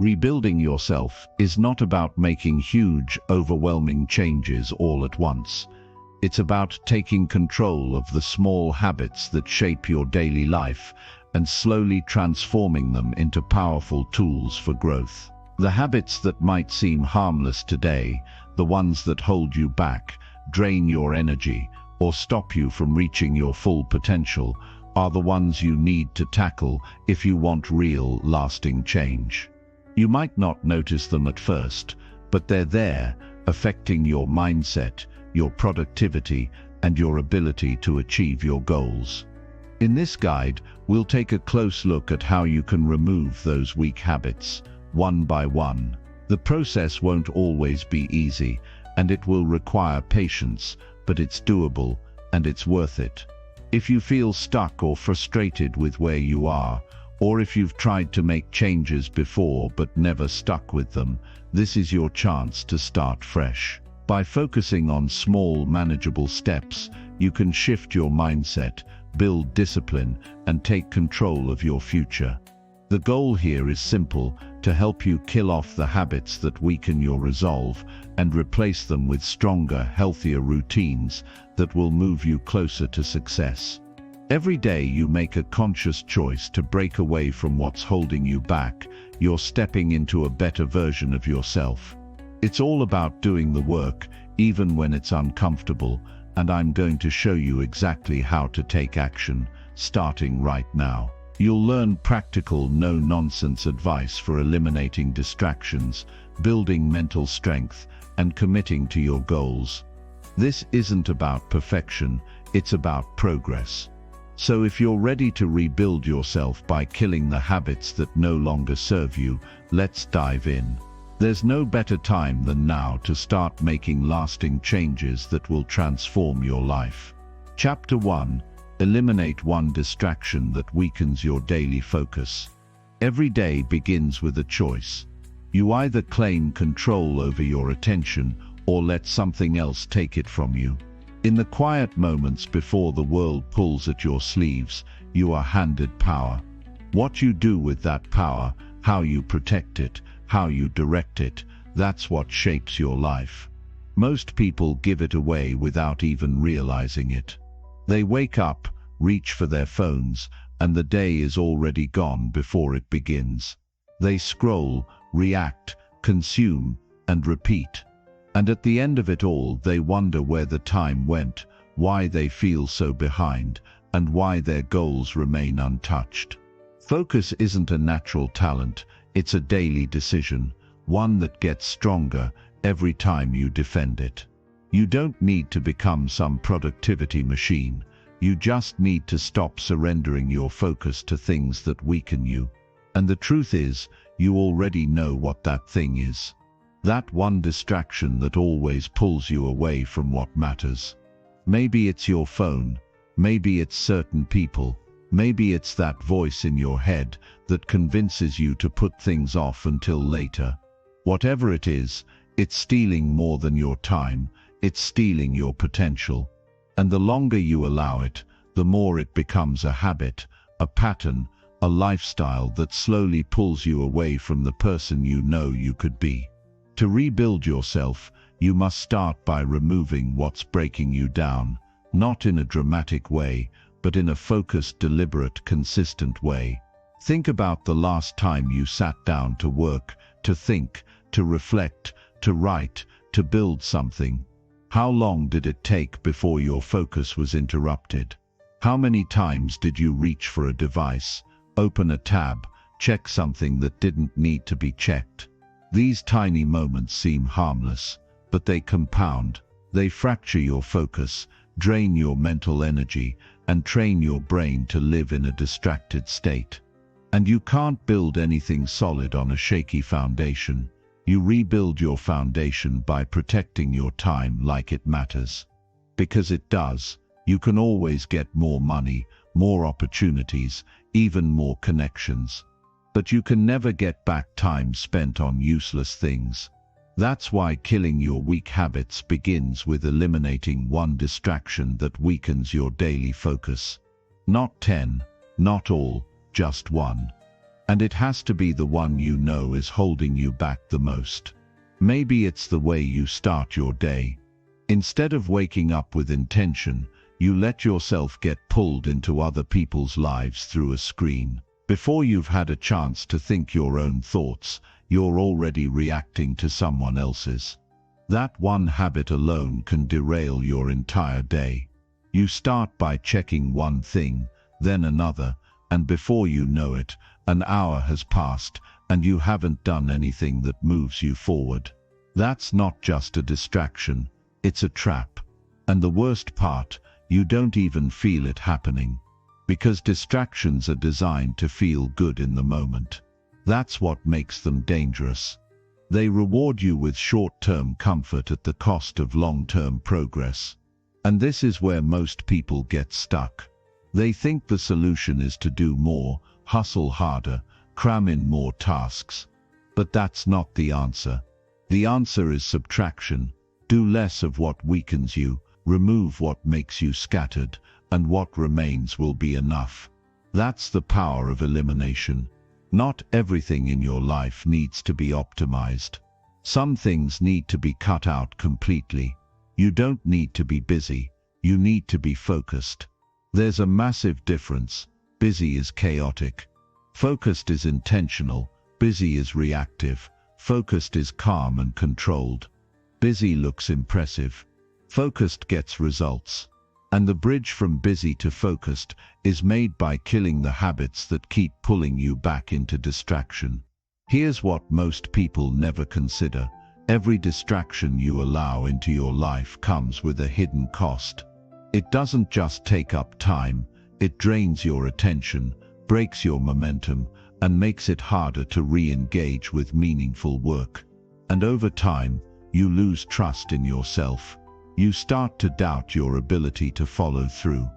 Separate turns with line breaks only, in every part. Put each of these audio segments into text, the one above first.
Rebuilding yourself is not about making huge, overwhelming changes all at once. It's about taking control of the small habits that shape your daily life and slowly transforming them into powerful tools for growth. The habits that might seem harmless today, the ones that hold you back, drain your energy, or stop you from reaching your full potential, are the ones you need to tackle if you want real, lasting change. You might not notice them at first, but they're there, affecting your mindset, your productivity, and your ability to achieve your goals. In this guide, we'll take a close look at how you can remove those weak habits, one by one. The process won't always be easy, and it will require patience, but it's doable, and it's worth it. If you feel stuck or frustrated with where you are, or if you've tried to make changes before but never stuck with them, this is your chance to start fresh. By focusing on small, manageable steps, you can shift your mindset, build discipline, and take control of your future. The goal here is simple: to help you kill off the habits that weaken your resolve and replace them with stronger, healthier routines that will move you closer to success. Every day you make a conscious choice to break away from what's holding you back. You're stepping into a better version of yourself. It's all about doing the work, even when it's uncomfortable, and I'm going to show you exactly how to take action, starting right now. You'll learn practical, no-nonsense advice for eliminating distractions, building mental strength, and committing to your goals. This isn't about perfection, it's about progress. So if you're ready to rebuild yourself by killing the habits that no longer serve you, let's dive in. There's no better time than now to start making lasting changes that will transform your life. Chapter 1. Eliminate one distraction that weakens your daily focus. Every day begins with a choice. You either claim control over your attention or let something else take it from you. In the quiet moments before the world pulls at your sleeves, you are handed power. What you do with that power, how you protect it, how you direct it, that's what shapes your life. Most people give it away without even realizing it. They wake up, reach for their phones, and the day is already gone before it begins. They scroll, react, consume, and repeat. And at the end of it all, they wonder where the time went, why they feel so behind, and why their goals remain untouched. Focus isn't a natural talent, it's a daily decision, one that gets stronger every time you defend it. You don't need to become some productivity machine. You just need to stop surrendering your focus to things that weaken you. And the truth is, you already know what that thing is. That one distraction that always pulls you away from what matters. Maybe it's your phone, maybe it's certain people, maybe it's that voice in your head that convinces you to put things off until later. Whatever it is, it's stealing more than your time, it's stealing your potential. And the longer you allow it, the more it becomes a habit, a pattern, a lifestyle that slowly pulls you away from the person you know you could be. To rebuild yourself, you must start by removing what's breaking you down, not in a dramatic way, but in a focused, deliberate, consistent way. Think about the last time you sat down to work, to think, to reflect, to write, to build something. How long did it take before your focus was interrupted? How many times did you reach for a device, open a tab, check something that didn't need to be checked? These tiny moments seem harmless, but they compound. They fracture your focus, drain your mental energy, and train your brain to live in a distracted state. And you can't build anything solid on a shaky foundation. You rebuild your foundation by protecting your time like it matters. Because it does. You can always get more money, more opportunities, even more connections. But you can never get back time spent on useless things. That's why killing your weak habits begins with eliminating one distraction that weakens your daily focus. Not 10, not all, just one. And it has to be the one you know is holding you back the most. Maybe it's the way you start your day. Instead of waking up with intention, you let yourself get pulled into other people's lives through a screen. Before you've had a chance to think your own thoughts, you're already reacting to someone else's. That one habit alone can derail your entire day. You start by checking one thing, then another, and before you know it, an hour has passed, and you haven't done anything that moves you forward. That's not just a distraction, it's a trap. And the worst part, you don't even feel it happening. Because distractions are designed to feel good in the moment. That's what makes them dangerous. They reward you with short-term comfort at the cost of long-term progress. And this is where most people get stuck. They think the solution is to do more, hustle harder, cram in more tasks. But that's not the answer. The answer is subtraction. Do less of what weakens you, remove what makes you scattered, and what remains will be enough. That's the power of elimination. Not everything in your life needs to be optimized. Some things need to be cut out completely. You don't need to be busy, you need to be focused. There's a massive difference. Busy is chaotic. Focused is intentional. Busy is reactive. Focused is calm and controlled. Busy looks impressive. Focused gets results. And the bridge from busy to focused is made by killing the habits that keep pulling you back into distraction. Here's what most people never consider. Every distraction you allow into your life comes with a hidden cost. It doesn't just take up time, it drains your attention, breaks your momentum, and makes it harder to re-engage with meaningful work. And over time, you lose trust in yourself. You start to doubt your ability to follow through.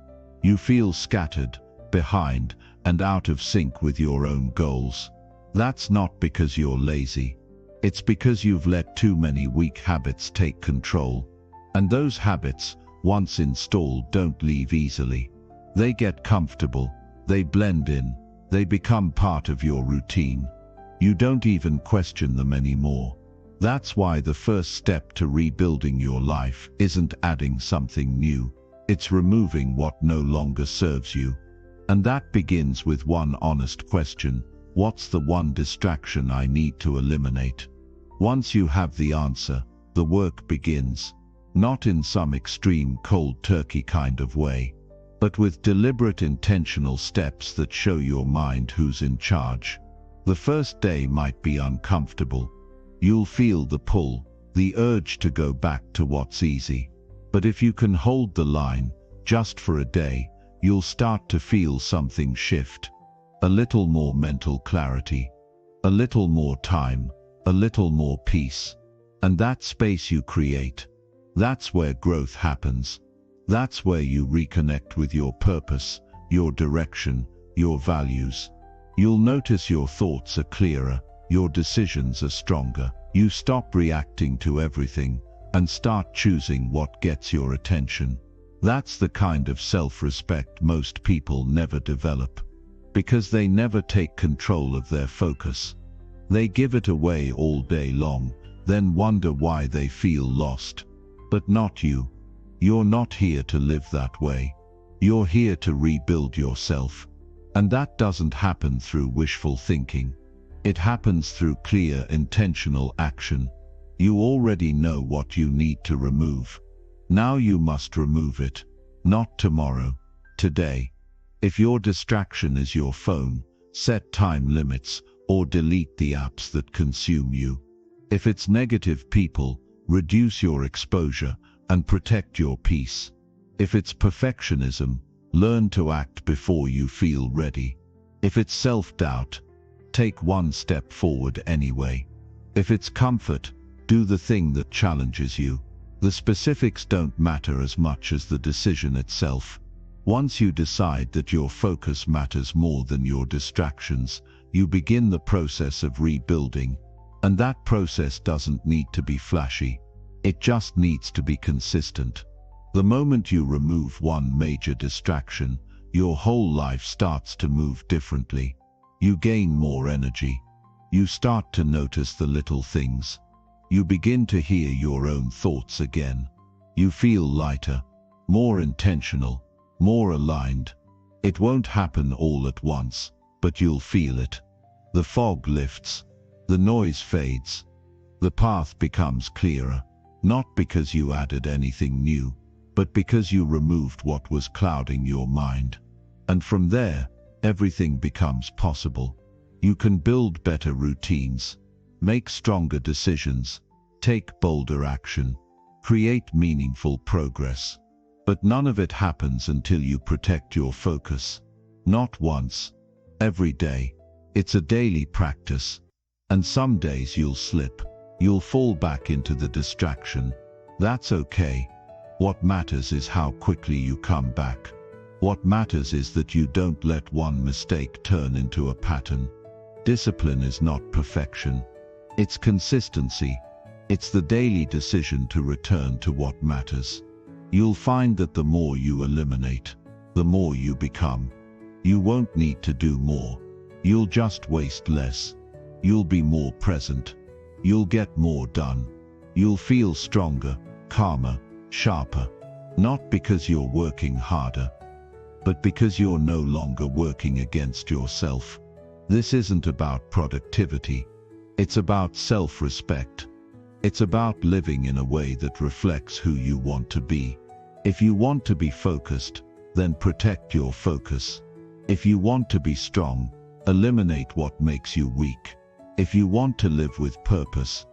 You feel scattered, behind, and out of sync with your own goals. That's not because you're lazy. It's because you've let too many weak habits take control. And those habits, once installed, don't leave easily. They get comfortable, they blend in, they become part of your routine. You don't even question them anymore. That's why the first step to rebuilding your life isn't adding something new. It's removing what no longer serves you. And that begins with one honest question. What's the one distraction I need to eliminate? Once you have the answer, the work begins. Not in some extreme cold turkey kind of way, but with deliberate intentional steps that show your mind who's in charge. The first day might be uncomfortable. You'll feel the pull, the urge to go back to what's easy. But if you can hold the line, just for a day, you'll start to feel something shift. A little more mental clarity, a little more time, a little more peace. And that space you create, that's where growth happens. That's where you reconnect with your purpose, your direction, your values. You'll notice your thoughts are clearer, your decisions are stronger. You stop reacting to everything and start choosing what gets your attention. That's the kind of self-respect most people never develop, because they never take control of their focus. They give it away all day long, then wonder why they feel lost. But not you. You're not here to live that way. You're here to rebuild yourself. And that doesn't happen through wishful thinking. It happens through clear, intentional action. You already know what you need to remove. Now you must remove it. Not tomorrow, today. If your distraction is your phone, set time limits or delete the apps that consume you. If it's negative people, reduce your exposure and protect your peace. If it's perfectionism, learn to act before you feel ready. If it's self-doubt, take one step forward anyway. If it's comfort, do the thing that challenges you. The specifics don't matter as much as the decision itself. Once you decide that your focus matters more than your distractions, you begin the process of rebuilding. And that process doesn't need to be flashy. It just needs to be consistent. The moment you remove one major distraction, your whole life starts to move differently. You gain more energy. You start to notice the little things. You begin to hear your own thoughts again. You feel lighter, more intentional, more aligned. It won't happen all at once, but you'll feel it. The fog lifts. The noise fades. The path becomes clearer, not because you added anything new, but because you removed what was clouding your mind. And from there, everything becomes possible. You can build better routines, make stronger decisions, take bolder action, create meaningful progress. But none of it happens until you protect your focus. Not once, every day. It's a daily practice. And some days you'll slip. You'll fall back into the distraction. That's okay. What matters is how quickly you come back. What matters is that you don't let one mistake turn into a pattern. Discipline is not perfection. It's consistency. It's the daily decision to return to what matters. You'll find that the more you eliminate, the more you become. You won't need to do more. You'll just waste less. You'll be more present. You'll get more done. You'll feel stronger, calmer, sharper. Not because you're working harder, but because you're no longer working against yourself. This isn't about productivity. It's about self-respect. It's about living in a way that reflects who you want to be. If you want to be focused, then protect your focus. If you want to be strong, eliminate what makes you weak. If you want to live with purpose,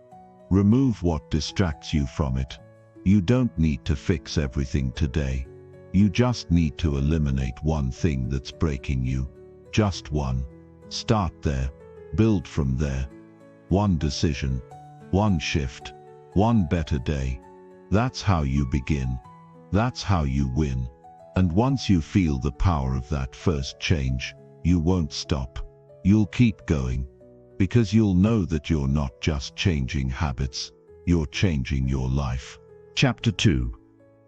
remove what distracts you from it. You don't need to fix everything today. You just need to eliminate one thing that's breaking you. Just one. Start there. Build from there. One decision. One shift. One better day. That's how you begin. That's how you win. And once you feel the power of that first change, you won't stop. You'll keep going. Because you'll know that you're not just changing habits, you're changing your life. Chapter 2.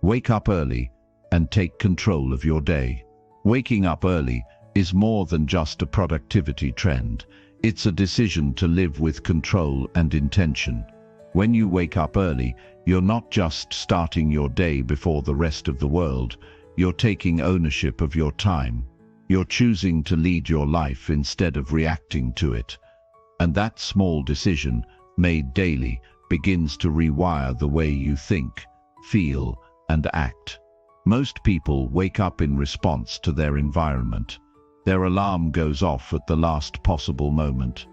Wake up early and take control of your day. Waking up early is more than just a productivity trend. It's a decision to live with control and intention. When you wake up early, you're not just starting your day before the rest of the world. You're taking ownership of your time. You're choosing to lead your life instead of reacting to it. And that small decision, made daily, begins to rewire the way you think, feel, and act. Most people wake up in response to their environment. Their alarm goes off at the last possible moment.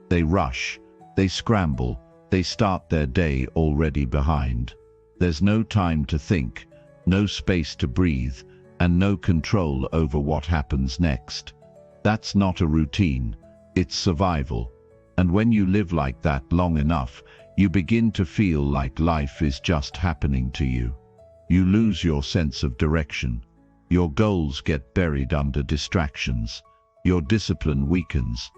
They rush, they scramble, they start their day already behind. There's no time to think, no space to breathe, and no control over what happens next. That's not a routine, it's survival. And when you live like that long enough, you begin to feel like life is just happening to you. You lose your sense of direction. Your goals get buried under distractions. Your discipline weakens.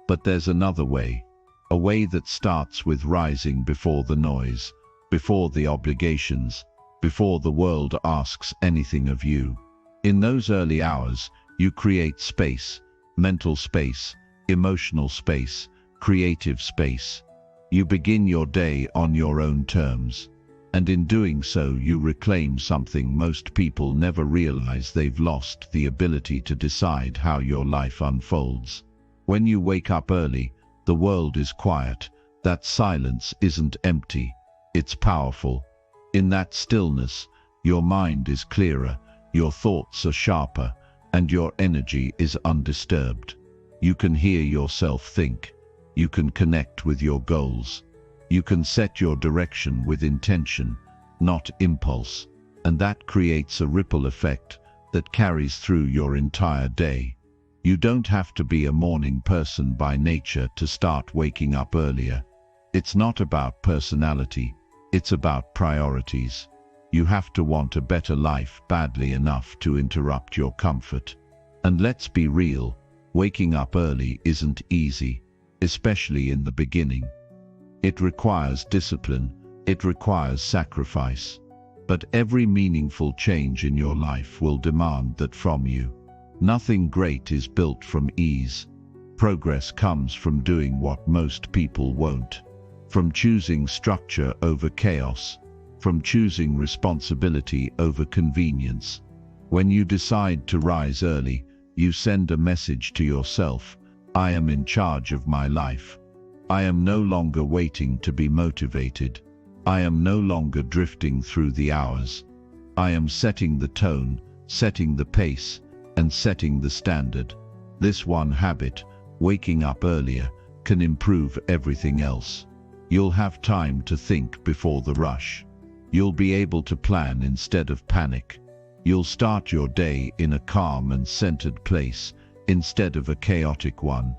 But there's another way. A way that starts with rising before the noise, before the obligations, before the world asks anything of you. In those early hours, you create space, mental space, emotional space, creative space. You begin your day on your own terms. And in doing so, you reclaim something most people never realize they've lost: the ability to decide how your life unfolds. When you wake up early, the world is quiet. That silence isn't empty, it's powerful. In that stillness, your mind is clearer, your thoughts are sharper, and your energy is undisturbed. You can hear yourself think. You can connect with your goals. You can set your direction with intention, not impulse. And that creates a ripple effect that carries through your entire day. You don't have to be a morning person by nature to start waking up earlier. It's not about personality, it's about priorities. You have to want a better life badly enough to interrupt your comfort. And let's be real, waking up early isn't easy, especially in the beginning. It requires discipline, it requires sacrifice. But every meaningful change in your life will demand that from you. Nothing great is built from ease. Progress comes from doing what most people won't. From choosing structure over chaos. From choosing responsibility over convenience. When you decide to rise early, you send a message to yourself: I am in charge of my life. I am no longer waiting to be motivated. I am no longer drifting through the hours. I am setting the tone, setting the pace, and setting the standard. This one habit, waking up earlier, can improve everything else. You'll have time to think before the rush. You'll be able to plan instead of panic. You'll start your day in a calm and centered place instead of a chaotic one.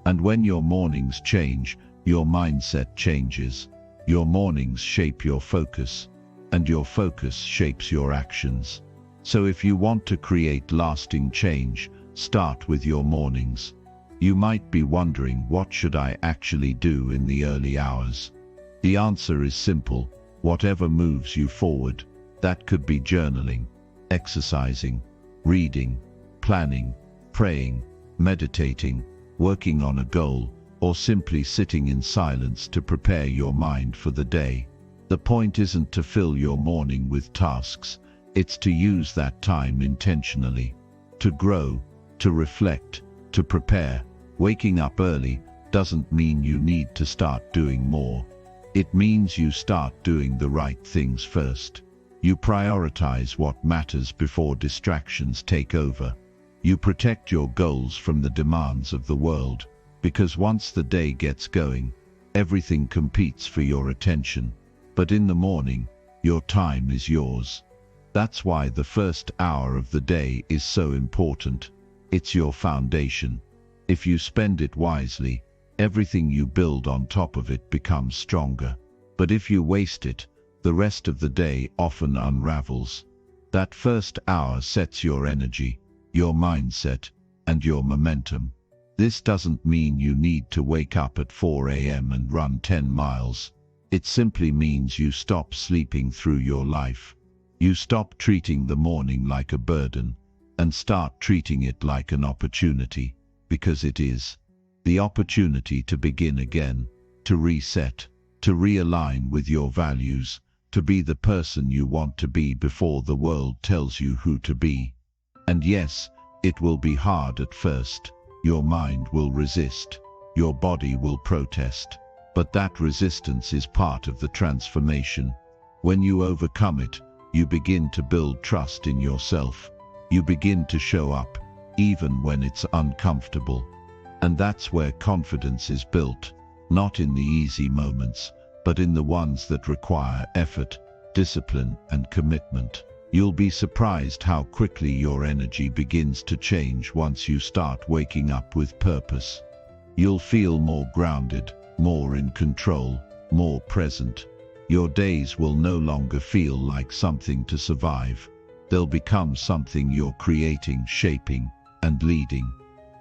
And when your mornings change, your mindset changes. Your mornings shape your focus, and your focus shapes your actions. So if you want to create lasting change, start with your mornings. You might be wondering, what should I actually do in the early hours? The answer is simple: whatever moves you forward. That could be journaling, exercising, reading, planning, praying, meditating, working on a goal, or simply sitting in silence to prepare your mind for the day. The point isn't to fill your morning with tasks, it's to use that time intentionally. To grow, to reflect, to prepare. Waking up early doesn't mean you need to start doing more. It means you start doing the right things first. You prioritize what matters before distractions take over. You protect your goals from the demands of the world, because once the day gets going, everything competes for your attention. But in the morning, your time is yours. That's why the first hour of the day is so important. It's your foundation. If you spend it wisely, everything you build on top of it becomes stronger. But if you waste it, the rest of the day often unravels. That first hour sets your energy, your mindset, and your momentum. This doesn't mean you need to wake up at 4 a.m. and run 10 miles. It simply means you stop sleeping through your life. You stop treating the morning like a burden and start treating it like an opportunity, because it is. The opportunity to begin again, to reset, to realign with your values, to be the person you want to be before the world tells you who to be. And yes, it will be hard at first. Your mind will resist. Your body will protest. But that resistance is part of the transformation. When you overcome it, you begin to build trust in yourself. You begin to show up, even when it's uncomfortable. And that's where confidence is built, not in the easy moments, but in the ones that require effort, discipline, and commitment. You'll be surprised how quickly your energy begins to change once you start waking up with purpose. You'll feel more grounded, more in control, more present. Your days will no longer feel like something to survive. They'll become something you're creating, shaping, and leading.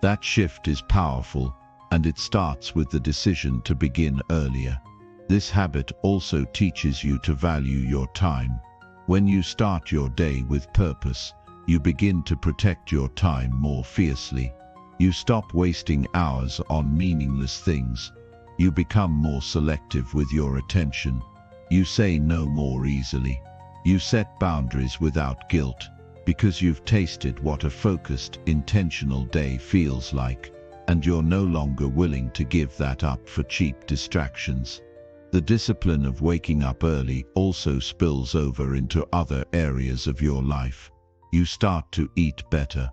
That shift is powerful, and it starts with the decision to begin earlier. This habit also teaches you to value your time. When you start your day with purpose, you begin to protect your time more fiercely. You stop wasting hours on meaningless things. You become more selective with your attention. You say no more easily. You set boundaries without guilt, because you've tasted what a focused, intentional day feels like, and you're no longer willing to give that up for cheap distractions. The discipline of waking up early also spills over into other areas of your life. You start to eat better.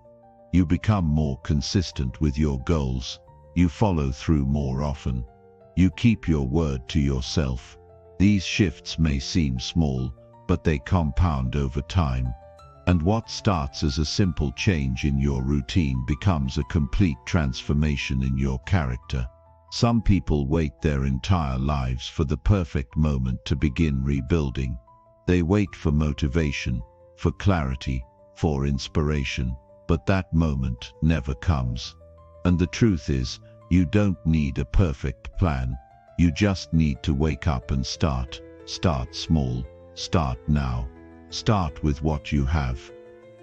You become more consistent with your goals. You follow through more often. You keep your word to yourself. These shifts may seem small, but they compound over time. And what starts as a simple change in your routine becomes a complete transformation in your character. Some people wait their entire lives for the perfect moment to begin rebuilding. They wait for motivation, for clarity, for inspiration, but that moment never comes. And the truth is, you don't need a perfect plan. You just need to wake up and start. Start small. Start now. Start with what you have.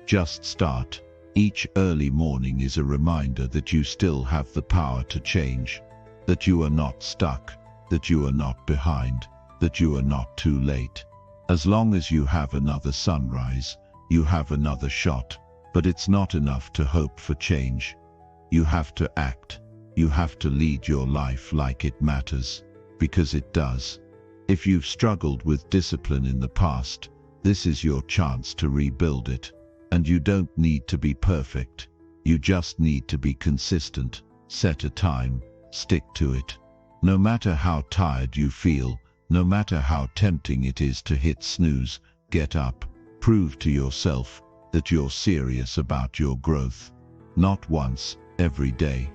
Just start. Each early morning is a reminder that you still have the power to change, that you are not stuck, that you are not behind, that you are not too late. As long as you have another sunrise, you have another shot, but it's not enough to hope for change. You have to act. You have to lead your life like it matters, because it does. If you've struggled with discipline in the past, this is your chance to rebuild it. And you don't need to be perfect. You just need to be consistent. Set a time, stick to it. No matter how tired you feel, no matter how tempting it is to hit snooze, get up. Prove to yourself that you're serious about your growth. Not once, every day.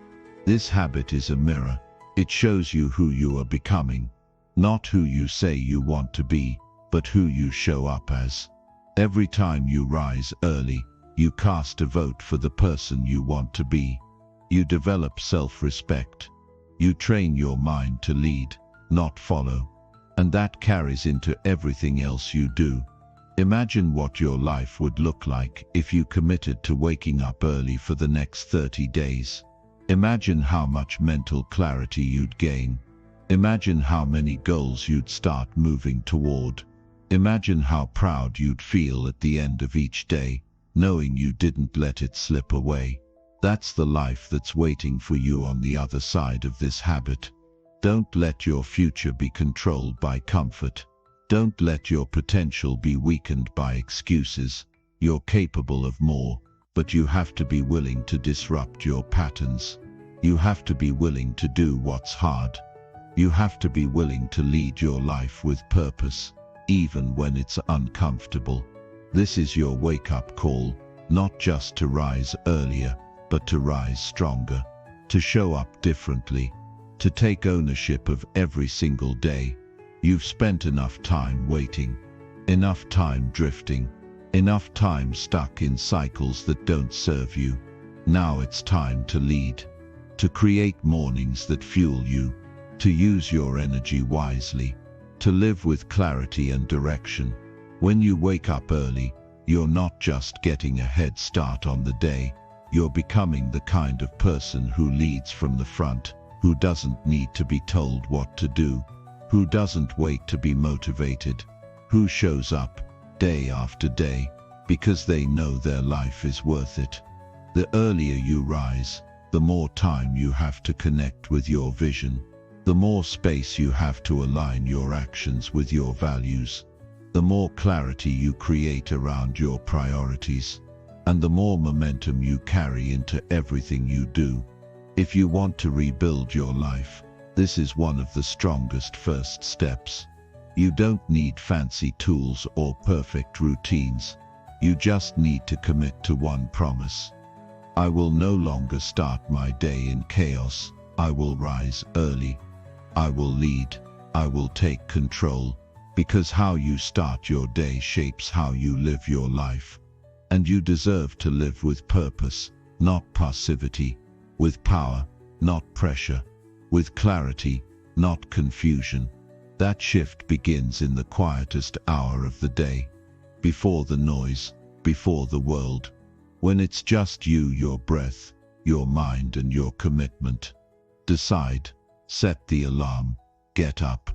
This habit is a mirror. It shows you who you are becoming. Not who you say you want to be, but who you show up as. Every time you rise early, you cast a vote for the person you want to be. You develop self-respect. You train your mind to lead, not follow. And that carries into everything else you do. Imagine what your life would look like if you committed to waking up early for the next 30 days. Imagine how much mental clarity you'd gain. Imagine how many goals you'd start moving toward. Imagine how proud you'd feel at the end of each day, knowing you didn't let it slip away. That's the life that's waiting for you on the other side of this habit. Don't let your future be controlled by comfort. Don't let your potential be weakened by excuses. You're capable of more, but you have to be willing to disrupt your patterns. You have to be willing to do what's hard. You have to be willing to lead your life with purpose, even when it's uncomfortable. This is your wake-up call, not just to rise earlier, but to rise stronger, to show up differently, to take ownership of every single day. You've spent enough time waiting, enough time drifting, enough time stuck in cycles that don't serve you. Now it's time to lead, to create mornings that fuel you, to use your energy wisely, to live with clarity and direction. When you wake up early, you're not just getting a head start on the day, you're becoming the kind of person who leads from the front, who doesn't need to be told what to do, who doesn't wait to be motivated, who shows up day after day because they know their life is worth it. The earlier you rise, the more time you have to connect with your vision, the more space you have to align your actions with your values, the more clarity you create around your priorities, and the more momentum you carry into everything you do. If you want to rebuild your life, this is one of the strongest first steps. You don't need fancy tools or perfect routines. You just need to commit to one promise. I will no longer start my day in chaos. I will rise early. I will lead. I will take control, because how you start your day shapes how you live your life. And you deserve to live with purpose, not passivity, with power, not pressure, with clarity, not confusion. That shift begins in the quietest hour of the day, before the noise, before the world, when it's just you, your breath, your mind, and your commitment. Decide. Set the alarm, get up,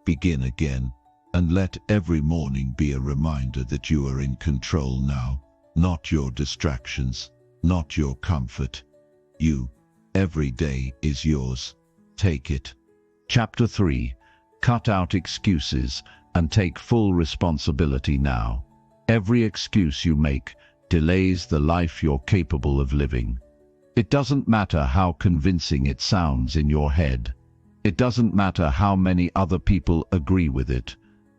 begin again, and let every morning be a reminder that you are in control now, not your distractions, not your comfort. You, every day is yours. Take it. Chapter 3. Cut out excuses and take full responsibility now. Every excuse you make delays the life you're capable of living. It doesn't matter how convincing it sounds in your head. It doesn't matter how many other people agree with it.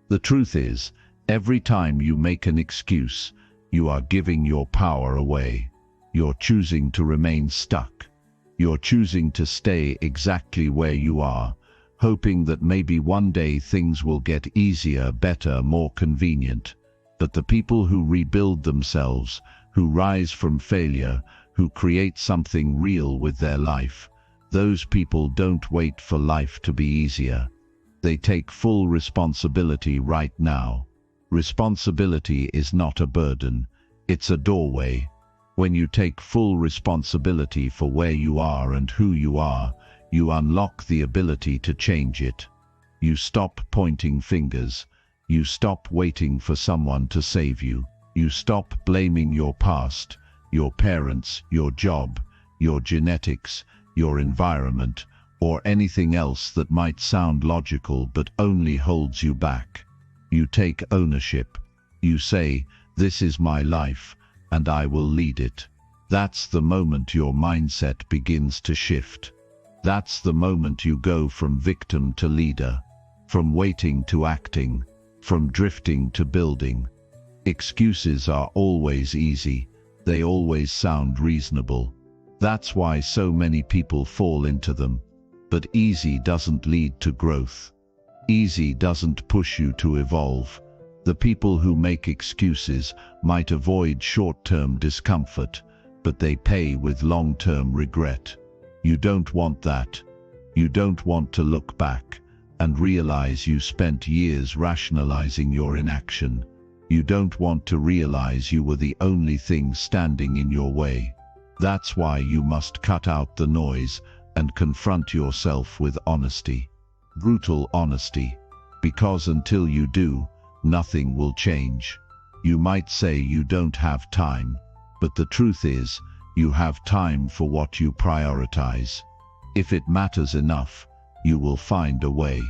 The truth is, every time you make an excuse, you are giving your power away. You're choosing to remain stuck. You're choosing to stay exactly where you are, hoping that maybe one day things will get easier, better, more convenient. But the people who rebuild themselves, who rise from failure, who create something real with their life, those people don't wait for life to be easier. They take full responsibility right now. Responsibility is not a burden, it's a doorway. When you take full responsibility for where you are and who you are, you unlock the ability to change it. You stop pointing fingers. You stop waiting for someone to save you. You stop blaming your past, your parents, your job, your genetics, your environment, or anything else that might sound logical but only holds you back. You take ownership. You say, "This is my life, and I will lead it." That's the moment your mindset begins to shift. That's the moment you go from victim to leader, from waiting to acting, from drifting to building. Excuses are always easy. They always sound reasonable. That's why so many people fall into them. But easy doesn't lead to growth. Easy doesn't push you to evolve. The people who make excuses might avoid short-term discomfort, but they pay with long-term regret. You don't want that. You don't want to look back and realize you spent years rationalizing your inaction. You don't want to realize you were the only thing standing in your way. That's why you must cut out the noise and confront yourself with honesty. Brutal honesty. Because until you do, nothing will change. You might say you don't have time, but the truth is, you have time for what you prioritize. If it matters enough, you will find a way.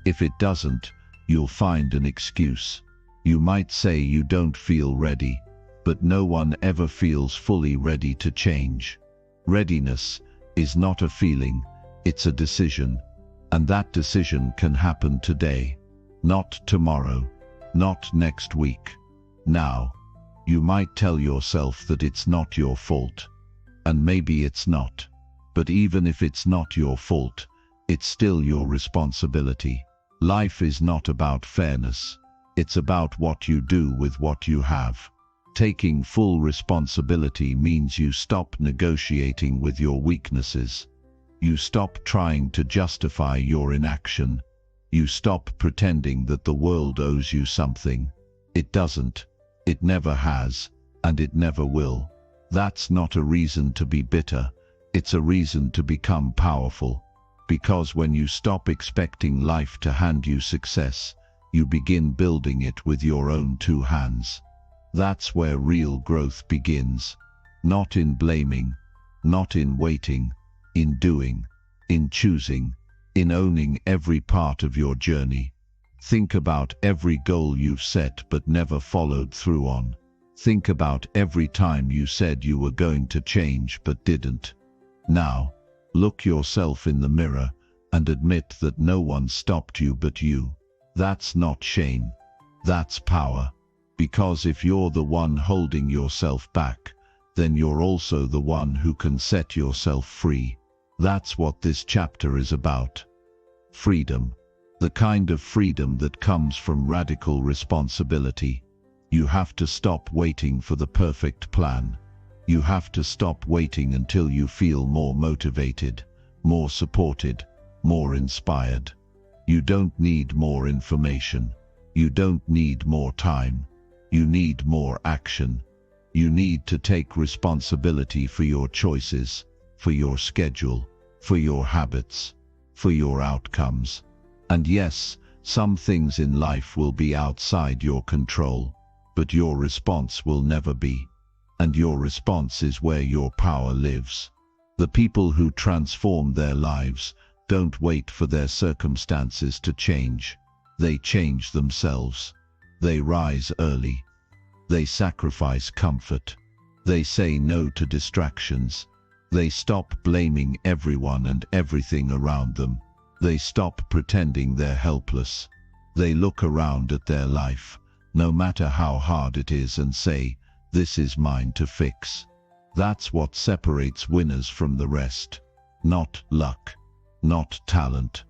If it doesn't, you'll find an excuse. You might say you don't feel ready, but no one ever feels fully ready to change. Readiness is not a feeling, it's a decision. And that decision can happen today, not tomorrow, not next week. Now, you might tell yourself that it's not your fault. And maybe it's not. But even if it's not your fault, it's still your responsibility. Life is not about fairness. It's about what you do with what you have. Taking full responsibility means you stop negotiating with your weaknesses. You stop trying to justify your inaction. You stop pretending that the world owes you something. It doesn't. It never has, and it never will. That's not a reason to be bitter. It's a reason to become powerful. Because when you stop expecting life to hand you success, you begin building it with your own two hands. That's where real growth begins. Not in blaming, not in waiting, in doing, in choosing, in owning every part of your journey. Think about every goal you've set but never followed through on. Think about every time you said you were going to change but didn't. Now, look yourself in the mirror and admit that no one stopped you but you. That's not shame. That's power. Because if you're the one holding yourself back, then you're also the one who can set yourself free. That's what this chapter is about. Freedom. The kind of freedom that comes from radical responsibility. You have to stop waiting for the perfect plan. You have to stop waiting until you feel more motivated, more supported, more inspired. You don't need more information. You don't need more time. You need more action. You need to take responsibility for your choices, for your schedule, for your habits, for your outcomes. And yes, some things in life will be outside your control, but your response will never be. And your response is where your power lives. The people who transform their lives don't wait for their circumstances to change. They change themselves. They rise early. They sacrifice comfort. They say no to distractions. They stop blaming everyone and everything around them. They stop pretending they're helpless. They look around at their life, no matter how hard it is, and say, "This is mine to fix." That's what separates winners from the rest. Not luck, not talent,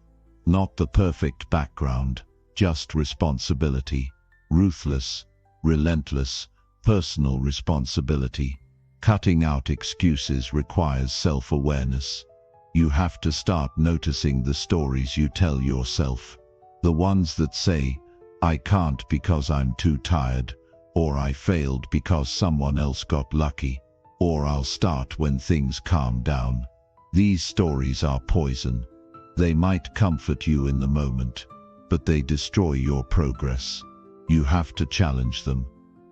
not the perfect background, just responsibility. Ruthless, relentless, personal responsibility. Cutting out excuses requires self-awareness. You have to start noticing the stories you tell yourself. The ones that say, "I can't because I'm too tired," or "I failed because someone else got lucky." or I'll start when things calm down. These stories are poison. They might comfort you in the moment, but they destroy your progress. You have to challenge them.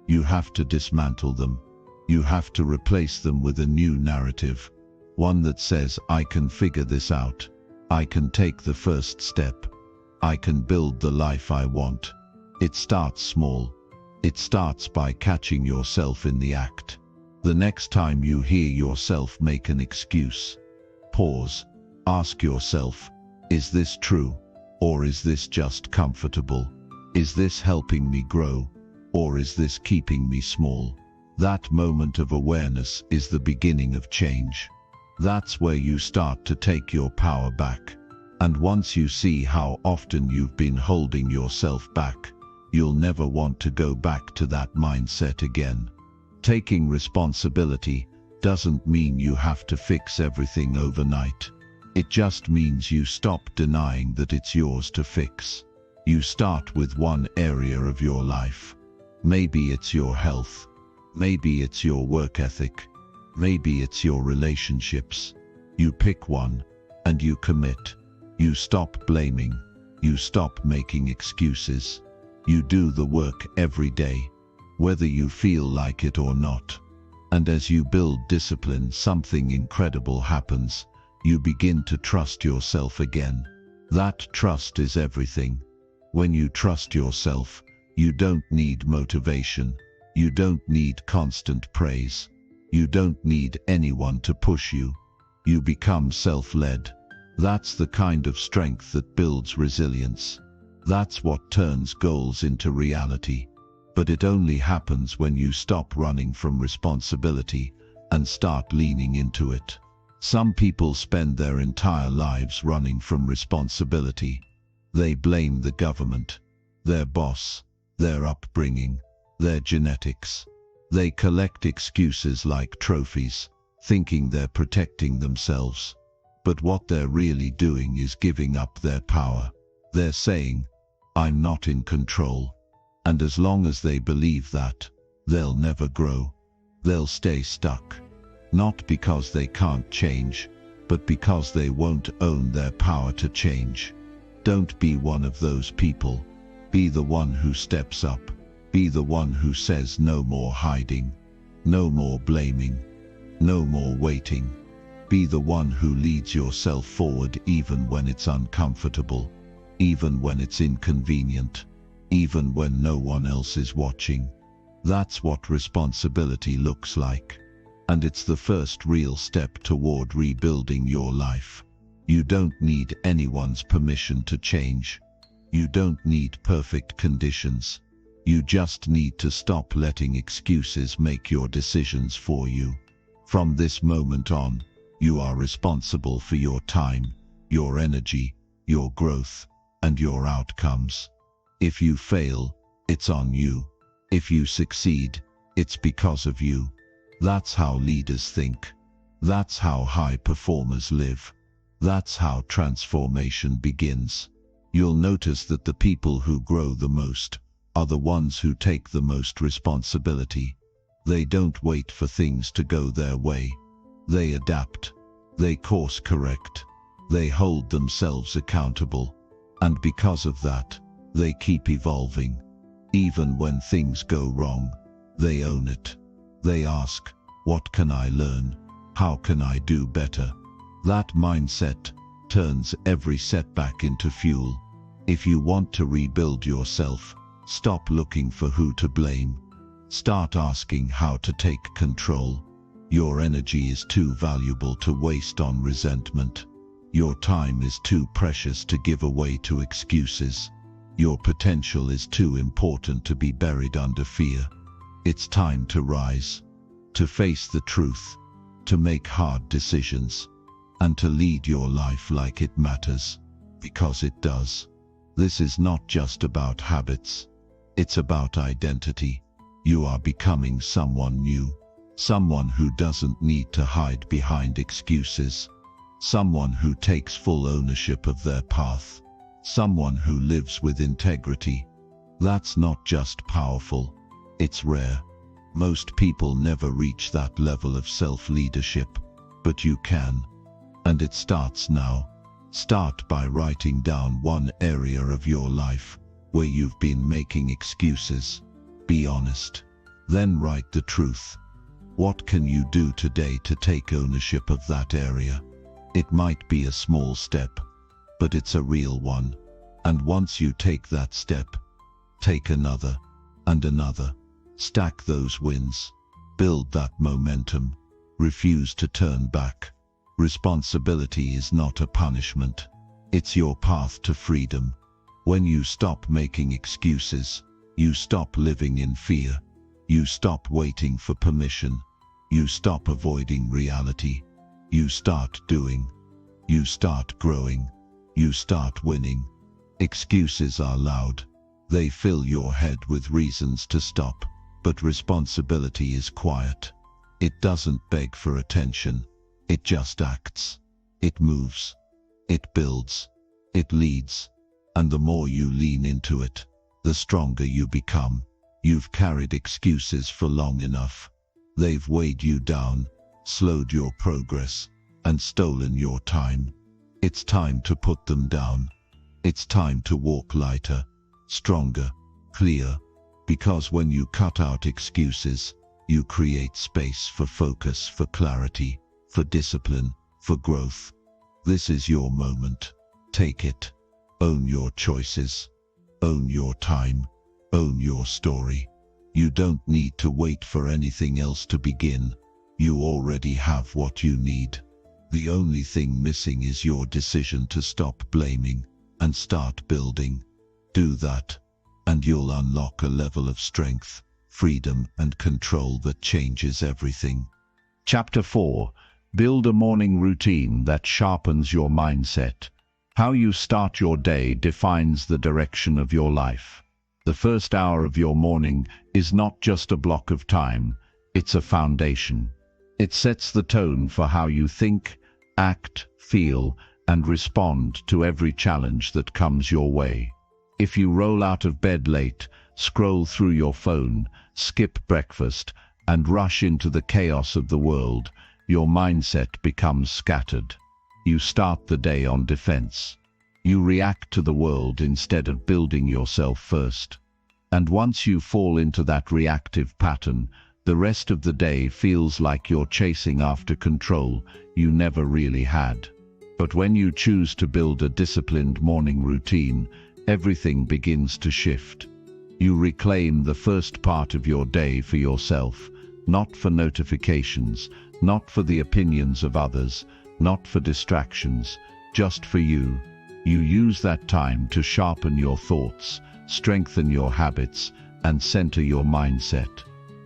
You have to dismantle them. You have to replace them with a new narrative. One that says, I can figure this out. I can take the first step. I can build the life I want. It starts small. It starts by catching yourself in the act. The next time you hear yourself make an excuse, pause. Ask yourself, is this true? Or is this just comfortable? Is this helping me grow? Or is this keeping me small? That moment of awareness is the beginning of change. That's where you start to take your power back. And once you see how often you've been holding yourself back, you'll never want to go back to that mindset again. Taking responsibility doesn't mean you have to fix everything overnight. It just means you stop denying that it's yours to fix. You start with one area of your life. Maybe it's your health. Maybe it's your work ethic. Maybe it's your relationships. You pick one and you commit. You stop blaming. You stop making excuses. You do the work every day, whether you feel like it or not. And as you build discipline, something incredible happens. You begin to trust yourself again. That trust is everything. When you trust yourself, you don't need motivation. You don't need constant praise. You don't need anyone to push you. You become self-led. That's the kind of strength that builds resilience. That's what turns goals into reality. But it only happens when you stop running from responsibility and start leaning into it. Some people spend their entire lives running from responsibility. They blame the government, their boss, their upbringing, their genetics. They collect excuses like trophies, thinking they're protecting themselves. But what they're really doing is giving up their power. They're saying, I'm not in control. And as long as they believe that, they'll never grow. They'll stay stuck. Not because they can't change, but because they won't own their power to change. Don't be one of those people. Be the one who steps up. Be the one who says no more hiding, no more blaming, no more waiting. Be the one who leads yourself forward even when it's uncomfortable, even when it's inconvenient, even when no one else is watching. That's what responsibility looks like. And it's the first real step toward rebuilding your life. You don't need anyone's permission to change. You don't need perfect conditions. You just need to stop letting excuses make your decisions for you. From this moment on, you are responsible for your time, your energy, your growth, and your outcomes. If you fail, it's on you. If you succeed, it's because of you. That's how leaders think. That's how high performers live. That's how transformation begins. You'll notice that the people who grow the most are the ones who take the most responsibility. They don't wait for things to go their way. They adapt. They course correct. They hold themselves accountable. And because of that, they keep evolving. Even when things go wrong, they own it. They ask, what can I learn? How can I do better? That mindset turns every setback into fuel. If you want to rebuild yourself, stop looking for who to blame. Start asking how to take control. Your energy is too valuable to waste on resentment. Your time is too precious to give away to excuses. Your potential is too important to be buried under fear. It's time to rise, to face the truth, to make hard decisions, and to lead your life like it matters, because it does. This is not just about habits. It's about identity. You are becoming someone new, someone who doesn't need to hide behind excuses, someone who takes full ownership of their path, someone who lives with integrity. That's not just powerful, it's rare.
Most people never reach that level of self-leadership, but you can. And it starts now. Start by writing down one area of your life where you've been making excuses. Be honest. Then write the truth. What can you do today to take ownership of that area? It might be a small step, but it's a real one. And once you take that step, take another and another. Stack those wins. Build that momentum. Refuse to turn back. Responsibility is not a punishment. It's your path to freedom. When you stop making excuses, you stop living in fear. You stop waiting for permission. You stop avoiding reality. You start doing. You start growing. You start winning. Excuses are loud. They fill your head with reasons to stop. But responsibility is quiet. It doesn't beg for attention. It just acts. It moves. It builds. It leads. And the more you lean into it, the stronger you become. You've carried excuses for long enough. They've weighed you down, slowed your progress, and stolen your time. It's time to put them down. It's time to walk lighter, stronger, clear. Because when you cut out excuses, you create space for focus, for clarity, for discipline, for growth. This is your moment. Take it. Own your choices. Own your time. Own your story. You don't need to wait for anything else to begin. You already have what you need. The only thing missing is your decision to stop blaming and start building. Do that, and you'll unlock a level of strength, freedom, and control that changes everything.
Chapter 4. Build a morning routine that sharpens your mindset. How you start your day defines the direction of your life. The first hour of your morning is not just a block of time, it's a foundation. It sets the tone for how you think, act, feel, and respond to every challenge that comes your way. If you roll out of bed late, scroll through your phone, skip breakfast, and rush into the chaos of the world, your mindset becomes scattered. You start the day on defense. You react to the world instead of building yourself first. And once you fall into that reactive pattern, the rest of the day feels like you're chasing after control you never really had. But when you choose to build a disciplined morning routine, everything begins to shift. You reclaim the first part of your day for yourself, not for notifications, not for the opinions of others, not for distractions, just for you. You use that time to sharpen your thoughts, strengthen your habits, and center your mindset.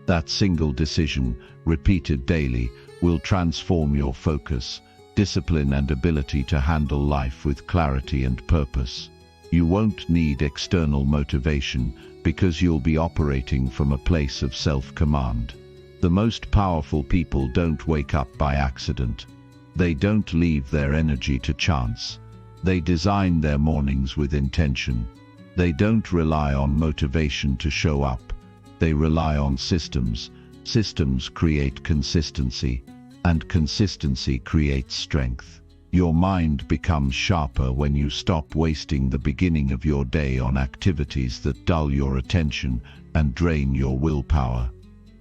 That single decision, repeated daily, will transform your focus, discipline, and ability to handle life with clarity and purpose. You won't need external motivation because you'll be operating from a place of self-command. The most powerful people don't wake up by accident. They don't leave their energy to chance. They design their mornings with intention. They don't rely on motivation to show up. They rely on systems. Systems create consistency, and consistency creates strength. Your mind becomes sharper when you stop wasting the beginning of your day on activities that dull your attention and drain your willpower.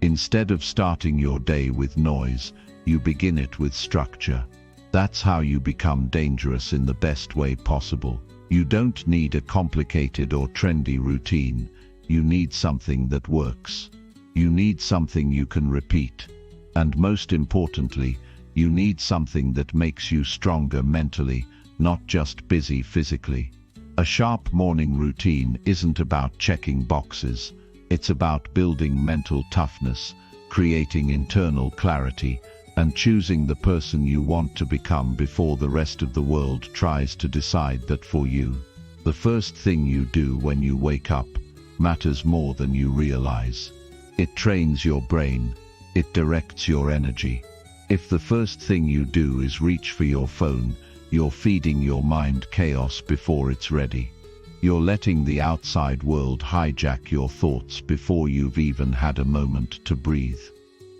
Instead of starting your day with noise, you begin it with structure. That's how you become dangerous in the best way possible. You don't need a complicated or trendy routine. You need something that works. You need something you can repeat. And most importantly, you need something that makes you stronger mentally, not just busy physically. A sharp morning routine isn't about checking boxes. It's about building mental toughness, creating internal clarity, and choosing the person you want to become before the rest of the world tries to decide that for you. The first thing you do when you wake up matters more than you realize. It trains your brain. It directs your energy. If the first thing you do is reach for your phone, you're feeding your mind chaos before it's ready. You're letting the outside world hijack your thoughts before you've even had a moment to breathe.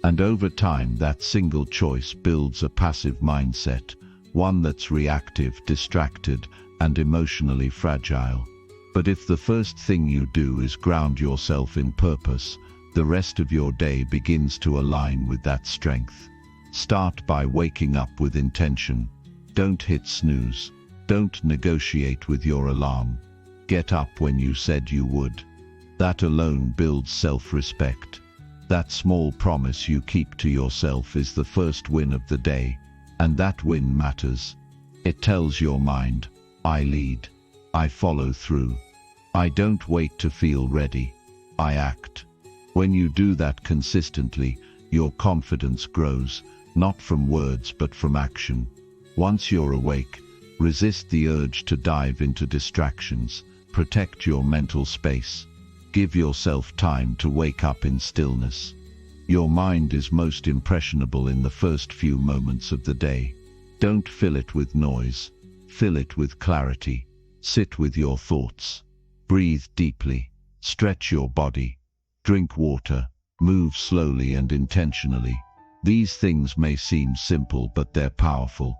And over time, that single choice builds a passive mindset, one that's reactive, distracted, and emotionally fragile. But if the first thing you do is ground yourself in purpose, the rest of your day begins to align with that strength. Start by waking up with intention. Don't hit snooze. Don't negotiate with your alarm. Get up when you said you would. That alone builds self-respect. That small promise you keep to yourself is the first win of the day, and that win matters. It tells your mind, I lead. I follow through. I don't wait to feel ready. I act. When you do that consistently, your confidence grows, not from words but from action. Once you're awake, resist the urge to dive into distractions. Protect your mental space. Give yourself time to wake up in stillness. Your mind is most impressionable in the first few moments of the day. Don't fill it with noise. Fill it with clarity. Sit with your thoughts. Breathe deeply. Stretch your body. Drink water. Move slowly and intentionally. These things may seem simple, but they're powerful.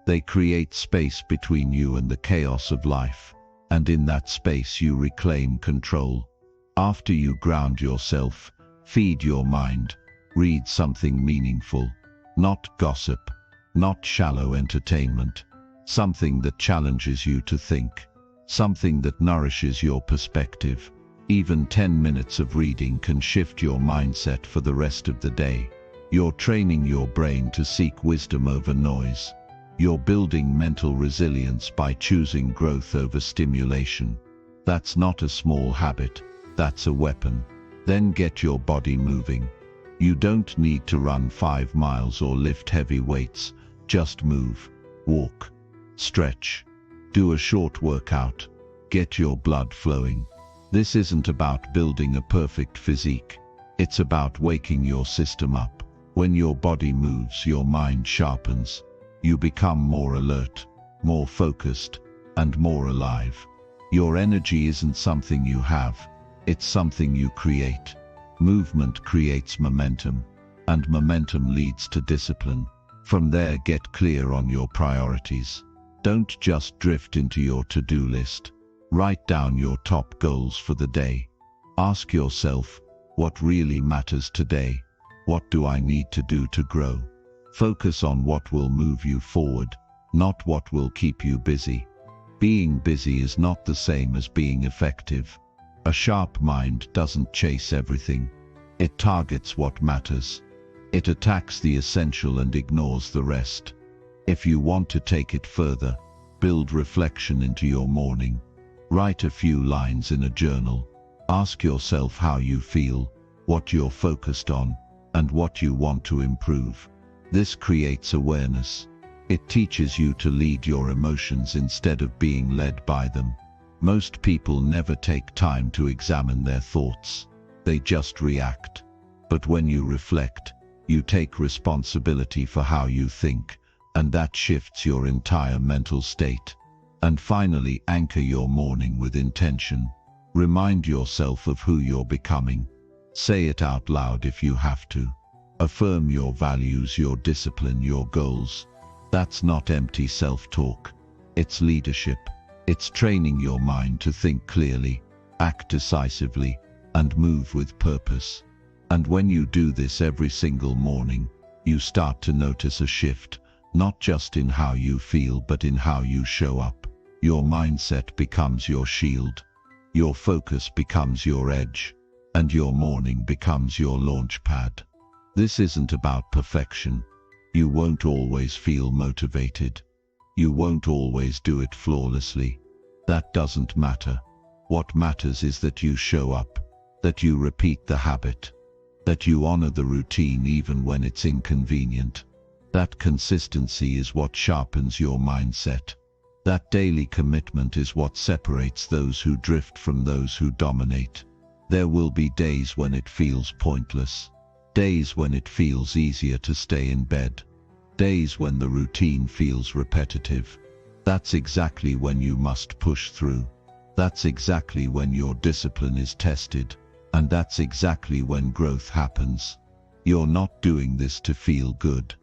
They create space between you and the chaos of life, and in that space you reclaim control. After you ground yourself, feed your mind. Read something meaningful. Not gossip, not shallow entertainment. Something that challenges you to think. Something that nourishes your perspective. Even 10 minutes of reading can shift your mindset for the rest of the day. You're training your brain to seek wisdom over noise. You're building mental resilience by choosing growth over stimulation. That's not a small habit, that's a weapon. Then get your body moving. You don't need to run 5 miles or lift heavy weights, just move, walk, stretch, do a short workout, get your blood flowing. This isn't about building a perfect physique, it's about waking your system up. When your body moves, your mind sharpens. You become more alert, more focused, and more alive. Your energy isn't something you have, it's something you create. Movement creates momentum, and momentum leads to discipline. From there, get clear on your priorities. Don't just drift into your to-do list. Write down your top goals for the day. Ask yourself, what really matters today? What do I need to do to grow? Focus on what will move you forward, not what will keep you busy. Being busy is not the same as being effective. A sharp mind doesn't chase everything. It targets what matters. It attacks the essential and ignores the rest. If you want to take it further, build reflection into your morning. Write a few lines in a journal. Ask yourself how you feel, what you're focused on, and what you want to improve. This creates awareness. It teaches you to lead your emotions instead of being led by them. Most people never take time to examine their thoughts. They just react. But when you reflect, you take responsibility for how you think, and that shifts your entire mental state. And finally, anchor your morning with intention. Remind yourself of who you're becoming. Say it out loud if you have to. Affirm your values, your discipline, your goals. That's not empty self-talk. It's leadership. It's training your mind to think clearly, act decisively, and move with purpose. And when you do this every single morning, you start to notice a shift, not just in how you feel but in how you show up. Your mindset becomes your shield. Your focus becomes your edge. And your morning becomes your launch pad. This isn't about perfection. You won't always feel motivated. You won't always do it flawlessly. That doesn't matter. What matters is that you show up, that you repeat the habit, that you honor the routine even when it's inconvenient. That consistency is what sharpens your mindset. That daily commitment is what separates those who drift from those who dominate. There will be days when it feels pointless. Days when it feels easier to stay in bed. Days when the routine feels repetitive. That's exactly when you must push through.
That's exactly when your discipline is tested, and that's exactly when growth happens. You're not doing this to feel good.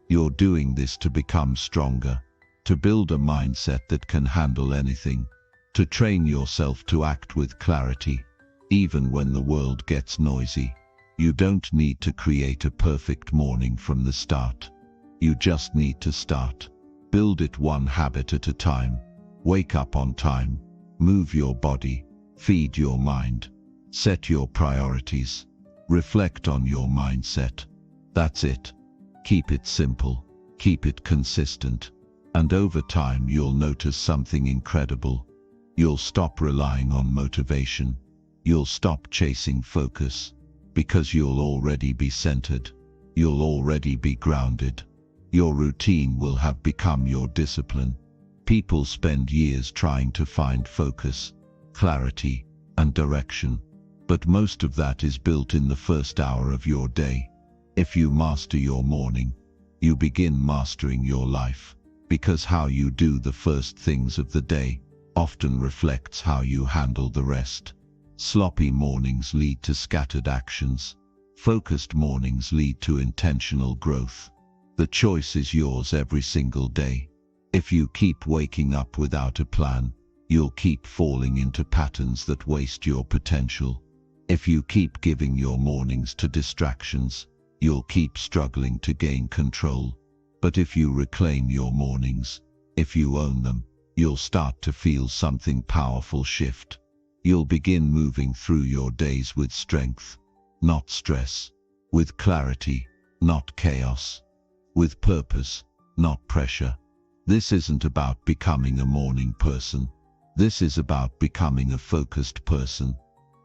You're doing this to become stronger, to build a mindset that can handle anything, to train yourself to act with clarity, even when the world gets noisy. You don't need to create a perfect morning from the start. You just need to start. Build it one habit at a time. Wake up on time. Move your body. Feed your mind. Set your priorities. Reflect on your mindset. That's it. Keep it simple. Keep it consistent. And over time you'll notice something incredible. You'll stop relying on motivation. You'll stop chasing focus. Because you'll already be centered. You'll already be grounded. Your routine will have become your discipline. People spend years trying to find focus, clarity, and direction. But most of that is built in the first hour of your day. If you master your morning, you begin mastering your life. Because how you do the first things of the day often reflects how you handle the rest. Sloppy mornings lead to scattered actions. Focused mornings lead to intentional growth. The choice is yours every single day. If you keep waking up without a plan, you'll keep falling into patterns that waste your potential. If you keep giving your mornings to distractions, you'll keep struggling to gain control. But if you reclaim your mornings, if you own them, you'll start to feel something powerful shift. You'll begin moving through your days with strength, not stress, with clarity, not chaos, with purpose, not pressure. This isn't about becoming a morning person. This is about becoming a focused person.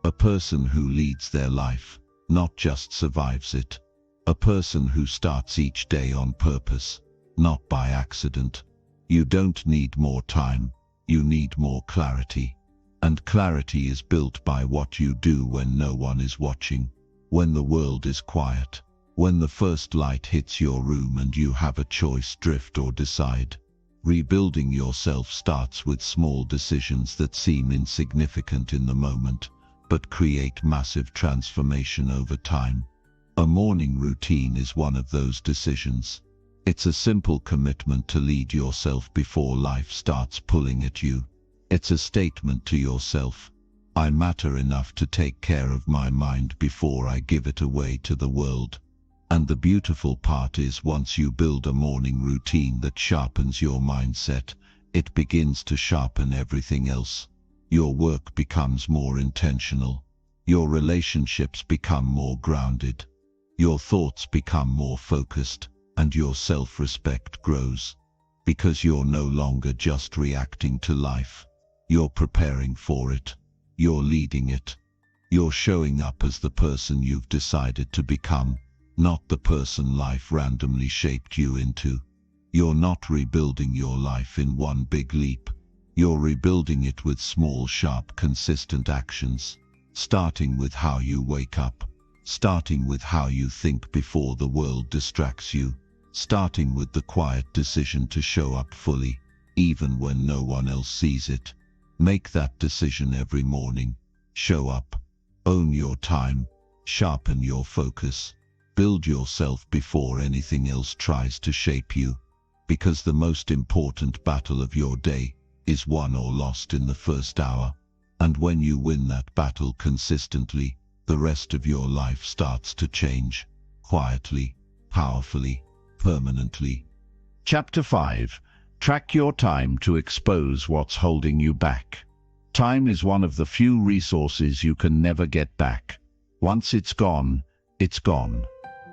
A person who leads their life, not just survives it. A person who starts each day on purpose, not by accident. You don't need more time, you need more clarity. And clarity is built by what you do when no one is watching, when the world is quiet, when the first light hits your room and you have a choice: drift or decide. Rebuilding yourself starts with small decisions that seem insignificant in the moment, but create massive transformation over time. A morning routine is one of those decisions. It's a simple commitment to lead yourself before life starts pulling at you. It's a statement to yourself: I matter enough to take care of my mind before I give it away to the world. And the beautiful part is, once you build a morning routine that sharpens your mindset, it begins to sharpen everything else. Your work becomes more intentional. Your relationships become more grounded. Your thoughts become more focused, and your self-respect grows. Because you're no longer just reacting to life. You're preparing for it. You're leading it. You're showing up as the person you've decided to become, not the person life randomly shaped you into. You're not rebuilding your life in one big leap. You're rebuilding it with small, sharp, consistent actions. Starting with how you wake up. Starting with how you think before the world distracts you. Starting with the quiet decision to show up fully, even when no one else sees it. Make that decision every morning. Show up. Own your time. Sharpen your focus. Build yourself before anything else tries to shape you. Because the most important battle of your day is won or lost in the first hour. And when you win that battle consistently, the rest of your life starts to change. Quietly, powerfully, permanently.
Chapter 5. Track your time to expose what's holding you back. Time is one of the few resources you can never get back. Once it's gone, it's gone.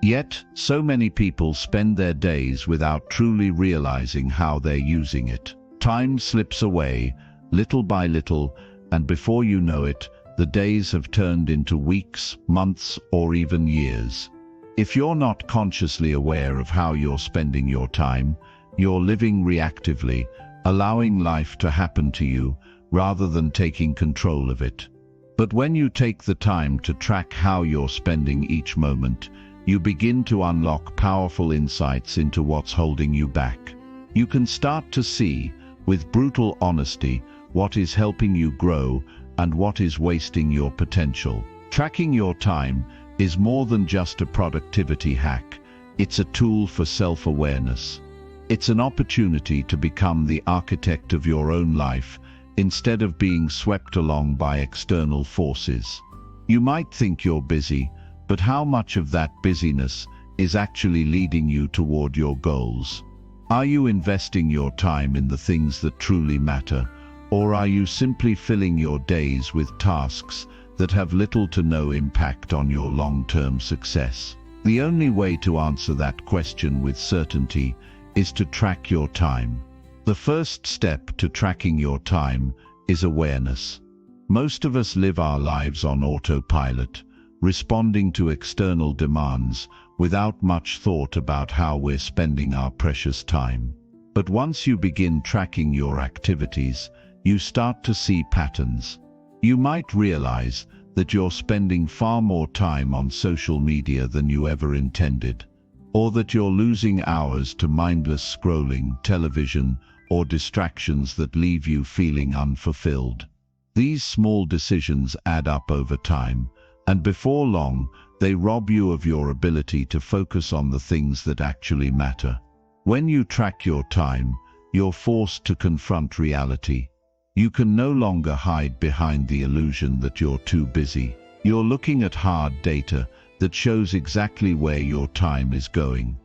Yet, so many people spend their days without truly realizing how they're using it. Time slips away, little by little, and before you know it, the days have turned into weeks, months, or even years. If you're not consciously aware of how you're spending your time, you're living reactively, allowing life to happen to you, rather than taking control of it. But when you take the time to track how you're spending each moment, you begin to unlock powerful insights into what's holding you back. You can start to see, with brutal honesty, what is helping you grow, and what is wasting your potential. Tracking your time is more than just a productivity hack. It's a tool for self-awareness. It's an opportunity to become the architect of your own life instead of being swept along by external forces. You might think you're busy, but how much of that busyness is actually leading you toward your goals? Are you investing your time in the things that truly matter, or are you simply filling your days with tasks that have little to no impact on your long-term success? The only way to answer that question with certainty is to track your time. The first step to tracking your time is awareness. Most of us live our lives on autopilot, responding to external demands without much thought about how we're spending our precious time. But once you begin tracking your activities, you start to see patterns. You might realize that you're spending far more time on social media than you ever intended, or that you're losing hours to mindless scrolling, television, or distractions that leave you feeling unfulfilled. These small decisions add up over time, and before long, they rob you of your ability to focus on the things that actually matter. When you track your time, you're forced to confront reality. You can no longer hide behind the illusion that you're too busy. You're looking at hard data that shows exactly where your time is going.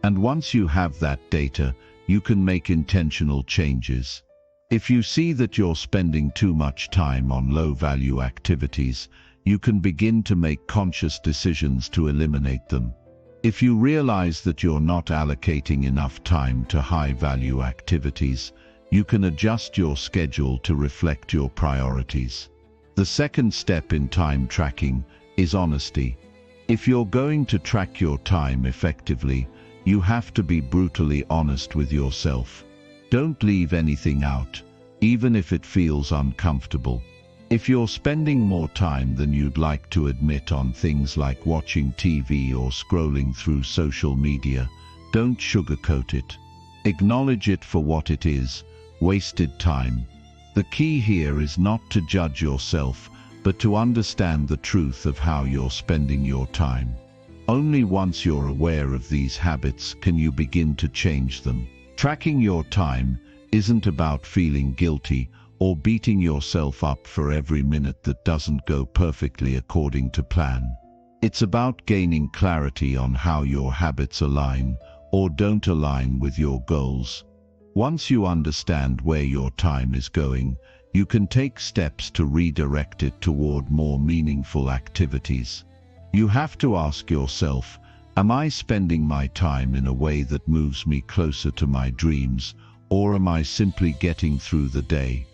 And once you have that data, you can make intentional changes. If you see that you're spending too much time on low-value activities, you can begin to make conscious decisions to eliminate them. If you realize that you're not allocating enough time to high-value activities, you can adjust your schedule to reflect your priorities. The second step in time tracking is honesty. If you're going to track your time effectively, you have to be brutally honest with yourself. Don't leave anything out, even if it feels uncomfortable. If you're spending more time than you'd like to admit on things like watching TV or scrolling through social media, don't sugarcoat it. Acknowledge it for what it is: wasted time. The key here is not to judge yourself, but to understand the truth of how you're spending your time. Only once you're aware of these habits can you begin to change them. Tracking your time isn't about feeling guilty or beating yourself up for every minute that doesn't go perfectly according to plan. It's about gaining clarity on how your habits align or don't align with your goals. Once you understand where your time is going, you can take steps to redirect it toward more meaningful activities. You have to ask yourself, am I spending my time in a way that moves me closer to my dreams, or am I simply getting through the day?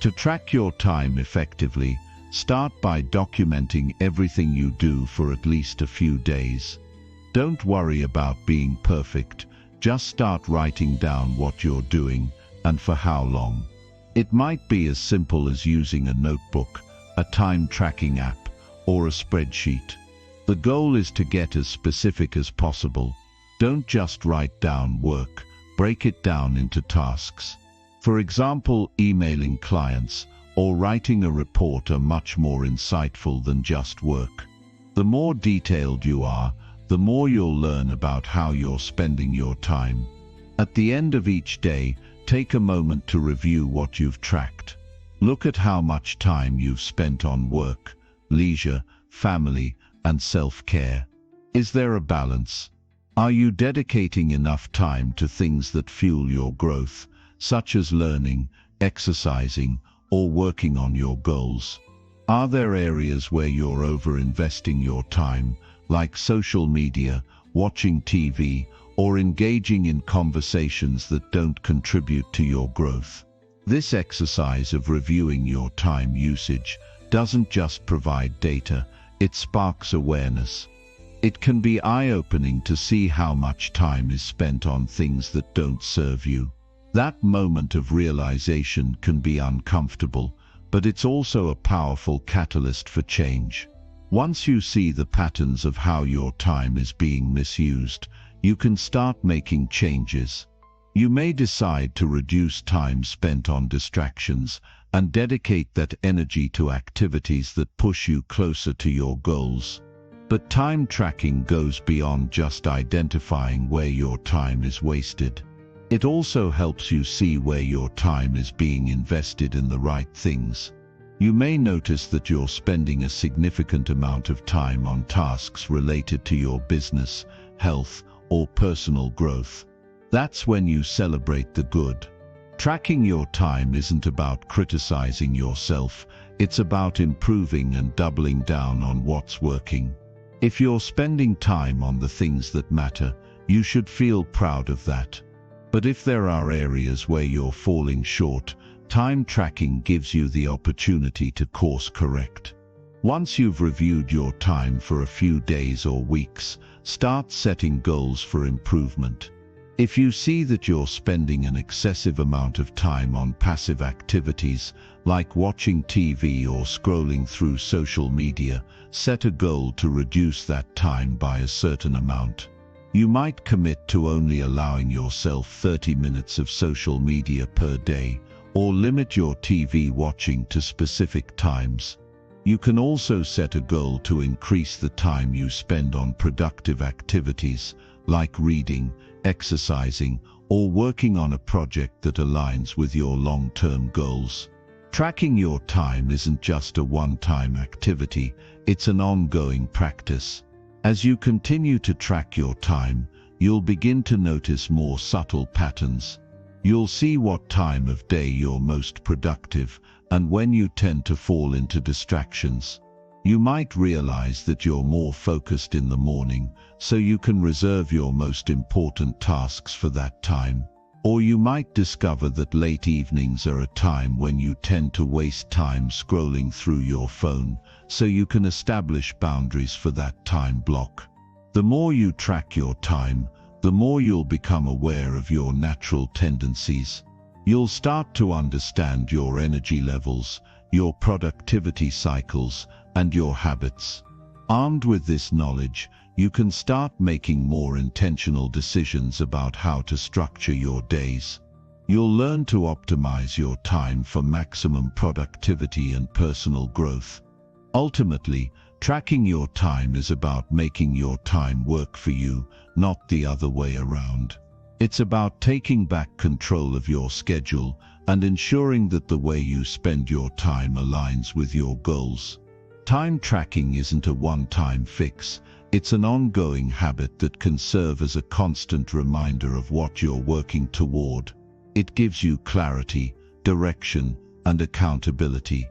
To track your time effectively, start by documenting everything you do for at least a few days. Don't worry about being perfect. Just start writing down what you're doing and for how long. It might be as simple as using a notebook, a time tracking app, or a spreadsheet. The goal is to get as specific as possible. Don't just write down work, break it down into tasks. For example, emailing clients or writing a report are much more insightful than just work. The more detailed you are, the more you'll learn about how you're spending your time. At the end of each day, take a moment to review what you've tracked. Look at how much time you've spent on work, leisure, family, and self-care. Is there a balance? Are you dedicating enough time to things that fuel your growth, such as learning, exercising, or working on your goals? Are there areas where you're over-investing your time, like social media, watching TV, or engaging in conversations that don't contribute to your growth? This exercise of reviewing your time usage doesn't just provide data, it sparks awareness. It can be eye-opening to see how much time is spent on things that don't serve you. That moment of realization can be uncomfortable, but it's also a powerful catalyst for change. Once you see the patterns of how your time is being misused, you can start making changes. You may decide to reduce time spent on distractions
and dedicate that energy to activities that push you closer to your goals. But time tracking goes beyond just identifying where your time is wasted. It also helps you see where your time is being invested in the right things. You may notice that you're spending a significant amount of time on tasks related to your business, health, or personal growth. That's when you celebrate the good. Tracking your time isn't about criticizing yourself, it's about improving and doubling down on what's working. If you're spending time on the things that matter, you should feel proud of that. But if there are areas where you're falling short, time tracking gives you the opportunity to course correct. Once you've reviewed your time for a few days or weeks, start setting goals for improvement. If you see that you're spending an excessive amount of time on passive activities, like watching TV or scrolling through social media, set a goal to reduce that time by a certain amount. You might commit to only allowing yourself 30 minutes of social media per day, or limit your TV watching to specific times. You can also set a goal to increase the time you spend on productive activities, like reading, exercising, or working on a project that aligns with your long-term goals. Tracking your time isn't just a one-time activity, it's an ongoing practice. As you continue to track your time, you'll begin to notice more subtle patterns. You'll see what time of day you're most productive and when you tend to fall into distractions. You might realize that you're more focused in the morning, so you can reserve your most important tasks for that time. Or you might discover that late evenings are a time when you tend to waste time scrolling through your phone, so you can establish boundaries for that time block. The more you track your time, the more you'll become aware of your natural tendencies. You'll start to understand your energy levels, your productivity cycles, and your habits. Armed with this knowledge, you can start making more intentional decisions about how to structure your days. You'll learn to optimize your time for maximum productivity and personal growth. Ultimately, tracking your time is about making your time work for you, not the other way around. It's about taking back control of your schedule and ensuring that the way you spend your time aligns with your goals. Time tracking isn't a one-time fix. It's an ongoing habit that can serve as a constant reminder of what you're working toward. It gives you clarity, direction, and accountability.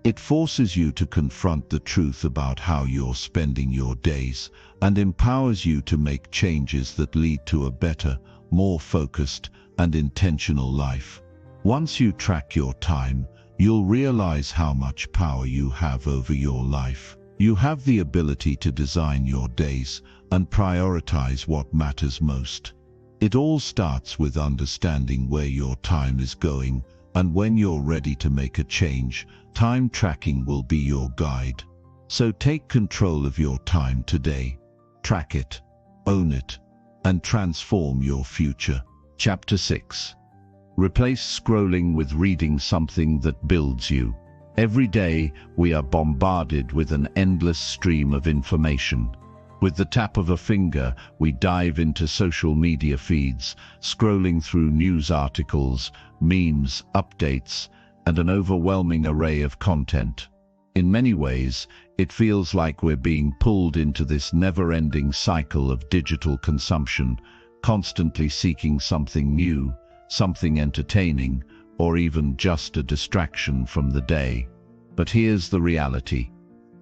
It forces you to confront the truth about how you're spending your days and empowers you to make changes that lead to a better, more focused, and intentional life. Once you track your time, you'll realize how much power you have over your life. You have the ability to design your days and prioritize what matters most. It all starts with understanding where your time is going, and when you're ready to make a change, time tracking will be your guide. So take control of your time today. Track it, own it, and transform your future.
Chapter 6. Replace scrolling with reading something that builds you. Every day, we are bombarded with an endless stream of information. With the tap of a finger, we dive into social media feeds, scrolling through news articles, memes, updates, and an overwhelming array of content. In many ways, it feels like we're being pulled into this never-ending cycle of digital consumption, constantly seeking something new, something entertaining, or even just a distraction from the day. But here's the reality.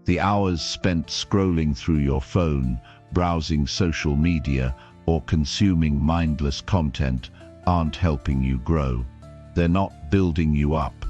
The hours spent scrolling through your phone, browsing social media, or consuming mindless content aren't helping you grow. They're not building you up.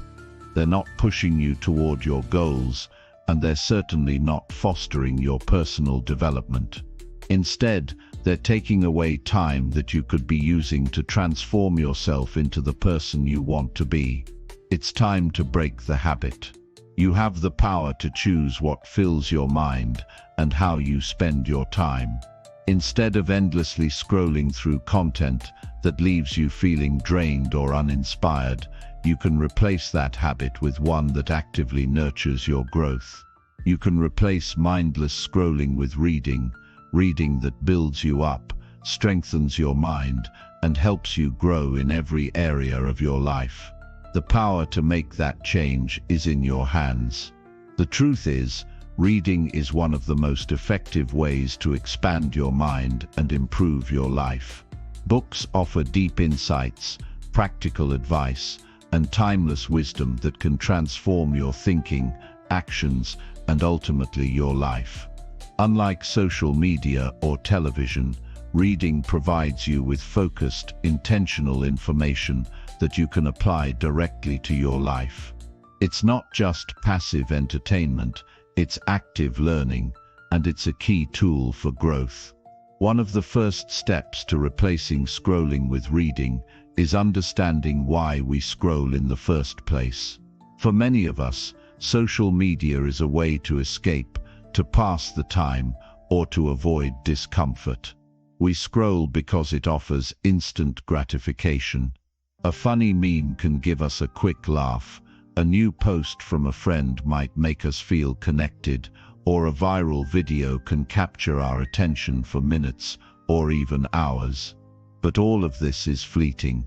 They're not pushing you toward your goals, and they're certainly not fostering your personal development. Instead, they're taking away time that you could be using to transform yourself into the person you want to be. It's time to break the habit. You have the power to choose what fills your mind and how you spend your time. Instead of endlessly scrolling through content that leaves you feeling drained or uninspired, you can replace that habit with one that actively nurtures your growth. You can replace mindless scrolling with reading, reading that builds you up, strengthens your mind, and helps you grow in every area of your life. The power to make that change is in your hands. The truth is, reading is one of the most effective ways to expand your mind and improve your life. Books offer deep insights, practical advice, and timeless wisdom that can transform your thinking, actions, and ultimately your life. Unlike social media or television, reading provides you with focused, intentional information that you can apply directly to your life. It's not just passive entertainment, it's active learning, and it's a key tool for growth. One of the first steps to replacing scrolling with reading is understanding why we scroll in the first place. For many of us, social media is a way to escape, to pass the time, or to avoid discomfort. We scroll because it offers instant gratification. A funny meme can give us a quick laugh, a new post from a friend might make us feel connected, or a viral video can capture our attention for minutes or even hours. But all of this is fleeting.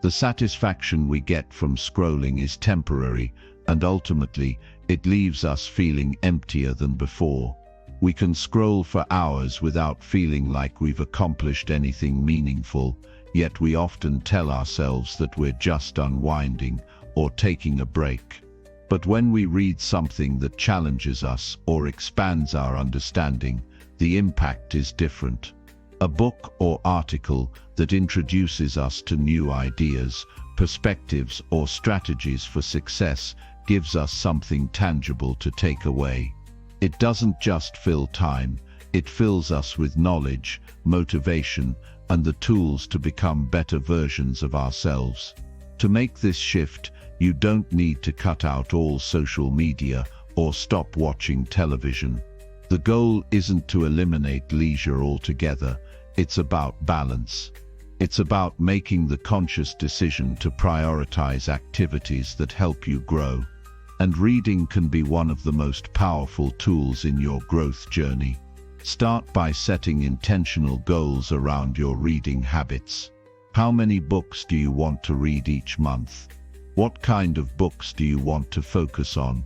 The satisfaction we get from scrolling is temporary, and ultimately, it leaves us feeling emptier than before. We can scroll for hours without feeling like we've accomplished anything meaningful, yet we often tell ourselves that we're just unwinding or taking a break. But when we read something that challenges us or expands our understanding, the impact is different. A book or article that introduces us to new ideas, perspectives, or strategies for success gives us something tangible to take away. It doesn't just fill time, it fills us with knowledge, motivation, and the tools to become better versions of ourselves. To make this shift, you don't need to cut out all social media or stop watching television. The goal isn't to eliminate leisure altogether, it's about balance. It's about making the conscious decision to prioritize activities that help you grow. And reading can be one of the most powerful tools in your growth journey. Start by setting intentional goals around your reading habits. How many books do you want to read each month? What kind of books do you want to focus on?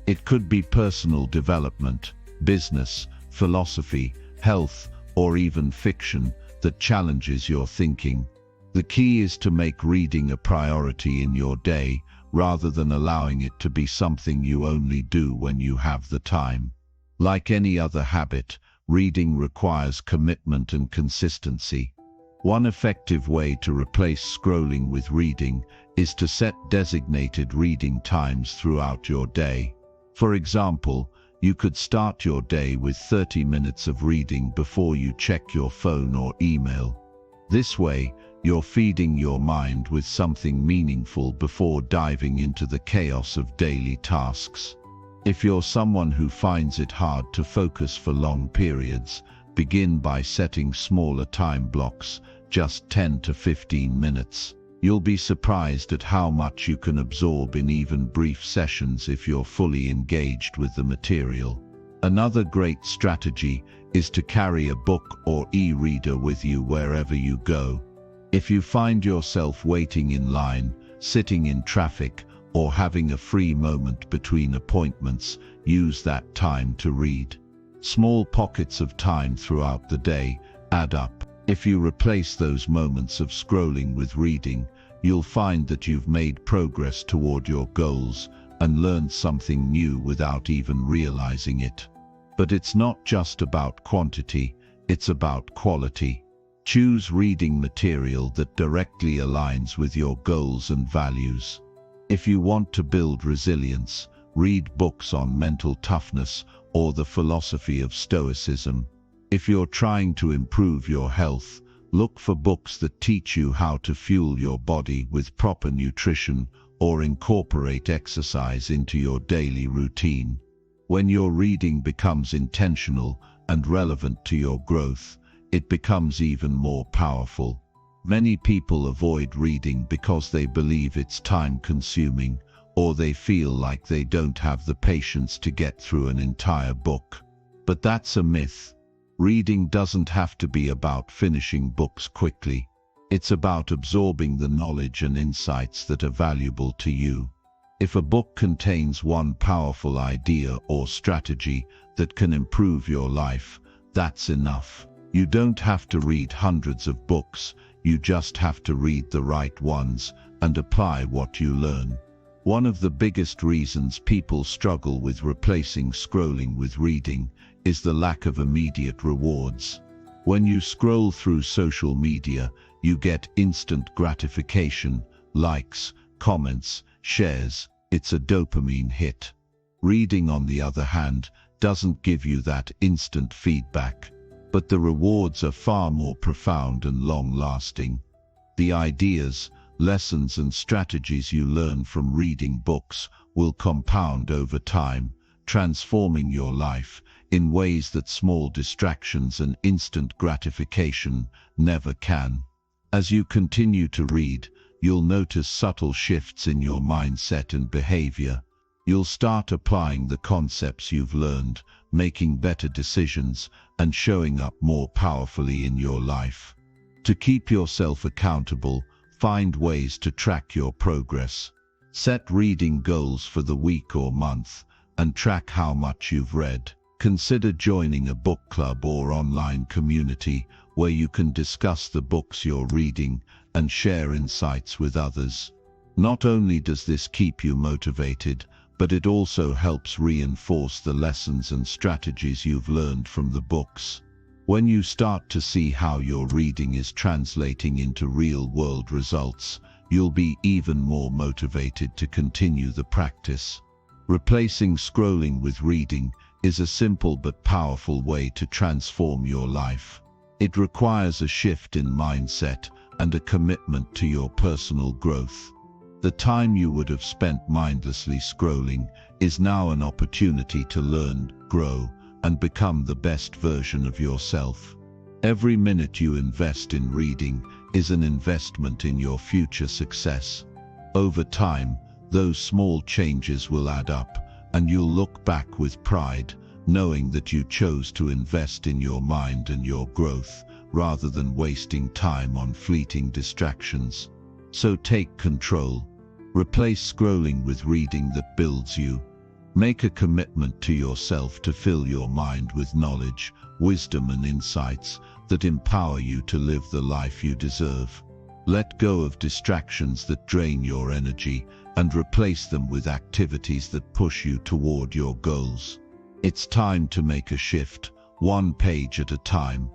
It could be personal development, business, philosophy, health, or even fiction that challenges your thinking. The key is to make reading a priority in your day, rather than allowing it to be something you only do when you have the time. Like any other habit, reading requires commitment and consistency. One effective way to replace scrolling with reading is to set designated reading times throughout your day. For example, you could start your day with 30 minutes of reading before you check your phone or email. This way, you're feeding your mind with something meaningful before diving into the chaos of daily tasks. If you're someone who finds it hard to focus for long periods, begin by setting smaller time blocks, just 10 to 15 minutes. You'll be surprised at how much you can absorb in even brief sessions if you're fully engaged with the material. Another great strategy is to carry a book or e-reader with you wherever you go. If you find yourself waiting in line, sitting in traffic, or having a free moment between appointments, use that time to read. Small pockets of time throughout the day add up. If you replace those moments of scrolling with reading, you'll find that you've made progress toward your goals and learned something new without even realizing it. But it's not just about quantity, it's about quality. Choose reading material that directly aligns with your goals and values. If you want to build resilience, read books on mental toughness or the philosophy of Stoicism. If you're trying to improve your health, look for books that teach you how to fuel your body with proper nutrition or incorporate exercise into your daily routine. When your reading becomes intentional and relevant to your growth, it becomes even more powerful.
Many people avoid reading because they believe it's time-consuming, or they feel like they don't have the patience to get through an entire book. But that's a myth. Reading doesn't have to be about finishing books quickly. It's about absorbing the knowledge and insights that are valuable to you. If a book contains one powerful idea or strategy that can improve your life, that's enough. You don't have to read hundreds of books, you just have to read the right ones and apply what you learn. One of the biggest reasons people struggle with replacing scrolling with reading is the lack of immediate rewards. When you scroll through social media, you get instant gratification, likes, comments, shares. It's a dopamine hit. Reading, on the other hand, doesn't give you that instant feedback, but the rewards are far more profound and long-lasting. The ideas, lessons and strategies you learn from reading books will compound over time, transforming your life in ways that small distractions and instant gratification never can. As you continue to read, you'll notice subtle shifts in your mindset and behavior. You'll start applying the concepts you've learned, making better decisions, and showing up more powerfully in your life. To keep yourself accountable, find ways to track your progress. Set reading goals for the week or month, and track how much you've read. Consider joining a book club or online community where you can discuss the books you're reading and share insights with others. Not only does this keep you motivated, but it also helps reinforce the lessons and strategies you've learned from the books. When you start to see how your reading is translating into real-world results, you'll be even more motivated to continue the practice. Replacing scrolling with reading is a simple but powerful way to transform your life. It requires a shift in mindset and a commitment to your personal growth. The time you would have spent mindlessly scrolling is now an opportunity to learn, grow, and become the best version of yourself. Every minute you invest in reading is an investment in your future success. Over time, those small changes will add up, and you'll look back with pride, knowing that you chose to invest in your mind and your growth, rather than wasting time on fleeting distractions. So take control. Replace scrolling with reading that builds you. Make a commitment to yourself to fill your mind with knowledge, wisdom and insights that empower you to live the life you deserve. Let go of distractions that drain your energy and replace them with activities that push you toward your goals. It's time to make a shift, one page at a time.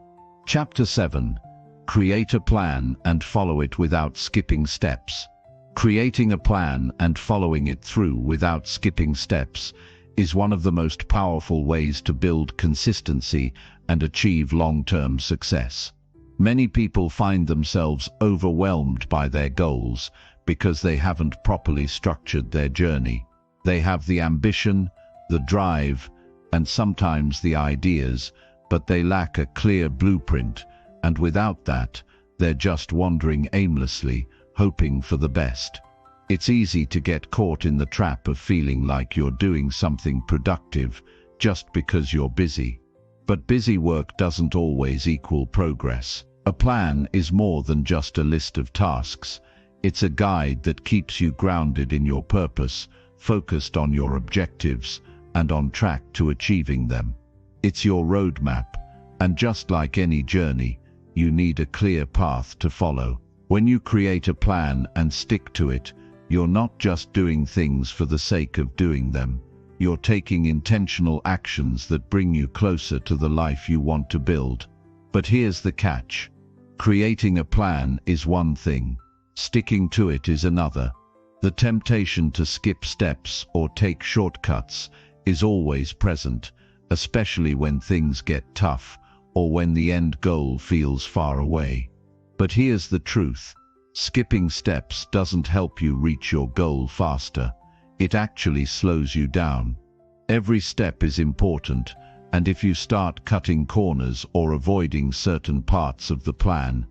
Chapter 7. Create a plan and follow it without skipping steps. Creating a plan and following it through without skipping steps is one of the most powerful ways to build consistency and achieve long-term success. Many people find themselves overwhelmed by their goals because they haven't properly structured their journey. They have the ambition, the drive, and sometimes the ideas, but they lack a clear blueprint, and without that, they're just wandering aimlessly, hoping for the best. It's easy to get caught in the trap of feeling like you're doing something productive just because you're busy. But busy work doesn't always equal progress. A plan is more than just a list of tasks. It's a guide that keeps you grounded in your purpose, focused on your objectives, and on track to achieving them. It's your roadmap, and just like any journey, you need a clear path to follow. When you create a plan and stick to it, you're not just doing things for the sake of doing them. You're taking intentional actions that bring you closer to the life you want to build. But here's the catch. Creating a plan is one thing. Sticking to it is another. The temptation to skip steps or take shortcuts is always present, especially when things get tough or when the end goal feels far away. But here's the truth. Skipping steps doesn't help you reach your goal faster. It actually slows you down. Every step is important, and if you start cutting corners or avoiding certain parts of the plan,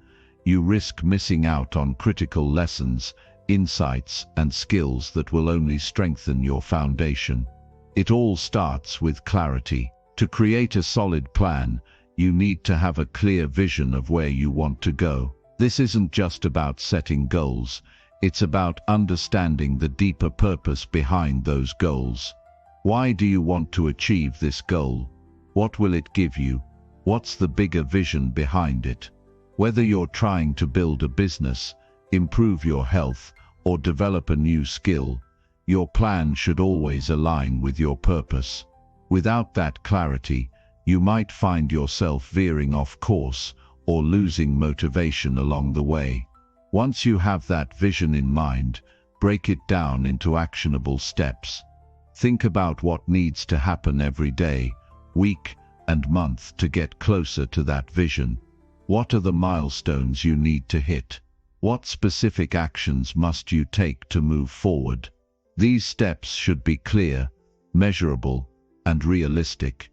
you risk missing out on critical lessons, insights, and skills that will only strengthen your foundation. It all starts with clarity. To create a solid plan, you need to have a clear vision of where you want to go. This isn't just about setting goals, it's about understanding the deeper purpose behind those goals. Why do you want to achieve this goal? What will it give you? What's the bigger vision behind it? Whether you're trying to build a business, improve your health, or develop a new skill, your plan should always align with your purpose. Without that clarity, you might find yourself veering off course or losing motivation along the way. Once you have that vision in mind, break it down into actionable steps. Think about what needs to happen every day, week, and month to get closer to that vision. What are the milestones you need to hit? What specific actions must you take to move forward? These steps should be clear, measurable, and realistic.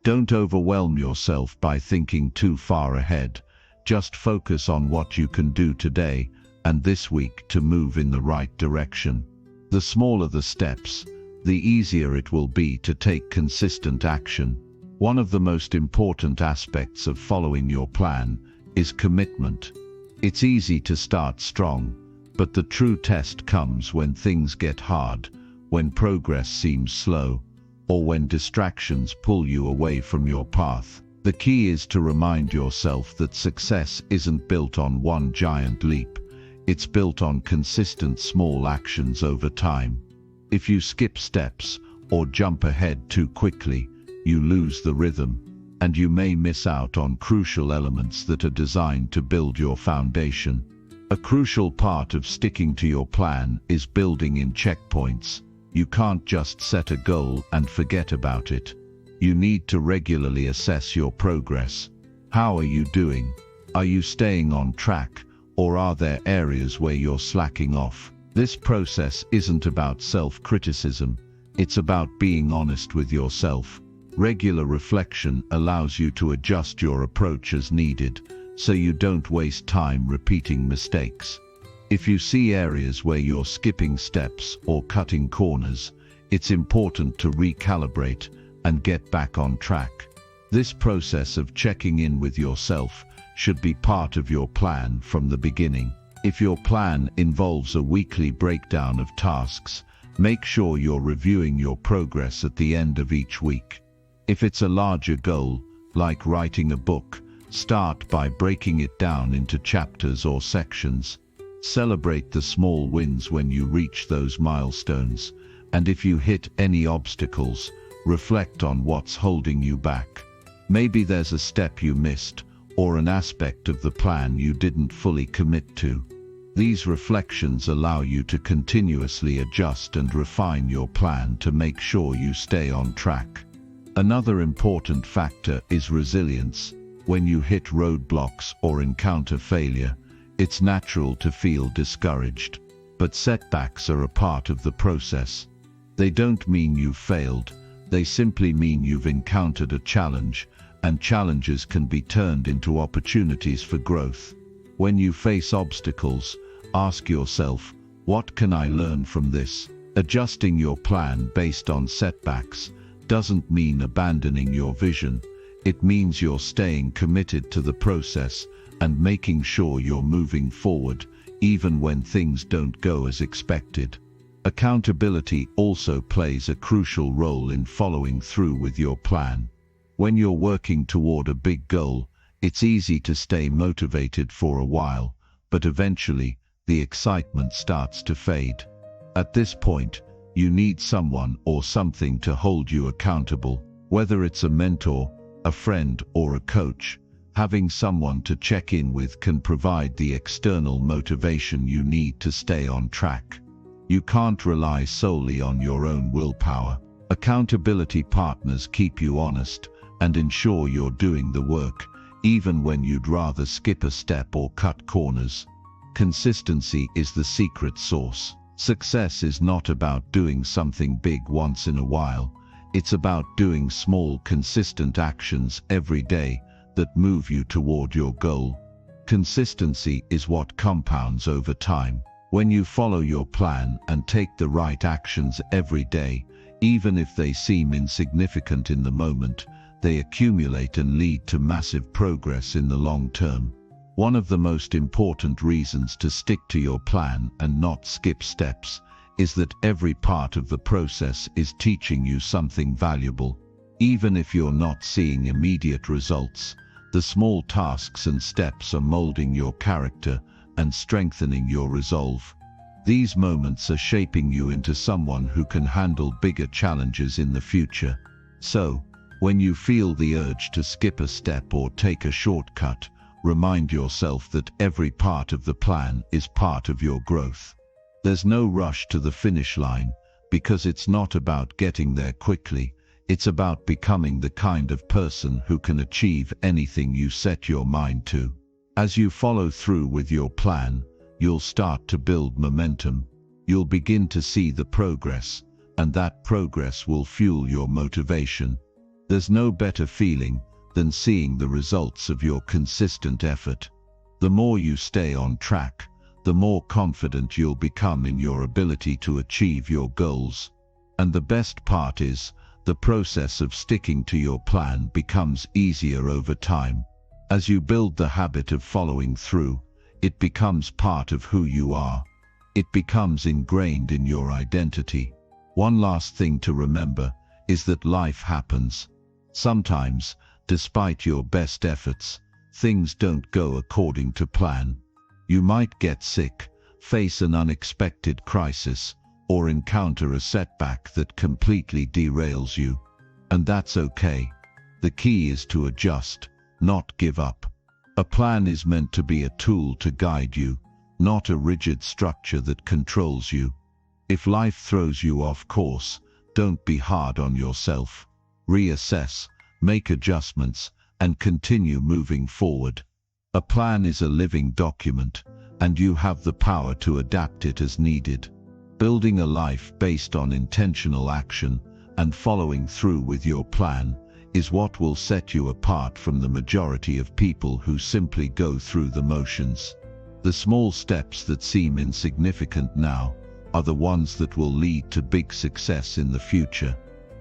Don't overwhelm yourself by thinking too far ahead. Just focus on what you can do today and this week to move in the right direction. The smaller the steps, the easier it will be to take consistent action. One of the most important aspects of following your plan is commitment. It's easy to start strong, but the true test comes when things get hard, when progress seems slow, or when distractions pull you away from your path. The key is to remind yourself that success isn't built on one giant leap. It's built on consistent small actions over time. If you skip steps or jump ahead too quickly, you lose the rhythm, and you may miss out on crucial elements that are designed to build your foundation. A crucial part of sticking to your plan is building in checkpoints. You can't just set a goal and forget about it. You need to regularly assess your progress. How are you doing? Are you staying on track, or are there areas where you're slacking off? This process isn't about self-criticism, it's about being honest with yourself. Regular reflection allows you to adjust your approach as needed, so you don't waste time repeating mistakes. If you see areas where you're skipping steps or cutting corners, it's important to recalibrate and get back on track. This process of checking in with yourself should be part of your plan from the beginning. If your plan involves a weekly breakdown of tasks, make sure you're reviewing your progress at the end of each week. If it's a larger goal, like writing a book, start by breaking it down into chapters or sections. Celebrate the small wins when you reach those milestones, and if you hit any obstacles, reflect on what's holding you back. Maybe there's a step you missed, or an aspect of the plan you didn't fully commit to. These reflections allow you to continuously adjust and refine your plan to make sure you stay on track. Another important factor is resilience. When you hit roadblocks or encounter failure, it's natural to feel discouraged. But setbacks are a part of the process. They don't mean you've failed, they simply mean you've encountered a challenge, and challenges can be turned into opportunities for growth. When you face obstacles, ask yourself, what can I learn from this? Adjusting your plan based on setbacks doesn't mean abandoning your vision. It means you're staying committed to the process and making sure you're moving forward, even when things don't go as expected. Accountability also plays a crucial role in following through with your plan. When you're working toward a big goal, it's easy to stay motivated for a while, but eventually, the excitement starts to fade. At this point, you need someone or something to hold you accountable. Whether it's a mentor, a friend, or a coach, having someone to check in with can provide the external motivation you need to stay on track. You can't rely solely on your own willpower. Accountability partners keep you honest and ensure you're doing the work, even when you'd rather skip a step or cut corners. Consistency is the secret sauce. Success is not about doing something big once in a while. It's about doing small, consistent actions every day that move you toward your goal.
Consistency is what compounds over time. When you follow your plan and take the right actions every day, even if they seem insignificant in the moment, they accumulate and lead to massive progress in the long term. One of the most important reasons to stick to your plan and not skip steps is that every part of the process is teaching you something valuable. Even if you're not seeing immediate results, the small tasks and steps are molding your character and strengthening your resolve. These moments are shaping you into someone who can handle bigger challenges in the future. So, when you feel the urge to skip a step or take a shortcut, remind yourself that every part of the plan is part of your growth. There's no rush to the finish line, because it's not about getting there quickly. It's about becoming the kind of person who can achieve anything you set your mind to. As you follow through with your plan, you'll start to build momentum. You'll begin to see the progress, and that progress will fuel your motivation. There's no better feeling than seeing the results of your consistent effort. The more you stay on track, the more confident you'll become in your ability to achieve your goals. And the best part is, the process of sticking to your plan becomes easier over time. As you build the habit of following through, it becomes part of who you are. It becomes ingrained in your identity. One last thing to remember is that life happens. Sometimes, despite your best efforts, things don't go according to plan. You might get sick, face an unexpected crisis, or encounter a setback that completely derails you. And that's okay. The key is to adjust, not give up. A plan is meant to be a tool to guide you, not a rigid structure that controls you. If life throws you off course, don't be hard on yourself. Reassess, make adjustments, and continue moving forward. A plan is a living document, and you have the power to adapt it as needed. Building a life based on intentional action and following through with your plan is what will set you apart from the majority of people who simply go through the motions. The small steps that seem insignificant now are the ones that will lead to big success in the future.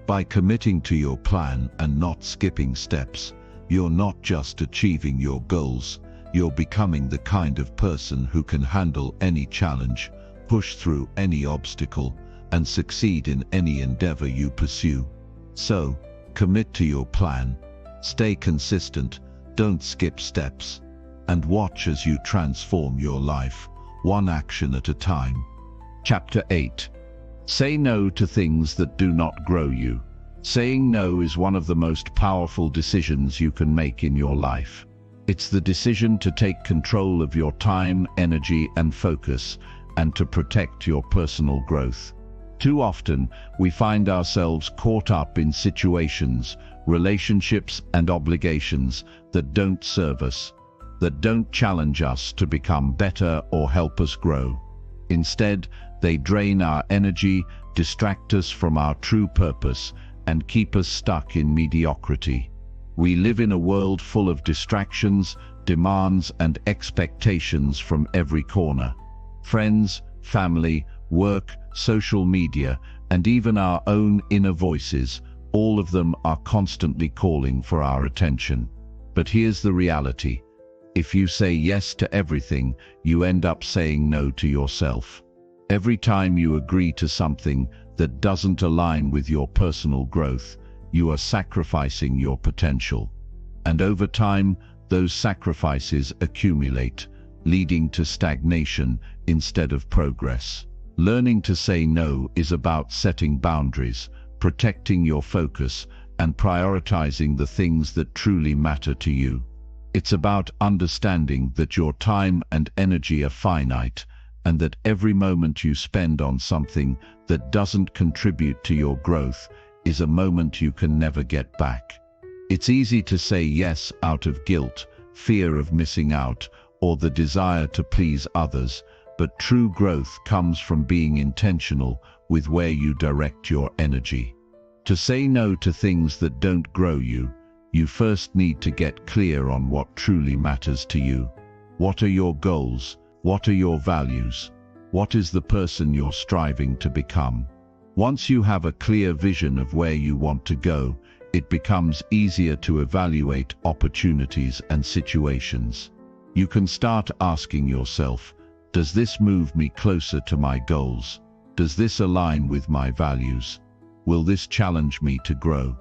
By committing to your plan and not skipping steps, you're not just achieving your goals, you're becoming the kind of person who can handle any challenge, push through any obstacle, and succeed in any endeavor you pursue. So, commit to your plan, stay consistent, don't skip steps, and watch as you transform your life, one action at a time.
Chapter 8. Say no to things that do not grow you. Saying no is one of the most powerful decisions you can make in your life. It's the decision to take control of your time, energy, and focus, and to protect your personal growth. Too often, we find ourselves caught up in situations, relationships, and obligations that don't serve us, that don't challenge us to become better or help us grow. Instead, they drain our energy, distract us from our true purpose, and keep us stuck in mediocrity. We live in a world full of distractions, demands, and expectations from every corner. Friends, family, work, social media, and even our own inner voices, all of them are constantly calling for our attention. But here's the reality. If you say yes to everything, you end up saying no to yourself. Every time you agree to something that doesn't align with your personal growth, you are sacrificing your potential. And over time, those sacrifices accumulate, leading to stagnation instead of progress. Learning to say no is about setting boundaries, protecting your focus, and prioritizing the things that truly matter to you. It's about understanding that your time and energy are finite, and that every moment you spend on something that doesn't contribute to your growth is a moment you can never get back. It's easy to say yes out of guilt, fear of missing out, or the desire to please others, but true growth comes from being intentional with where you direct your energy. To say no to things that don't grow you, you first need to get clear on what truly matters to you. What are your goals? What are your values? What is the person you're striving to become? Once you have a clear vision of where you want to go, it becomes easier to evaluate opportunities and situations. You can start asking yourself, does this move me closer to my goals? Does this align with my values? Will this challenge me to grow?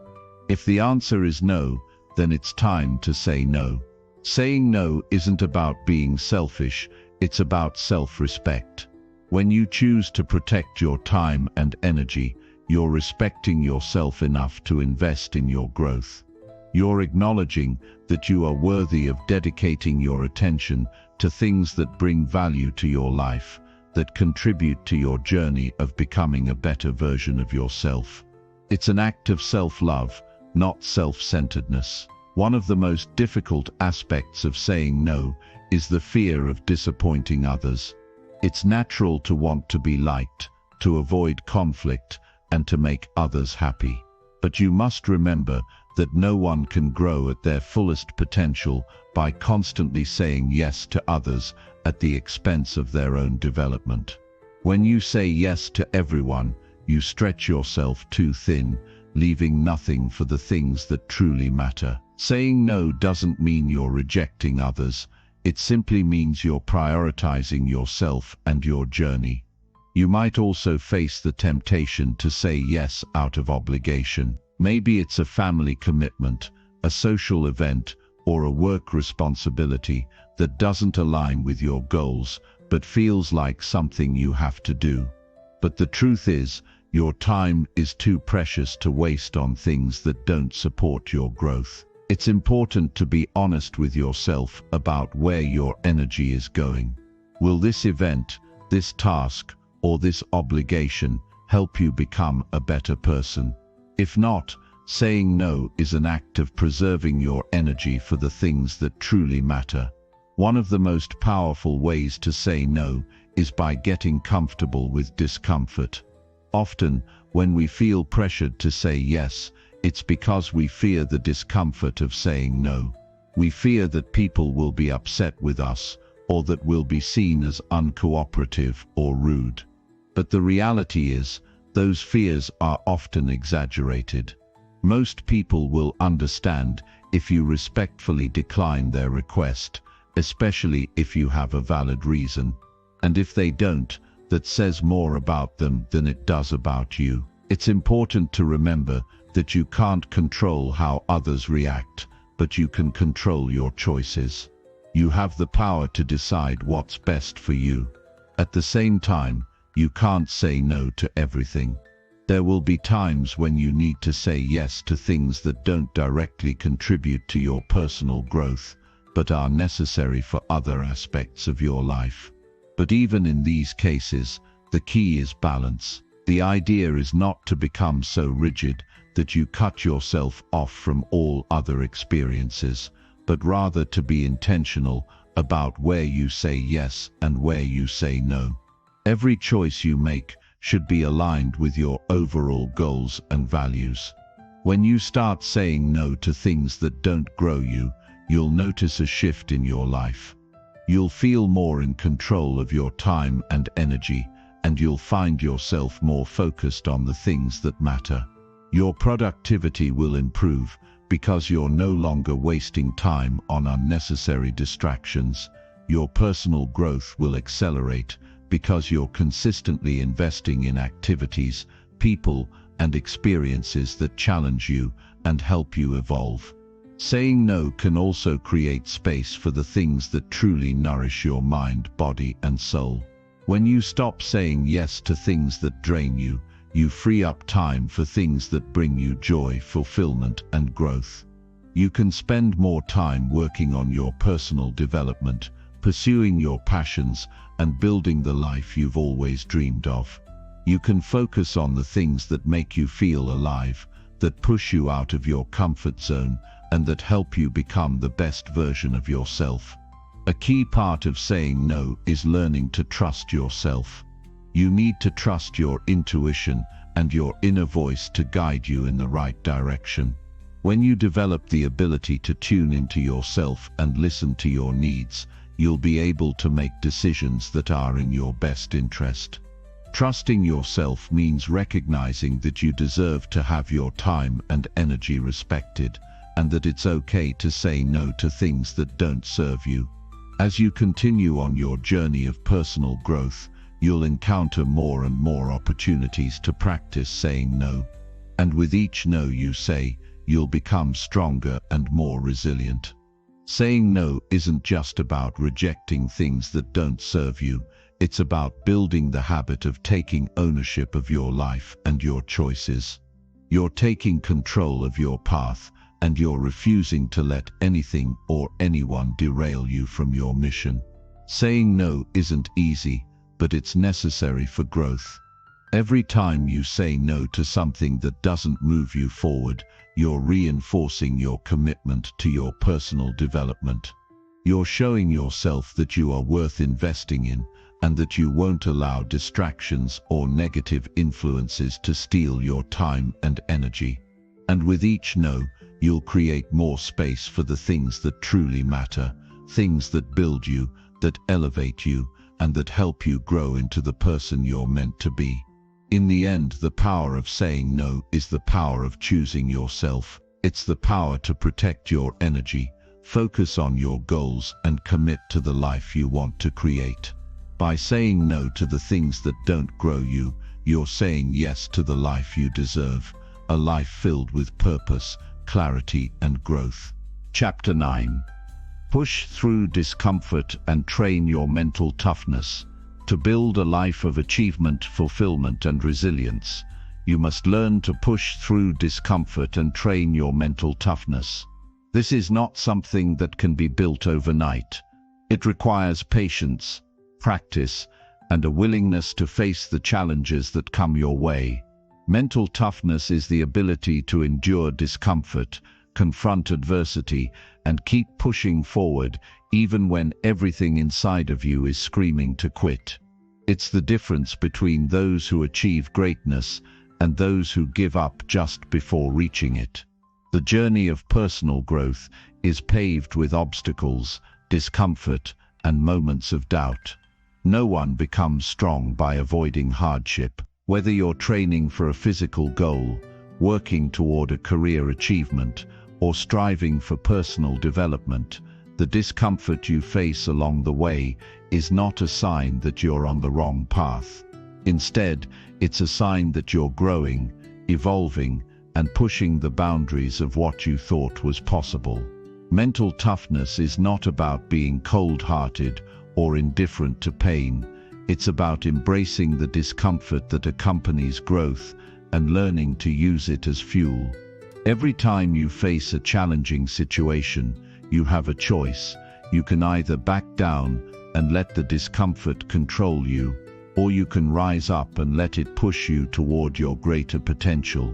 If the answer is no, then it's time to say no. Saying no isn't about being selfish, it's about self-respect. When you choose to protect your time and energy, you're respecting yourself enough to invest in your growth. You're acknowledging that you are worthy of dedicating your attention to things that bring value to your life, that contribute to your journey of becoming a better version of yourself. It's an act of self-love, not self-centeredness. One of the most difficult aspects of saying no is the fear of disappointing others. It's natural to want to be liked, to avoid conflict, and to make others happy. But you must remember that no one can grow at their fullest potential by constantly saying yes to others at the expense of their own development. When you say yes to everyone, you stretch yourself too thin, leaving nothing for the things that truly matter. Saying no doesn't mean you're rejecting others. It simply means you're prioritizing yourself and your journey. You might also face the temptation to say yes out of obligation. Maybe it's a family commitment, a social event, or a work responsibility that doesn't align with your goals, but feels like something you have to do. But the truth is, your time is too precious to waste on things that don't support your growth. It's important to be honest with yourself about where your energy is going. Will this event, this task, or this obligation help you become a better person? If not, saying no is an act of preserving your energy for the things that truly matter. One of the most powerful ways to say no is by getting comfortable with discomfort. Often, when we feel pressured to say yes, it's because we fear the discomfort of saying no. We fear that people will be upset with us, or that we'll be seen as uncooperative or rude. But the reality is, those fears are often exaggerated. Most people will understand if you respectfully decline their request, especially if you have a valid reason. And if they don't, that says more about them than it does about you. It's important to remember that you can't control how others react, but you can control your choices. You have the power to decide what's best for you. At the same time, you can't say no to everything. There will be times when you need to say yes to things that don't directly contribute to your personal growth, but are necessary for other aspects of your life. But even in these cases, the key is balance. The idea is not to become so rigid that you cut yourself off from all other experiences, but rather to be intentional about where you say yes and where you say no. Every choice you make should be aligned with your overall goals and values. When you start saying no to things that don't grow you, you'll notice a shift in your life. You'll feel more in control of your time and energy, and you'll find yourself more focused on the things that matter. Your productivity will improve because you're no longer wasting time on unnecessary distractions. Your personal growth will accelerate because you're consistently investing in activities, people, and experiences that challenge you and help you evolve. Saying no can also create space for the things that truly nourish your mind, body, and soul. When you stop saying yes to things that drain you, you free up time for things that bring you joy, fulfillment, and growth. You can spend more time working on your personal development, pursuing your passions, and building the life you've always dreamed of. You can focus on the things that make you feel alive, that push you out of your comfort zone, and that help you become the best version of yourself. A key part of saying no is learning to trust yourself. You need to trust your intuition and your inner voice to guide you in the right direction. When you develop the ability to tune into yourself and listen to your needs,
you'll be able to make decisions that are in your best interest. Trusting yourself means recognizing that you deserve to have your time and energy respected, and that it's okay to say no to things that don't serve you. As you continue on your journey of personal growth, you'll encounter more and more opportunities to practice saying no. And with each no you say, you'll become stronger and more resilient. Saying no isn't just about rejecting things that don't serve you. It's about building the habit of taking ownership of your life and your choices. You're taking control of your path, and you're refusing to let anything or anyone derail you from your mission. Saying no isn't easy, but it's necessary for growth. Every time you say no to something that doesn't move you forward, you're reinforcing your commitment to your personal development. You're showing yourself that you are worth investing in, and that you won't allow distractions or negative influences to steal your time and energy. And with each no, you'll create more space for the things that truly matter, things that build you, that elevate you, and that help you grow into the person you're meant to be. In the end, the power of saying no is the power of choosing yourself. It's the power to protect your energy, focus on your goals, and commit to the life you want to create. By saying no to the things that don't grow you, you're saying yes to the life you deserve, a life filled with purpose, clarity, and growth.
Chapter 9. Push through discomfort and train your mental toughness. To build a life of achievement, fulfillment, and resilience, you must learn to push through discomfort and train your mental toughness. This is not something that can be built overnight. It requires patience, practice, and a willingness to face the challenges that come your way. Mental toughness is the ability to endure discomfort, confront adversity, and keep pushing forward even when everything inside of you is screaming to quit. It's the difference between those who achieve greatness and those who give up just before reaching it. The journey of personal growth is paved with obstacles, discomfort, and moments of doubt. No one becomes strong by avoiding hardship. Whether you're training for a physical goal, working toward a career achievement, or striving for personal development, the discomfort you face along the way is not a sign that you're on the wrong path. Instead, it's a sign that you're growing, evolving, and pushing the boundaries of what you thought was possible. Mental toughness is not about being cold-hearted or indifferent to pain. It's about embracing the discomfort that accompanies growth and learning to use it as fuel. Every time you face a challenging situation, you have a choice. You can either back down and let the discomfort control you, or you can rise up and let it push you toward your greater potential.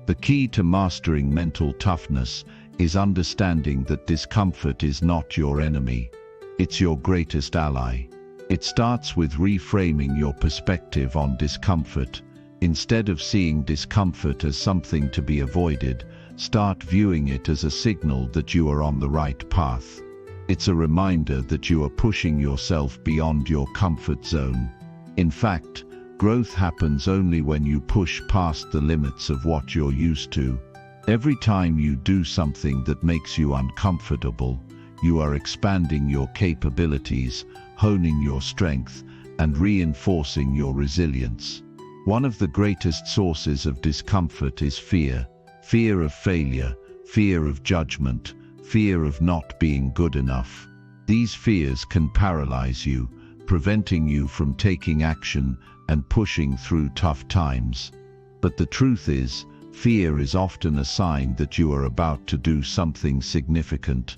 The key to mastering mental toughness is understanding that discomfort is not your enemy. It's your greatest ally. It starts with reframing your perspective on discomfort. Instead of seeing discomfort as something to be avoided, start viewing it as a signal that you are on the right path. It's a reminder that you are pushing yourself beyond your comfort zone. In fact, growth happens only when you push past the limits of what you're used to. Every time you do something that makes you uncomfortable, you are expanding your capabilities, honing your strength, and reinforcing your resilience. One of the greatest sources of discomfort is fear. Fear of failure, fear of judgment, fear of not being good enough. These fears can paralyze you, preventing you from taking action and pushing through tough times. But the truth is, fear is often a sign that you are about to do something significant.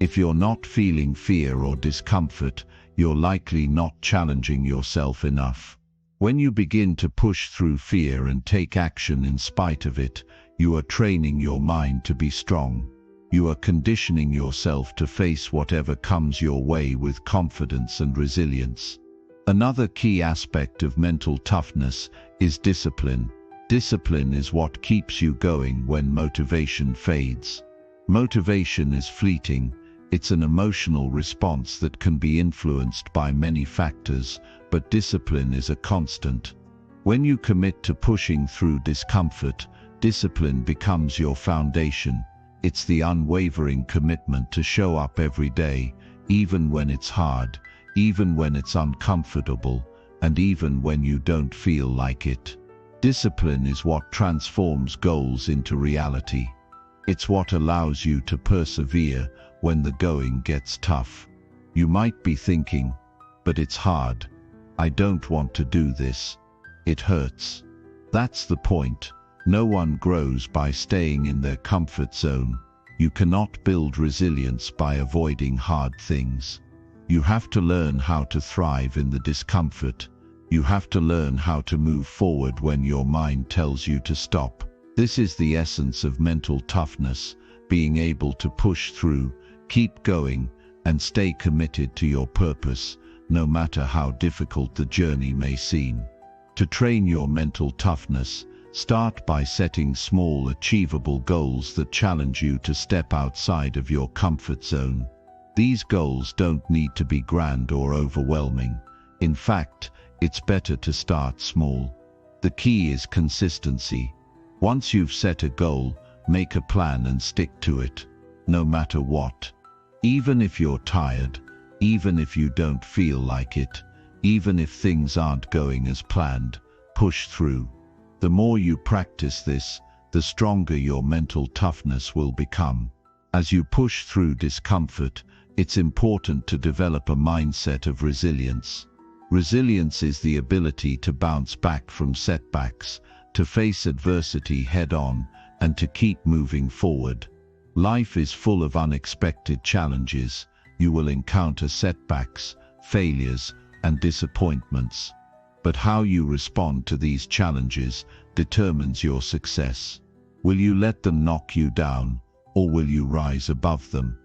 If you're not feeling fear or discomfort, you're likely not challenging yourself enough. When you begin to push through fear and take action in spite of it, you are training your mind to be strong. You are conditioning yourself to face whatever comes your way with confidence and resilience. Another key aspect of mental toughness is discipline. Discipline is what keeps you going when motivation fades. Motivation is fleeting, It's an emotional response that can be influenced by many factors, but discipline is a constant. When you commit to pushing through discomfort, discipline becomes your foundation. It's the unwavering commitment to show up every day, even when it's hard, even when it's uncomfortable, and even when you don't feel like it. Discipline is what transforms goals into reality. It's what allows you to persevere when the going gets tough. You might be thinking, but it's hard. I don't want to do this. It hurts. That's the point. No one grows by staying in their comfort zone. You cannot build resilience by avoiding hard things. You have to learn how to thrive in the discomfort. You have to learn how to move forward when your mind tells you to stop. This is the essence of mental toughness, being able to push through, keep going, and stay committed to your purpose, no matter how difficult the journey may seem. To train your mental toughness, start by setting small, achievable goals that challenge you to step outside of your comfort zone. These goals don't need to be grand or overwhelming. In fact, it's better to start small. The key is consistency. Once you've set a goal, make a plan and stick to it, no matter what. Even if you're tired, even if you don't feel like it, even if things aren't going as planned, push through. The more you practice this, the stronger your mental toughness will become. As you push through discomfort, it's important to develop a mindset of resilience. Resilience is the ability to bounce back from setbacks, to face adversity head-on, and to keep moving forward. Life is full of unexpected challenges. You will encounter setbacks, failures, and disappointments. But how you respond to these challenges determines your success. Will you let them knock you down, or will you rise above them?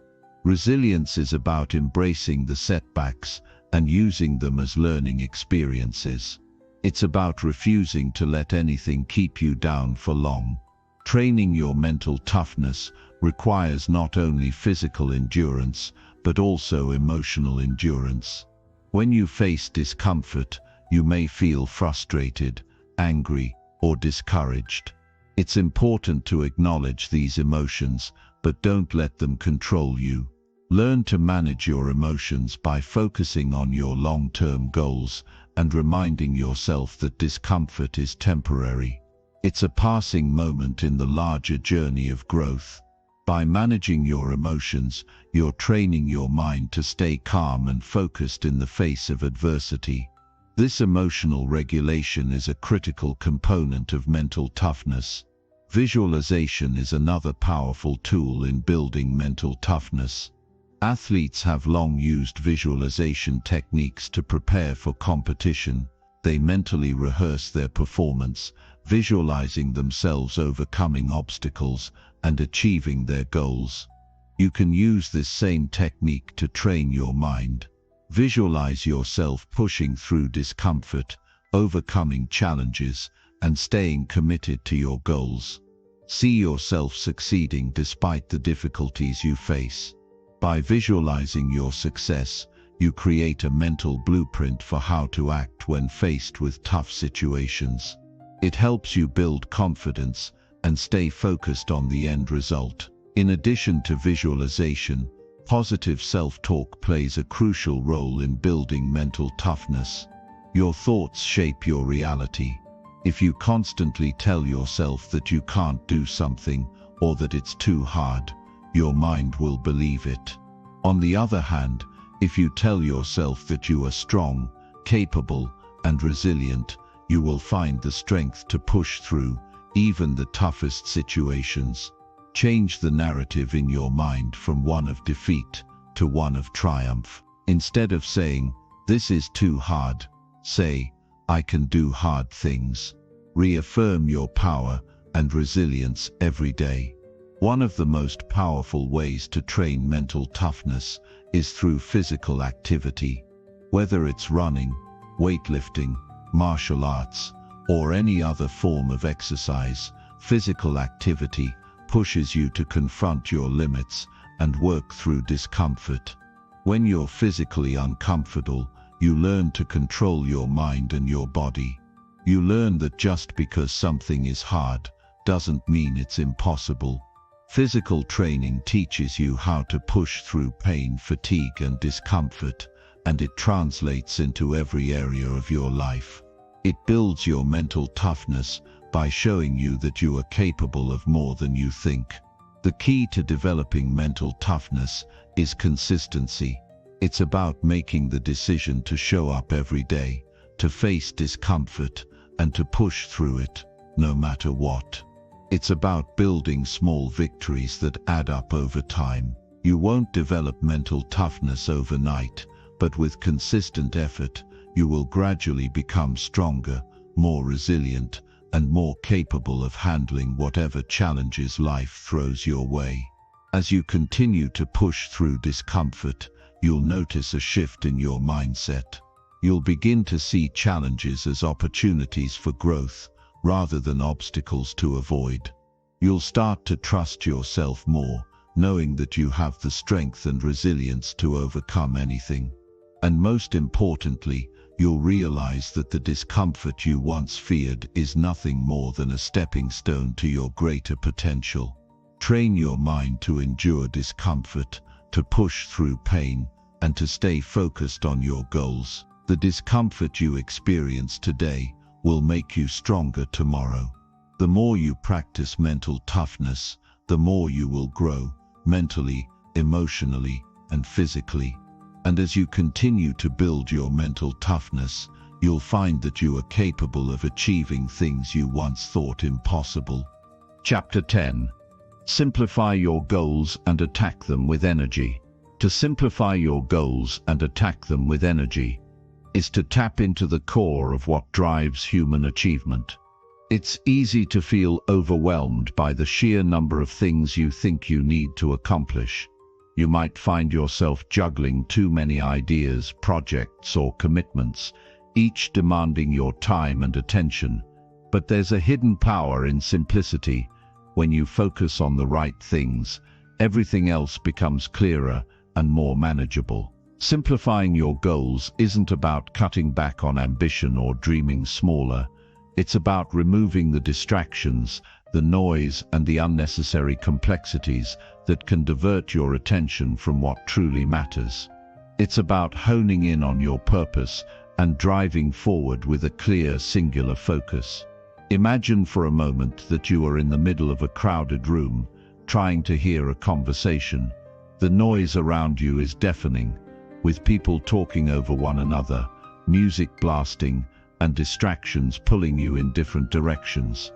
Resilience is about embracing the setbacks and using them as learning experiences. It's about refusing to let anything keep you down for long. Training your mental toughness requires not only physical endurance, but also emotional endurance. When you face discomfort, you may feel frustrated, angry, or discouraged. It's important to acknowledge these emotions, but don't let them control you. Learn to manage your emotions by focusing on your long-term goals and reminding yourself that discomfort is temporary. It's a passing moment in the larger journey of growth. By managing your emotions, you're training your mind to stay calm and focused in the face of adversity. This emotional regulation is a critical component of mental toughness. Visualization is another powerful tool in building mental toughness. Athletes have long used visualization techniques to prepare for competition. They mentally rehearse their performance, visualizing themselves overcoming obstacles and achieving their goals. You can use this same technique to train your mind. Visualize yourself pushing through discomfort, overcoming challenges, and staying committed to your goals. See yourself succeeding despite the difficulties you face. By visualizing your success, you create a mental blueprint for how to act when faced with tough situations. It helps you build confidence and stay focused on the end result. In addition to visualization, positive self-talk plays a crucial role in building mental toughness. Your thoughts shape your reality. If you constantly tell yourself that you can't do something or that it's too hard, your mind will believe it. On the other hand, if you tell yourself that you are strong, capable, and resilient, you will find the strength to push through even the toughest situations. Change the narrative in your mind from one of defeat to one of triumph. Instead of saying, "This is too hard," say, "I can do hard things." Reaffirm your power and resilience every day. One of the most powerful ways to train mental toughness is through physical activity. Whether it's running, weightlifting, martial arts, or any other form of exercise, physical activity pushes you to confront your limits
and work through discomfort. When you're physically uncomfortable, you learn to control your mind and your body. You learn that just because something is hard doesn't mean it's impossible. Physical training teaches you how to push through pain, fatigue, and discomfort, and it translates into every area of your life. It builds your mental toughness by showing you that you are capable of more than you think. The key to developing mental toughness is consistency. It's about making the decision to show up every day, to face discomfort, and to push through it, no matter what. It's about building small victories that add up over time. You won't develop mental toughness overnight, but with consistent effort, you will gradually become stronger, more resilient, and more capable of handling whatever challenges life throws your way. As you continue to push through discomfort, you'll notice a shift in your mindset. You'll begin to see challenges as opportunities for growth, rather than obstacles to avoid. You'll start to trust yourself more, knowing that you have the strength and resilience to overcome anything. And most importantly, you'll realize that the discomfort you once feared is nothing more than a stepping stone to your greater potential. Train your mind to endure discomfort, to push through pain, and to stay focused on your goals. The discomfort you experience today will make you stronger tomorrow. The more you practice mental toughness, the more you will grow, mentally, emotionally, and physically. And as you continue to build your mental toughness, you'll find that you are capable of achieving things you once thought impossible.
Chapter 10. Simplify your goals and attack them with energy. To simplify your goals and attack them with energy is to tap into the core of what drives human achievement. It's easy to feel overwhelmed by the sheer number of things you think you need to accomplish. You might find yourself juggling too many ideas, projects, or commitments, each demanding your time and attention. But there's a hidden power in simplicity. When you focus on the right things, everything else becomes clearer and more manageable. Simplifying your goals isn't about cutting back on ambition or dreaming smaller. It's about removing the distractions, the noise, and the unnecessary complexities that can divert your attention from what truly matters. It's about honing in on your purpose and driving forward with a clear, singular focus. Imagine for a moment that you are in the middle of a crowded room, trying to hear a conversation. The noise around you is deafening, with people talking over one another, music blasting, and distractions pulling you in different directions.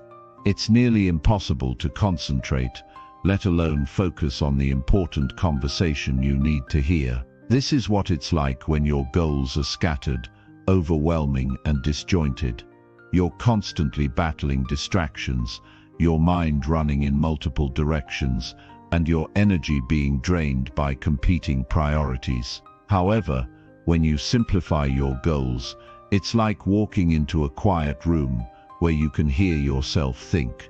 It's nearly impossible to concentrate, let alone focus on the important conversation you need to hear. This is what it's like when your goals are scattered, overwhelming, and disjointed. You're constantly battling distractions, your mind running in multiple directions, and your energy being drained by competing priorities. However, when you simplify your goals, it's like walking into a quiet room where you can hear yourself think.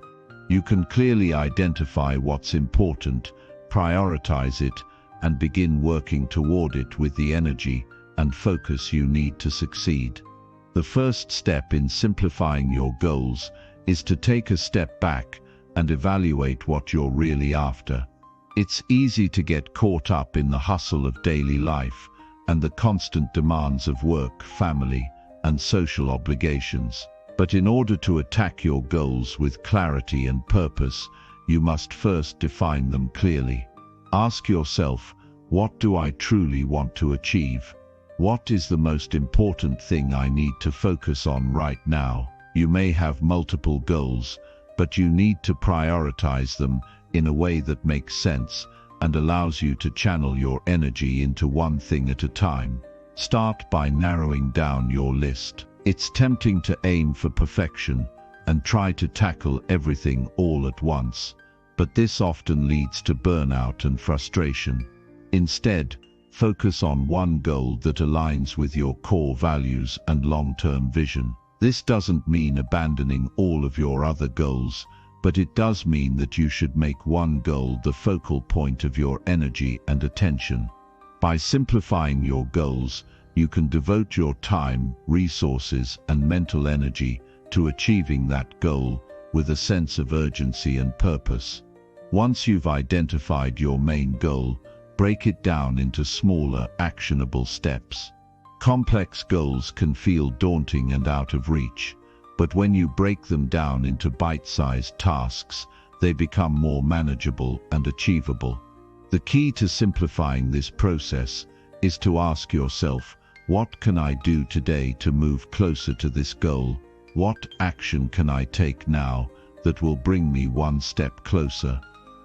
You can clearly identify what's important, prioritize it, and begin working toward it with the energy and focus you need to succeed. The first step in simplifying your goals is to take a step back and evaluate what you're really after. It's easy to get caught up in the hustle of daily life and the constant demands of work, family, and social obligations. But in order to attack your goals with clarity and purpose, you must first define them clearly. Ask yourself, what do I truly want to achieve? What is the most important thing I need to focus on right now? You may have multiple goals, but you need to prioritize them in a way that makes sense and allows you to channel your energy into one thing at a time. Start by narrowing down your list. It's tempting to aim for perfection and try to tackle everything all at once, but this often leads to burnout and frustration. Instead, focus on one goal that aligns with your core values and long-term vision. This doesn't mean abandoning all of your other goals, but it does mean that you should make one goal the focal point of your energy and attention. By simplifying your goals, you can devote your time, resources, and mental energy to achieving that goal with a sense of urgency and purpose. Once you've identified your main goal, break it down into smaller, actionable steps. Complex goals can feel daunting and out of reach, but when you break them down into bite-sized tasks, they become more manageable and achievable. The key to simplifying this process is to ask yourself, what can I do today to move closer to this goal? What action can I take now that will bring me one step closer?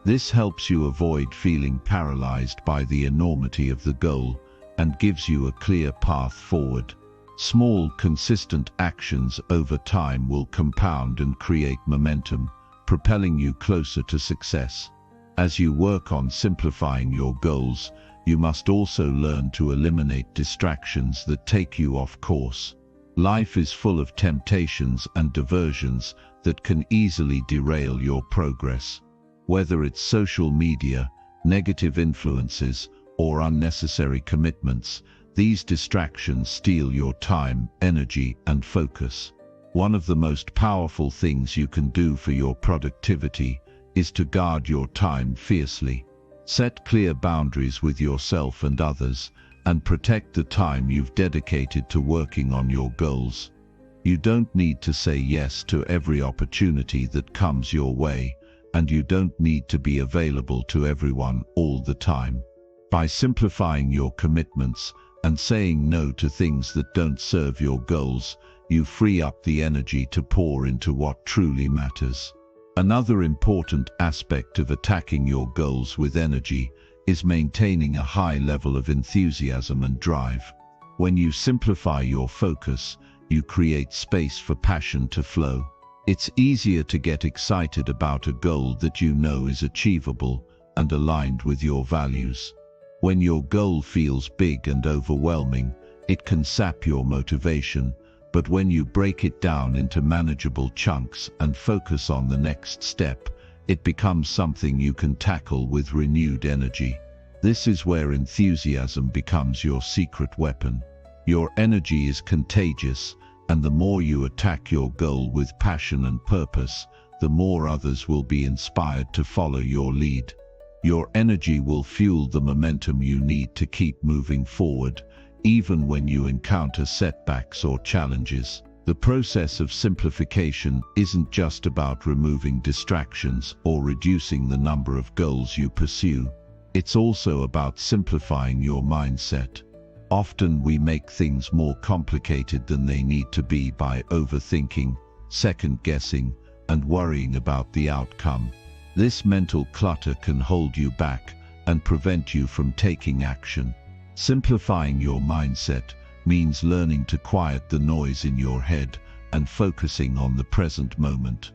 This helps you avoid feeling paralyzed by the enormity of the goal and gives you a clear path forward. Small, consistent actions over time will compound and create momentum, propelling you closer to success. As you work on simplifying your goals, you must also learn to eliminate distractions that take you off course. Life is full of temptations and diversions that can easily derail your progress. Whether it's social media, negative influences, or unnecessary commitments, these distractions steal your time, energy, and focus. One of the most powerful things you can do for your productivity is to guard your time fiercely. Set clear boundaries with yourself and others, and protect the time you've dedicated to working on your goals. You don't need to say yes to every opportunity that comes your way, and you don't need to be available to everyone all the time. By simplifying your commitments and saying no to things that don't serve your goals, you free up the energy to pour into what truly matters. Another important aspect of attacking your goals with energy is maintaining a high level of enthusiasm and drive. When you simplify your focus, you create space for passion to flow. It's easier to get excited about a goal that you know is achievable and aligned with your values. When your goal feels big and overwhelming, it can sap your motivation, but when you break it down into manageable chunks and focus on the next step, it becomes something you can tackle with renewed energy. This is where enthusiasm becomes your secret weapon. Your energy is contagious, and the more you attack your goal with passion and purpose, the more others will be inspired to follow your lead. Your energy will fuel the momentum you need to keep moving forward, even when you encounter setbacks or challenges. The process of simplification isn't just about removing distractions or reducing the number of goals you pursue. It's also about simplifying your mindset. Often we make things more complicated than they need to be by overthinking, second-guessing, and worrying about the outcome. This mental clutter can hold you back and prevent you from taking action. Simplifying your mindset means learning to quiet the noise in your head and focusing on the present moment.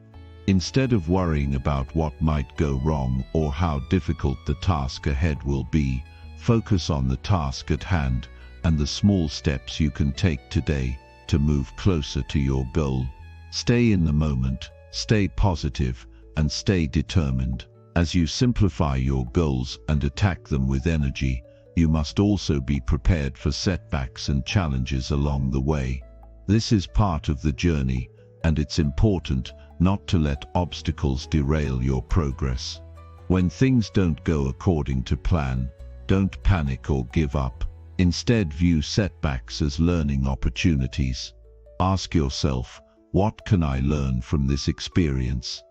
Instead of worrying about what might go wrong or how difficult the task ahead will be, focus on the task at hand and the small steps you can take today to move closer to your goal. Stay in the moment, stay positive, and stay determined. As you simplify your goals and attack them with energy, you must also be prepared for setbacks and challenges along the way. This is part of the journey, and it's important not to let obstacles derail your progress. When things don't go according to plan, don't panic or give up. Instead, view setbacks as learning opportunities. Ask yourself, what can I learn from this experience?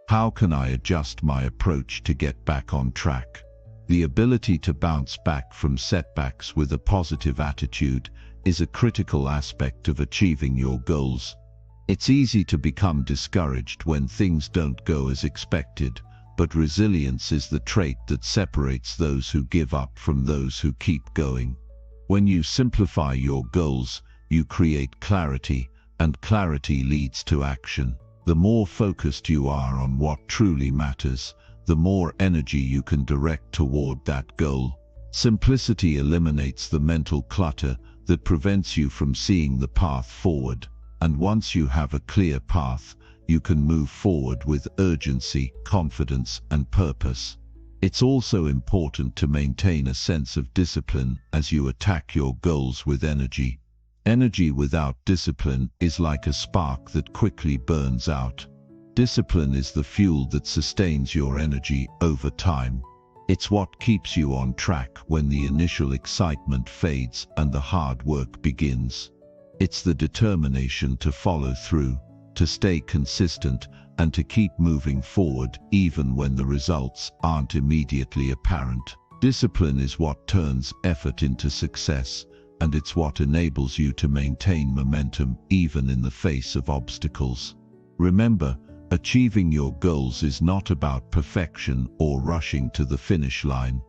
How can I adjust my approach to get back on track? The ability to bounce back from setbacks with a positive attitude is a critical aspect of achieving your goals. It's easy to become discouraged when things don't go as expected, but resilience is the trait that separates those who give up from those who keep going. When you simplify your goals, you create clarity, and clarity leads to action. The more focused you are on what truly matters, the more energy you can direct toward that goal. Simplicity eliminates the mental clutter that prevents you from seeing the path forward, and once you have a clear path,
you can move forward with urgency, confidence, and purpose. It's also important to maintain a sense of discipline as you attack your goals with energy. Energy without discipline is like a spark that quickly burns out. Discipline is the fuel that sustains your energy over time. It's what keeps you on track when the initial excitement fades and the hard work begins. It's the determination to follow through, to stay consistent, and to keep moving forward even when the results aren't immediately apparent. Discipline is what turns effort into success, and it's what enables you to maintain momentum even in the face of obstacles. Remember, achieving your goals is not about perfection or rushing to the finish line.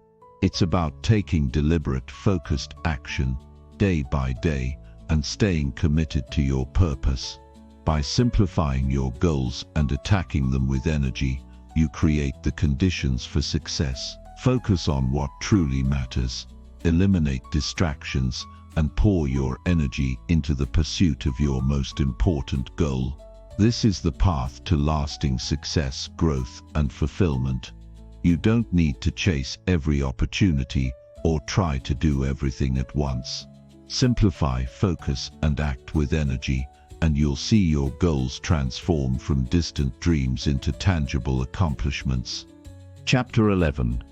It's about taking deliberate, focused action, day by day, and staying committed to your purpose. By simplifying your goals and attacking them with energy, you create the conditions for success. Focus on what truly matters, eliminate distractions, and pour your energy into the pursuit of your most important goal. This is the path to lasting success, growth, and fulfillment. You don't need to chase every opportunity or try to do everything at once. Simplify, focus, and act with energy, and you'll see your goals transform from distant dreams into tangible accomplishments.
Chapter 11.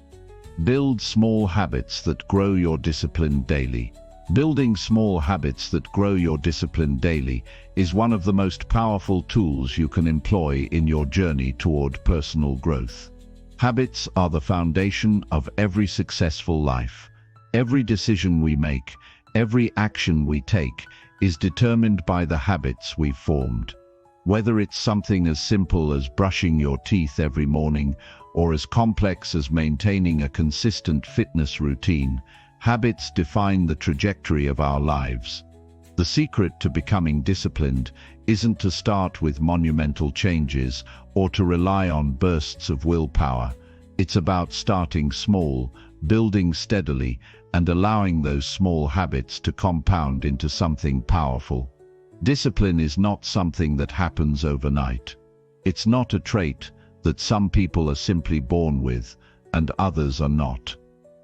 Build small habits that grow your discipline daily. Building small habits that grow your discipline daily is one of the most powerful tools you can employ in your journey toward personal growth. Habits are the foundation of every successful life. Every decision we make, every action we take, is determined by the habits we've formed. Whether it's something as simple as brushing your teeth every morning or as complex as maintaining a consistent fitness routine, habits define the trajectory of our lives. The secret to becoming disciplined isn't to start with monumental changes or to rely on bursts of willpower. It's about starting small, building steadily, and allowing those small habits to compound into something powerful. Discipline is not something that happens overnight. It's not a trait that some people are simply born with and others are not.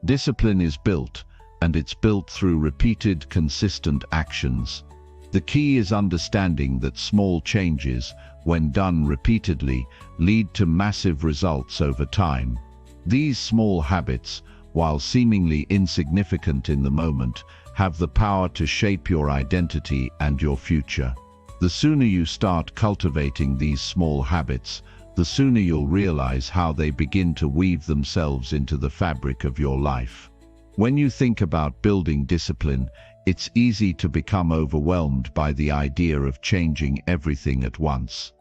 Discipline is built, and it's built through repeated, consistent actions. The key is understanding that small changes, when done repeatedly, lead to massive results over time. These small habits, while seemingly insignificant in the moment, have the power to shape your identity and your future. The sooner you start cultivating these small habits, the sooner you'll realize how they begin to weave themselves into the fabric of your life. When you think about building discipline, it's easy to become overwhelmed by the idea of changing everything at once.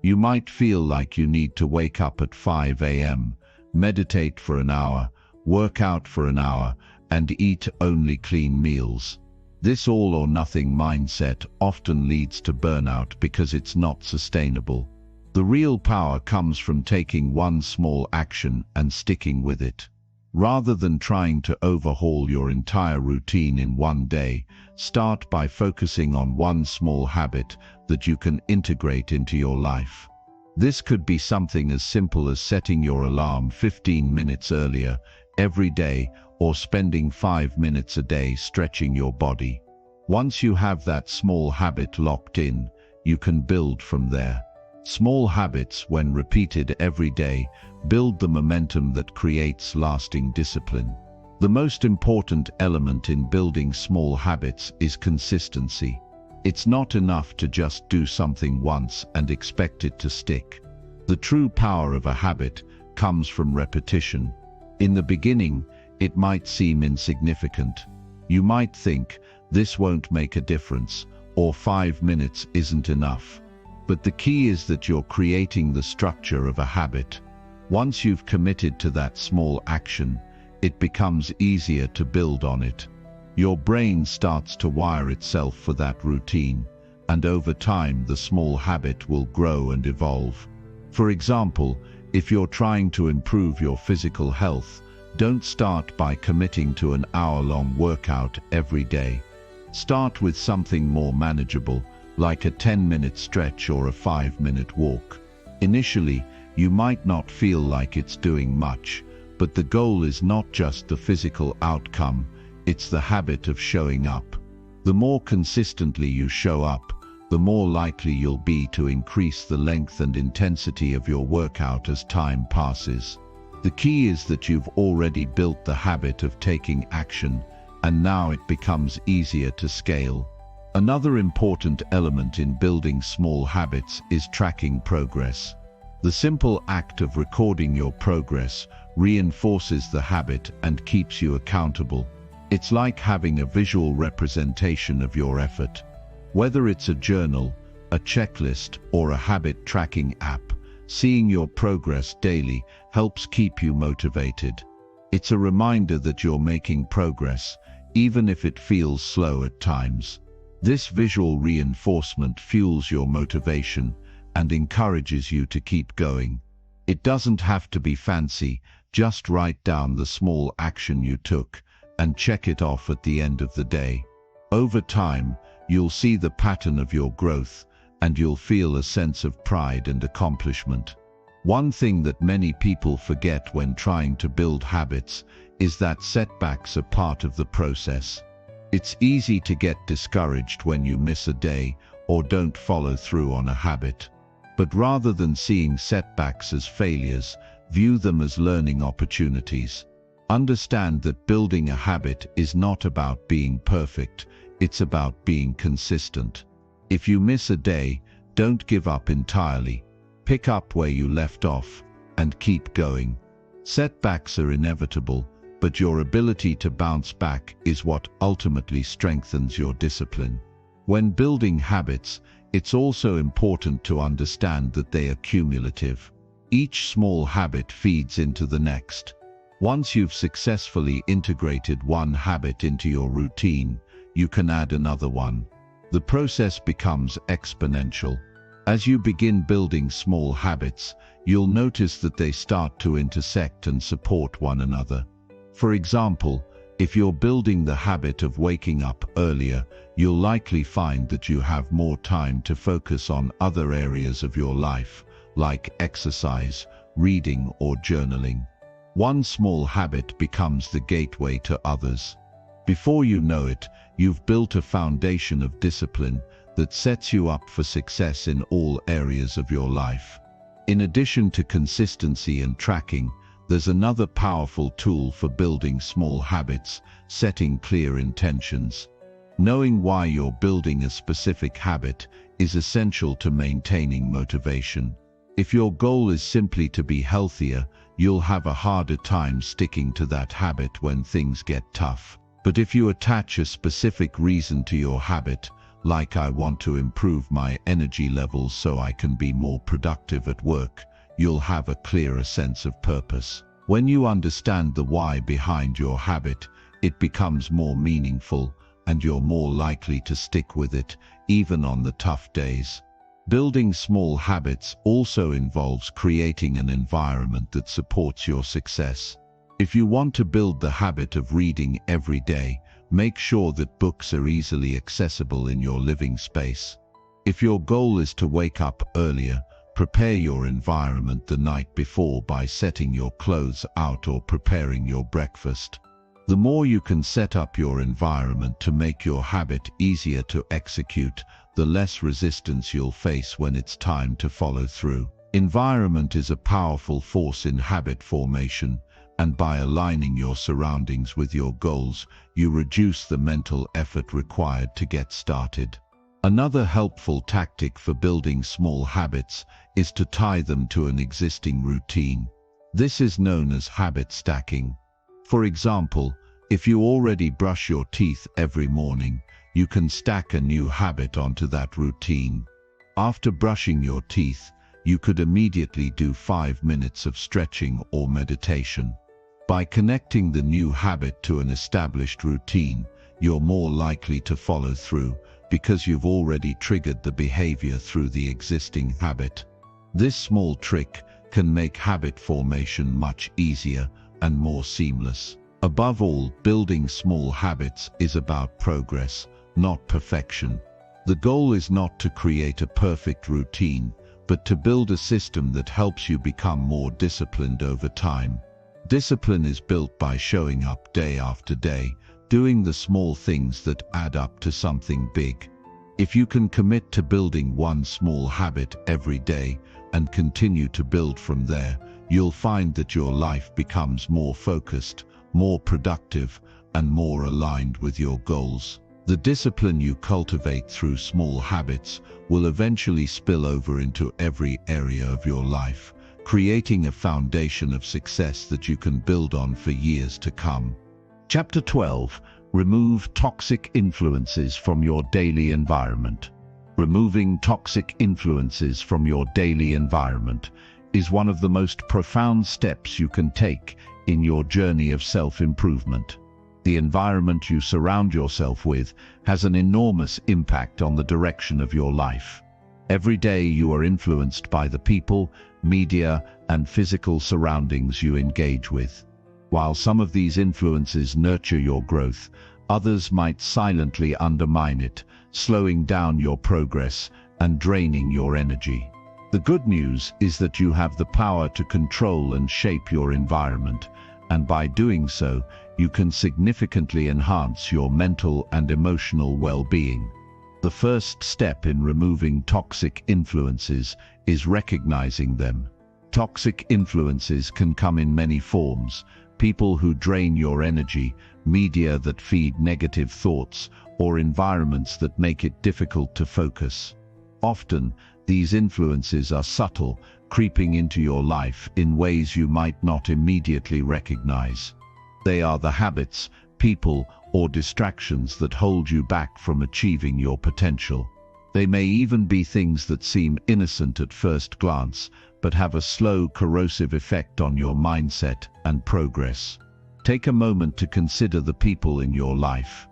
You might feel like you need to wake up at 5 a.m., meditate for an hour, work out for an hour, and eat only clean meals. This all-or-nothing mindset often leads to burnout because it's not sustainable. The real power comes from taking one small action and sticking with it. Rather than trying to overhaul your entire routine in one day, start by focusing on one small habit that you can integrate into your life. This could be something as simple as setting your alarm 15 minutes earlier every day or spending 5 minutes a day stretching your body. Once you have that small habit locked in, you can build from there. Small habits, when repeated every day, build the momentum that creates lasting discipline. The most important element in building small habits is consistency. It's not enough to just do something once and expect it to stick. The true power of a habit comes from repetition. In the beginning, it might seem insignificant. You might think, this won't make a difference, or 5 minutes isn't enough. But the key is that you're creating the structure of a habit. Once you've committed to that small action, it becomes easier to build on it. Your brain starts to wire itself for that routine, and over time the small habit will grow and evolve. For example, if you're trying to improve your physical health, don't start by committing to an hour-long workout every day. Start with something more manageable, like a 10-minute stretch or a 5-minute walk. Initially, you might not feel like it's doing much, but the goal is not just the physical outcome, it's the habit of showing up. The more consistently you show up, the more likely you'll be to increase the length and intensity of your workout as time passes. The key is that you've already built the habit of taking action, and now it becomes easier to scale. Another important element in building small habits is tracking progress. The simple act of recording your progress reinforces the habit and keeps you accountable. It's like having a visual representation of your effort. Whether it's a journal, a checklist, or a habit tracking app, seeing your progress daily helps keep you motivated. It's a reminder that you're making progress, even if it feels slow at times. This visual reinforcement fuels your motivation and encourages you to keep going. It doesn't have to be fancy, just write down the small action you took and check it off at the end of the day. Over time, you'll see the pattern of your growth, and you'll feel a sense of pride and accomplishment. One thing that many people forget when trying to build habits is that setbacks are part of the process. It's easy to get discouraged when you miss a day or don't follow through on a habit. But rather than seeing setbacks as failures, view them as learning opportunities. Understand that building a habit is not about being perfect, it's about being consistent. If you miss a day, don't give up entirely. Pick up where you left off and keep going. Setbacks are inevitable, but your ability to bounce back is what ultimately strengthens your discipline. When building habits, it's also important to understand that they are cumulative. Each small habit feeds into the next. Once you've successfully integrated one habit into your routine, you can add another one. The process becomes exponential. As you begin building small habits, you'll notice that they start to intersect and support one another. For example, if you're building the habit of waking up earlier, you'll likely find that you have more time to focus on other areas of your life, like exercise, reading, or journaling. One small habit becomes the gateway to others. Before you know it, you've built a foundation of discipline that sets you up for success in all areas of your life. In addition to consistency and tracking, there's another powerful tool for building small habits: setting clear intentions. Knowing why you're building a specific habit is essential to maintaining motivation. If your goal is simply to be healthier, you'll have a harder time sticking to that habit when things get tough. But if you attach a specific reason to your habit, like "I want to improve my energy levels so I can be more productive at work," you'll have a clearer sense of purpose. When you understand the why behind your habit, it becomes more meaningful, and you're more likely to stick with it, even on the tough days. Building small habits also involves creating an environment that supports your success. If you want to build the habit of reading every day, make sure that books are easily accessible in your living space. If your goal is to wake up earlier, prepare your environment the night before by setting your clothes out or preparing your breakfast. The more you can set up your environment to make your habit easier to execute, the less resistance you'll face when it's time to follow through. Environment is a powerful force in habit formation, and by aligning your surroundings with your goals, you reduce the mental effort required to get started. Another helpful tactic for building small habits is to tie them to an existing routine. This is known as habit stacking. For example, if you already brush your teeth every morning, you can stack a new habit onto that routine. After brushing your teeth, you could immediately do 5 minutes of stretching or meditation. By connecting the new habit to an established routine, you're more likely to follow through because you've already triggered the behavior through the existing habit. This small trick can make habit formation much easier and more seamless. Above all, building small habits is about progress, not perfection.
The goal is not to create a perfect routine, but to build a system that helps you become more disciplined over time. Discipline is built by showing up day after day, doing the small things that add up to something big. If you can commit to building one small habit every day and continue to build from there, you'll find that your life becomes more focused, more productive, and more aligned with your goals. The discipline you cultivate through small habits will eventually spill over into every area of your life, creating a foundation of success that you can build on for years to come.
Chapter 12. Remove toxic influences from your daily environment. Removing toxic influences from your daily environment is one of the most profound steps you can take in your journey of self-improvement. The environment you surround yourself with has an enormous impact on the direction of your life. Every day you are influenced by the people, media, and physical surroundings you engage with. While some of these influences nurture your growth, others might silently undermine it, slowing down your progress and draining your energy. The good news is that you have the power to control and shape your environment, and by doing so, you can significantly enhance your mental and emotional well-being. The first step in removing toxic influences is recognizing them. Toxic influences can come in many forms: people who drain your energy, media that feed negative thoughts, or environments that make it difficult to focus. Often, these influences are subtle, creeping into your life in ways you might not immediately recognize. They are the habits, people, or distractions that hold you back from achieving your potential. They may even be things that seem innocent at first glance, but have a slow, corrosive effect on your mindset and progress. Take a moment to consider the people in your life.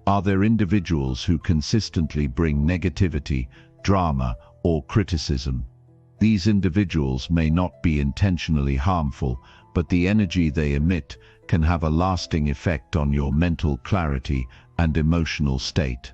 Are there individuals who consistently bring negativity, drama, or criticism? These individuals may not be intentionally harmful, but the energy they emit can have a lasting effect on your mental clarity and emotional state.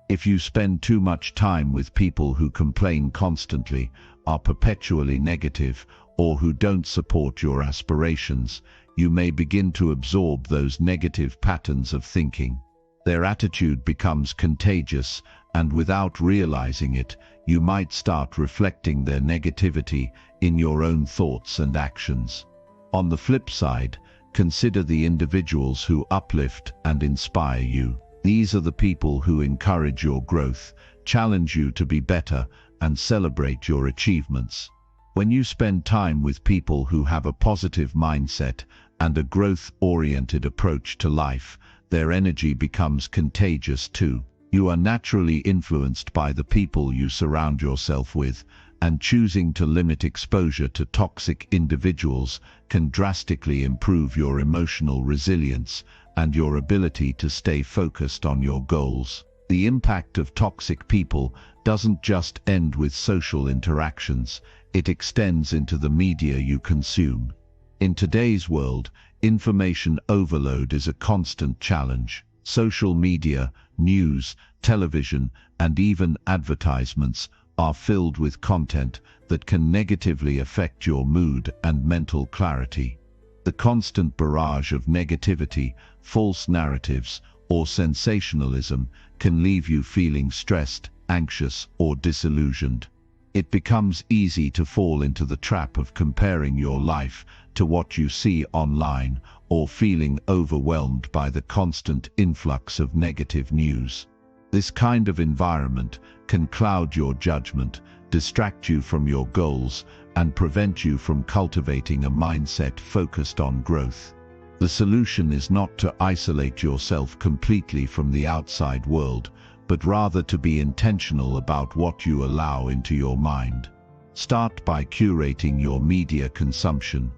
If you spend too much time with people who complain constantly, are perpetually negative, or who don't support your aspirations, you may begin to absorb those negative patterns of thinking. Their attitude becomes contagious, and without realizing it, you might start reflecting their negativity in your own thoughts and actions. On the flip side, consider the individuals who uplift and inspire you. These are the people who encourage your growth, challenge you to be better, and celebrate your achievements. When you spend time with people who have a positive mindset and a growth-oriented approach to life, their energy becomes contagious too. You are naturally influenced by the people you surround yourself with, and choosing to limit exposure to toxic individuals can drastically improve your emotional resilience and your ability to stay focused on your goals. The impact of toxic people doesn't just end with social interactions, it extends into the media you consume. In today's world, information overload is a constant challenge. Social media, news, television, and even advertisements are filled with content that can negatively affect your mood and mental clarity. The constant barrage of negativity, false narratives, or sensationalism can leave you feeling stressed, anxious, or disillusioned. It becomes easy to fall into the trap of comparing your life to what you see online, or feeling overwhelmed by the constant influx of negative news. This kind of environment can cloud your judgment, distract you from your goals, and prevent you from cultivating a mindset focused on growth. The solution is not to isolate yourself completely from the outside world, but rather to be intentional about what you allow into your mind. Start by curating your media consumption.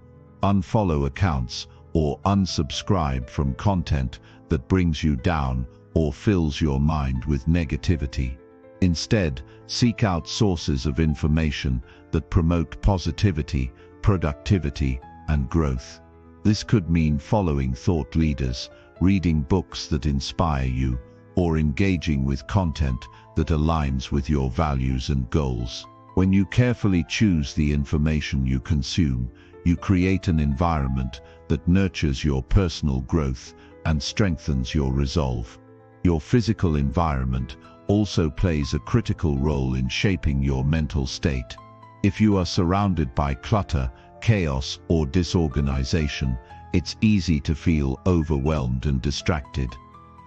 Unfollow accounts or unsubscribe from content that brings you down or fills your mind with negativity. Instead, seek out sources of information that promote positivity, productivity, and growth. This could mean following thought leaders, reading books that inspire you, or engaging with content that aligns with your values and goals. When you carefully choose the information you consume, you create an environment that nurtures your personal growth and strengthens your resolve. Your physical environment also plays a critical role in shaping your mental state. If you are surrounded by clutter, chaos, or disorganization, it's easy to feel overwhelmed and distracted.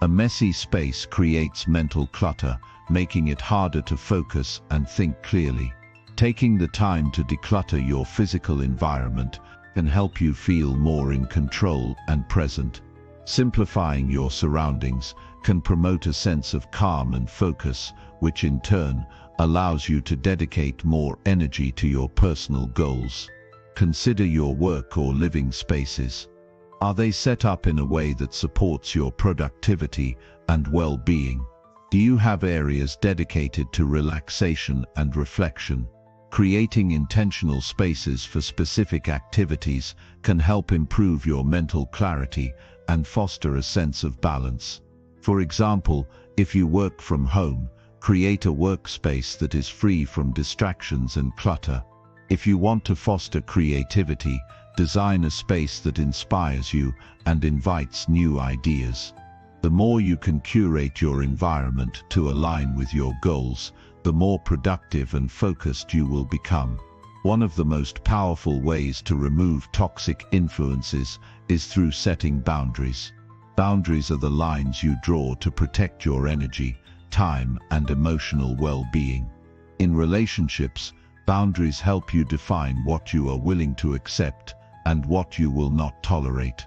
A messy space creates mental clutter, making it harder to focus and think clearly. Taking the time to declutter your physical environment can help you feel more in control and present. Simplifying your surroundings can promote a sense of calm and focus, which in turn allows you to dedicate more energy to your personal goals. Consider your work or living spaces. Are they set up in a way that supports your productivity and well-being? Do you have areas dedicated to relaxation and reflection? Creating intentional spaces for specific activities can help improve your mental clarity and foster a sense of balance. For example, if you work from home, create a workspace that is free from distractions and clutter. If you want to foster creativity, design a space that inspires you and invites new ideas. The more you can curate your environment to align with your goals, the more productive and focused you will become. One of the most powerful ways to remove toxic influences is through setting boundaries. Boundaries are the lines you draw to protect your energy, time, and emotional well-being. In relationships, boundaries help you define what you are willing to accept and what you will not tolerate.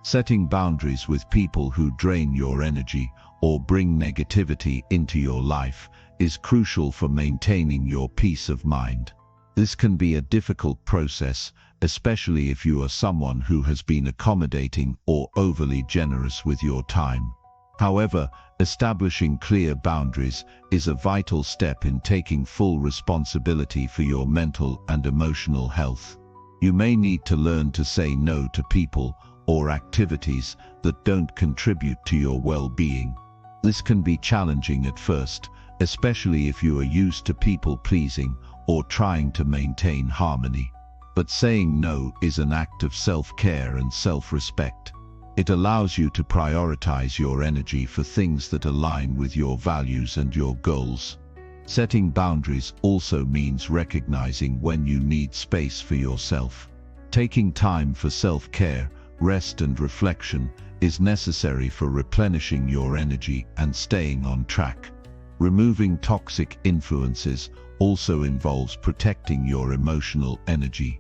Setting boundaries with people who drain your energy or bring negativity into your life is crucial for maintaining your peace of mind. This can be a difficult process, especially if you are someone who has been accommodating or overly generous with your time. However, establishing clear boundaries is a vital step in taking full responsibility for your mental and emotional health. You may need to learn to say no to people or activities that don't contribute to your well-being. This can be challenging at first, especially if you are used to people-pleasing or trying to maintain harmony. But saying no is an act of self-care and self-respect. It allows you to prioritize your energy for things that align with your values and your goals. Setting boundaries also means recognizing when you need space for yourself. Taking time for self-care, rest and reflection is necessary for replenishing your energy and staying on track. Removing toxic influences also involves protecting your emotional energy.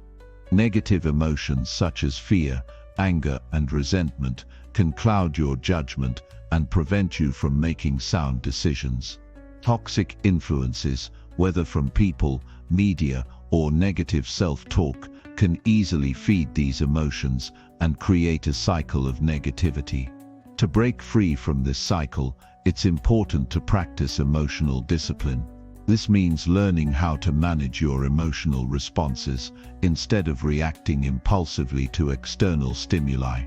Negative emotions such as fear, anger, and resentment can cloud your judgment and prevent you from making sound decisions. Toxic influences, whether from people, media, or negative self-talk, can easily feed these emotions and create a cycle of negativity. To break free from this cycle, it's important to practice emotional discipline. This means learning how to manage your emotional responses instead of reacting impulsively to external stimuli.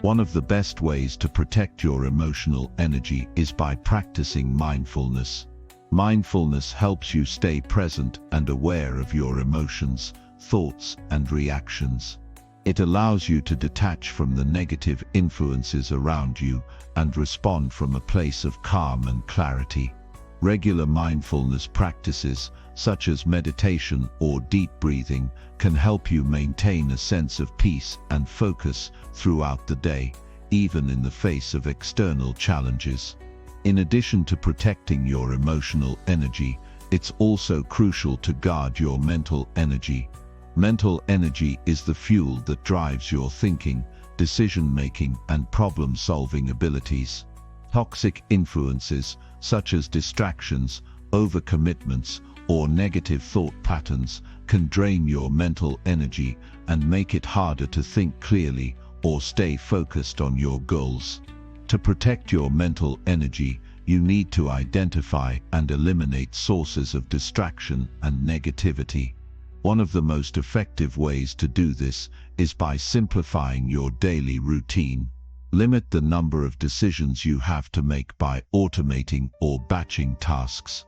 One of the best ways to protect your emotional energy is by practicing mindfulness. Mindfulness helps you stay present and aware of your emotions, thoughts, and reactions. It allows you to detach from the negative influences around you and respond from a place of calm and clarity. Regular mindfulness practices, such as meditation or deep breathing, can help you maintain a sense of peace and focus throughout the day, even in the face of external challenges. In addition to protecting your emotional energy, it's also crucial to guard your mental energy. Mental energy is the fuel that drives your thinking, decision-making, and problem-solving abilities. Toxic influences, such as distractions, overcommitments, or negative thought patterns, can drain your mental energy and make it harder to think clearly or stay focused on your goals. To protect your mental energy, you need to identify and eliminate sources of distraction and negativity. One of the most effective ways to do this is by simplifying your daily routine.
Limit the number of decisions you have to make by automating or batching tasks.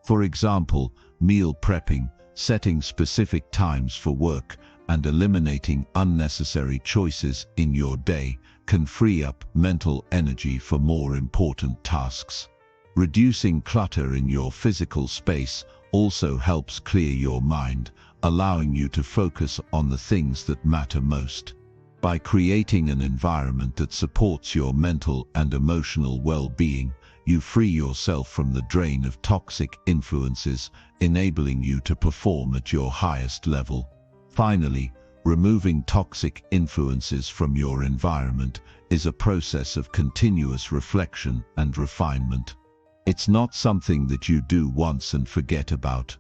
For example, meal prepping, setting specific times for work, and eliminating unnecessary choices in your day can free up mental energy for more important tasks. Reducing clutter in your physical space also helps clear your mind, allowing you to focus on the things that matter most. By creating an environment that supports your mental and emotional well-being, you free yourself from the drain of toxic influences, enabling you to perform at your highest level. Finally, removing toxic influences from your environment is a process of continuous reflection and refinement. It's not something that you do once and forget about.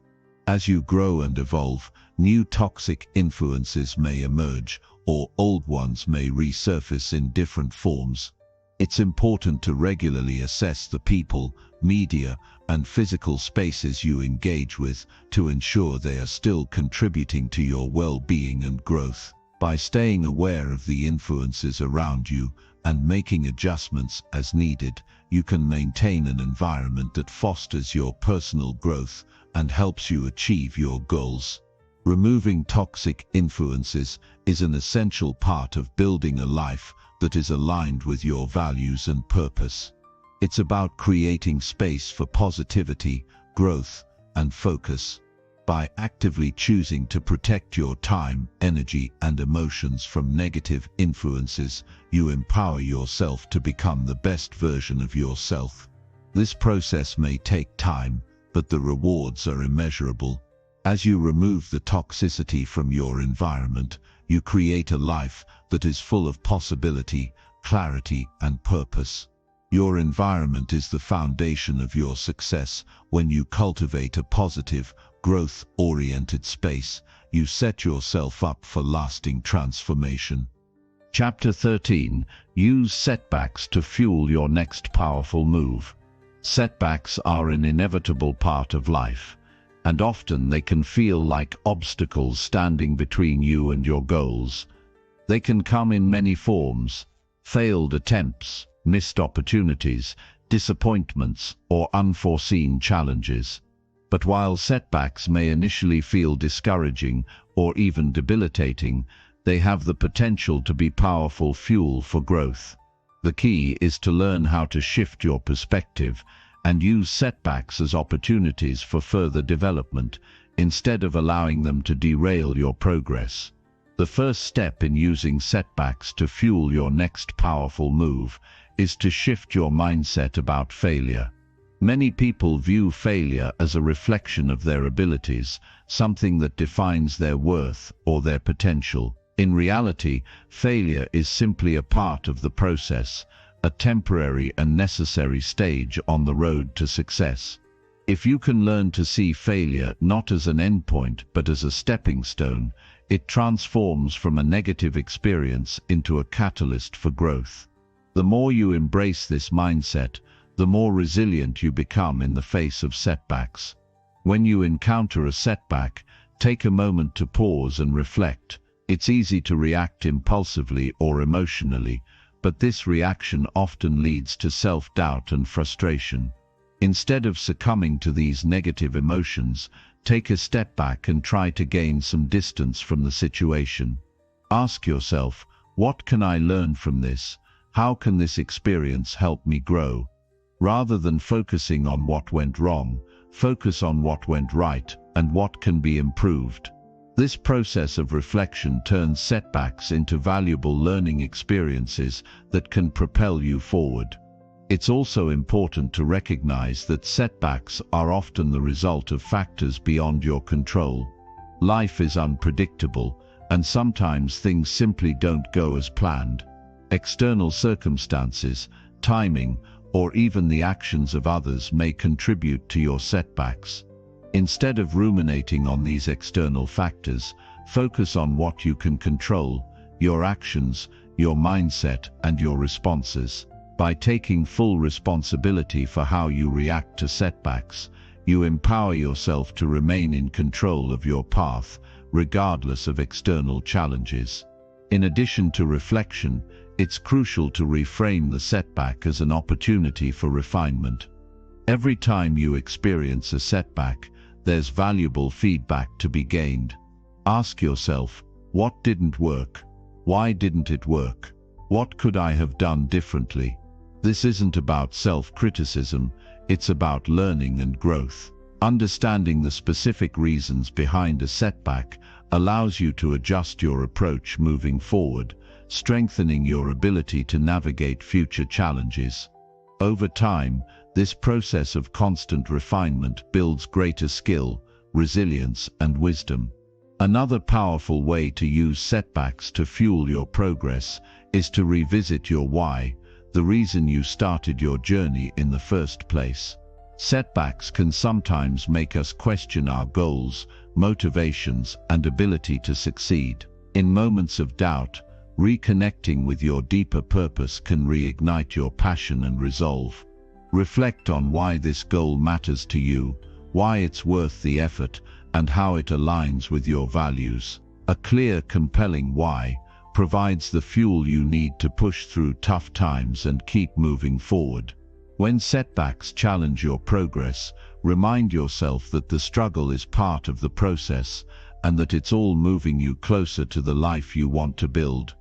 As you grow and evolve, new toxic influences may emerge, or old ones may resurface in different forms. It's important to regularly assess the people, media, and physical spaces you engage with to ensure they are still contributing to your well-being and growth. By staying aware of the influences around you and making adjustments as needed, you can maintain an environment that fosters your personal growth and helps you achieve your goals. Removing toxic influences is an essential part of building a life that is aligned with your values and purpose. It's about creating space for positivity, growth, and focus. By actively choosing to protect your time, energy, and emotions from negative influences, you empower yourself to become the best version of yourself. This process may take time, but the rewards are immeasurable. As you remove the toxicity from your environment, you create a life that is full of possibility, clarity, and purpose. Your environment is the foundation of your success. When you cultivate a positive, growth-oriented space, you set yourself up for lasting transformation.
Chapter 13. Use setbacks to fuel your next powerful move. Setbacks are an inevitable part of life, and often they can feel like obstacles standing between you and your goals. They can come in many forms: failed attempts, missed opportunities, disappointments, or unforeseen challenges. But while setbacks may initially feel discouraging or even debilitating, they have the potential to be powerful fuel for growth. The key is to learn how to shift your perspective and use setbacks as opportunities for further development, instead of allowing them to derail your progress. The first step in using setbacks to fuel your next powerful move is to shift your mindset about failure. Many people view failure as a reflection of their abilities, something that defines their worth or their potential. In reality, failure is simply a part of the process, a temporary and necessary stage on the road to success. If you can learn to see failure not as an endpoint but as a stepping stone, it transforms from a negative experience into a catalyst for growth. The more you embrace this mindset, the more resilient you become in the face of setbacks. When you encounter a setback, take a moment to pause and reflect. It's easy to react impulsively or emotionally, but this reaction often leads to self-doubt and frustration. Instead of succumbing to these negative emotions, take a step back and try to gain some distance from the situation. Ask yourself, what can I learn from this? How can this experience help me grow? Rather than focusing on what went wrong, focus on what went right and what can be improved. This process of reflection turns setbacks into valuable learning experiences that can propel you forward. It's also important to recognize that setbacks are often the result of factors beyond your control. Life is unpredictable, and sometimes things simply don't go as planned. External circumstances, timing, or even the actions of others may contribute to your setbacks. Instead of ruminating on these external factors, focus on what you can control: your actions, your mindset, and your responses. By taking full responsibility for how you react to setbacks, you empower yourself to remain in control of your path, regardless of external challenges. In addition to reflection, it's crucial to reframe the setback as an opportunity for refinement. Every time you experience a setback, there's valuable feedback to be gained. Ask yourself, what didn't work? Why didn't it work? What could I have done differently? This isn't about self-criticism, it's about learning and growth. Understanding the specific reasons behind a setback allows you to adjust your approach moving forward, strengthening your ability to navigate future challenges. Over time, this process of constant refinement builds greater skill, resilience, and wisdom. Another powerful way to use setbacks to fuel your progress is to revisit your why, the reason you started your journey in the first place. Setbacks can sometimes make us question our goals, motivations, and ability to succeed. In moments of doubt, reconnecting with your deeper purpose can reignite your passion and resolve. Reflect on why this goal matters to you, why it's worth the effort, and how it aligns with your values. A clear, compelling why provides the fuel you need to push through tough times and keep moving forward. When setbacks challenge your progress, remind yourself that the struggle is part of the process and that it's all moving you closer to the life you want to build.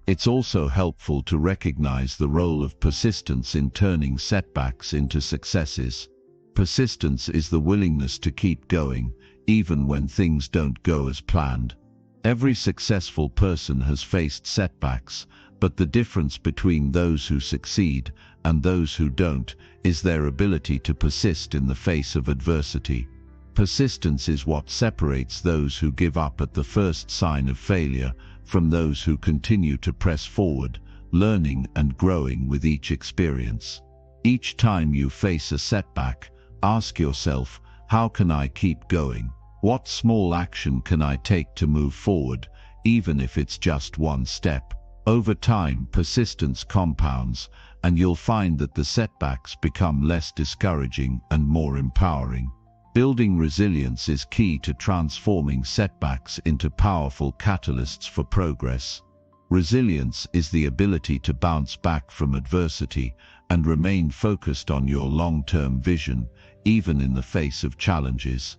It's also helpful to recognize the role of persistence in turning setbacks into successes. Persistence is the willingness to keep going, even when things don't go as planned. Every successful person has faced setbacks, but the difference between those who succeed and those who don't is their ability to persist in the face of adversity. Persistence is what separates those who give up at the first sign of failure from those who continue to press forward, learning and growing with each experience. Each time you face a setback, ask yourself, how can I keep going? What small action can I take to move forward, even if it's just one step? Over time, persistence compounds, and you'll find that the setbacks become less discouraging and more empowering. Building resilience is key to transforming setbacks into powerful catalysts for progress. Resilience is the ability to bounce back from adversity and remain focused on your long-term vision, even in the face of challenges.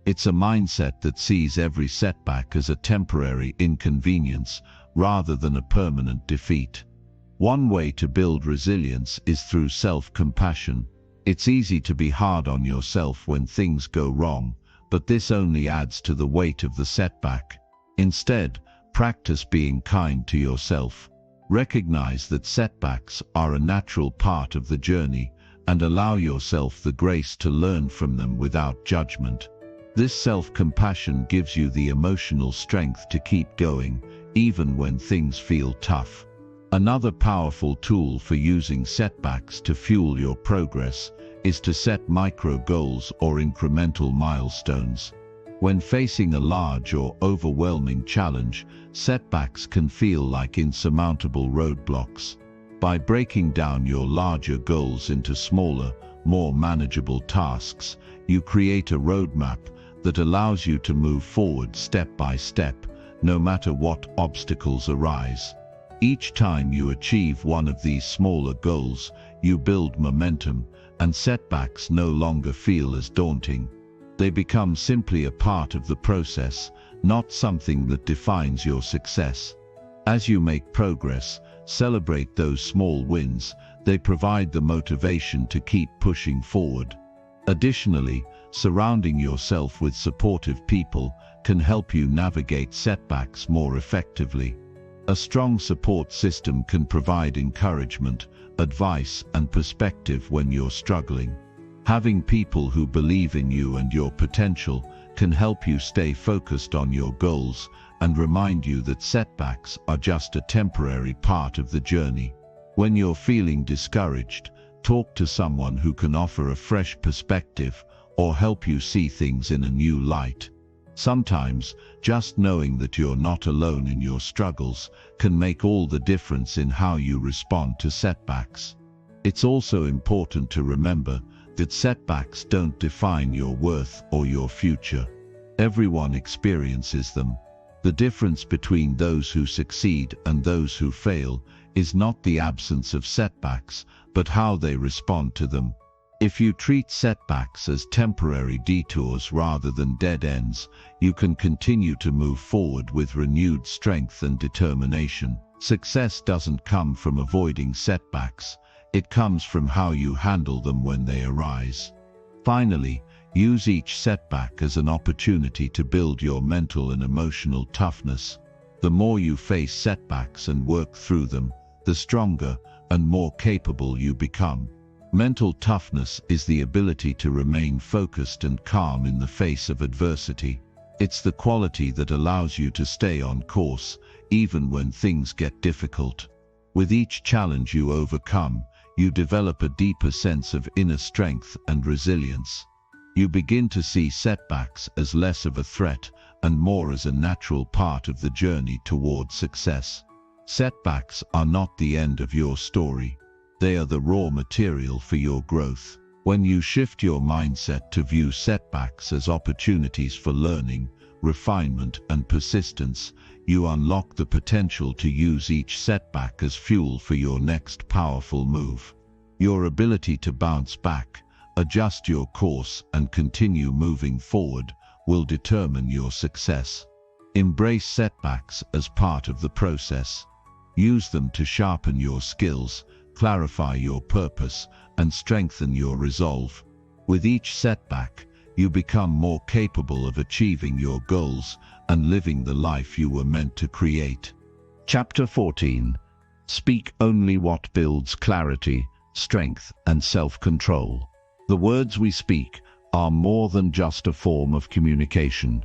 It's a mindset that sees every setback as a temporary inconvenience rather than a permanent defeat. One way to build resilience is through self-compassion. It's easy to be hard on yourself when things go wrong, but this only adds to the weight of the setback. Instead, practice being kind to yourself. Recognize that setbacks are a natural part of the journey and allow yourself the grace to learn from them without judgment. This self-compassion gives you the emotional strength to keep going, even when things feel tough. Another powerful tool for using setbacks to fuel your progress is to set micro goals or incremental milestones. When facing a large or overwhelming challenge, setbacks can feel like insurmountable roadblocks. By breaking down your larger goals into smaller, more manageable tasks, you create a roadmap that allows you to move forward step by step, no matter what obstacles arise. Each time you achieve one of these smaller goals, you build momentum, and setbacks no longer feel as daunting. They become simply a part of the process, not something that defines your success. As you make progress, celebrate those small wins. They provide the motivation to keep pushing forward. Additionally, surrounding yourself with supportive people can help you navigate setbacks more effectively. A strong support system can provide encouragement, advice, and perspective when you're struggling. Having people who believe in you and your potential can help you stay focused on your goals and remind you that setbacks are just a temporary part of the journey. When you're feeling discouraged, talk to someone who can offer a fresh perspective or help you see things in a new light. Sometimes, just knowing that you're not alone in your struggles can make all the difference in how you respond to setbacks. It's also important to remember that setbacks don't define your worth or your future. Everyone experiences them. The difference between those who succeed and those who fail
is not the absence of setbacks, but how they respond to them. If you treat setbacks as temporary detours rather than dead ends, you can continue to move forward with renewed strength and determination. Success doesn't come from avoiding setbacks, it comes from how you handle them when they arise. Finally, use each setback as an opportunity to build your mental and emotional toughness. The more you face setbacks and work through them, the stronger and more capable you become. Mental toughness is the ability to remain focused and calm in the face of adversity. It's the quality that allows you to stay on course, even when things get difficult. With each challenge you overcome, you develop a deeper sense of inner strength and resilience. You begin to see setbacks as less of a threat and more as a natural part of the journey toward success. Setbacks are not the end of your story. They are the raw material for your growth. When you shift your mindset to view setbacks as opportunities for learning, refinement, and persistence, you unlock the potential to use each setback as fuel for your next powerful move. Your ability to bounce back, adjust your course, and continue moving forward will determine your success. Embrace setbacks as part of the process. Use them to sharpen your skills, clarify your purpose, and strengthen your resolve. With each setback, you become more capable of achieving your goals and living the life you were meant to create.
Chapter 14. Speak only what builds clarity, strength, and self-control. The words we speak are more than just a form of communication.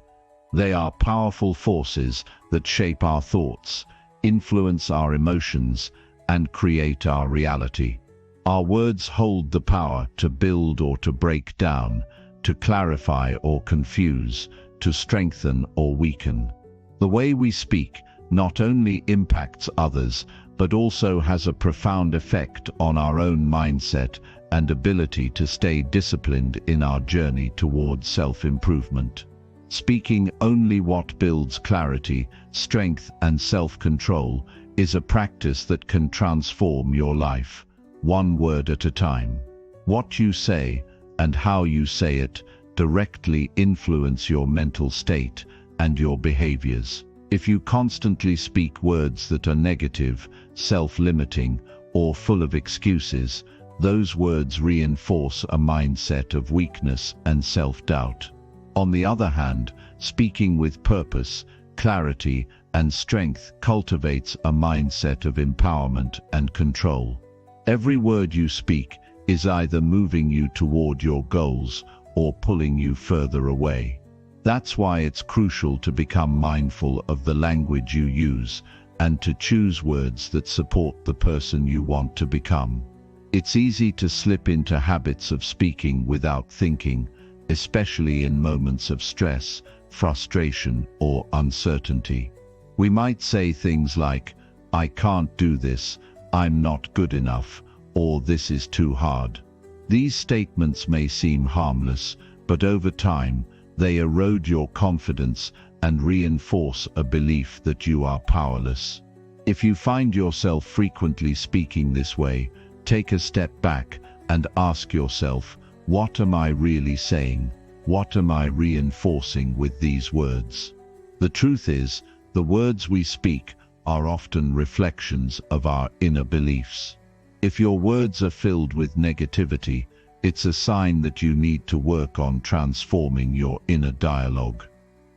They are powerful forces that shape our thoughts, influence our emotions, and create our reality. Our words hold the power to build or to break down, to clarify or confuse, to strengthen or weaken. The way we speak not only impacts others, but also has a profound effect on our own mindset and ability to stay disciplined in our journey towards self-improvement. Speaking only what builds clarity, strength, and self-control is a practice that can transform your life, one word at a time. What you say and how you say it directly influence your mental state and your behaviors. If you constantly speak words that are negative, self-limiting, or full of excuses, those words reinforce a mindset of weakness and self-doubt. On the other hand, speaking with purpose, clarity, and strength cultivates a mindset of empowerment and control. Every word you speak is either moving you toward your goals or pulling you further away. That's why it's crucial to become mindful of the language you use and to choose words that support the person you want to become. It's easy to slip into habits of speaking without thinking, especially in moments of stress, frustration, or uncertainty. We might say things like, "I can't do this," "I'm not good enough," or "this is too hard." These statements may seem harmless, but over time, they erode your confidence and reinforce a belief that you are powerless. If you find yourself frequently speaking this way, take a step back and ask yourself, what am I really saying? What am I reinforcing with these words? The truth is, the words we speak are often reflections of our inner beliefs. If your words are filled with negativity, it's a sign that you need to work on transforming your inner dialogue.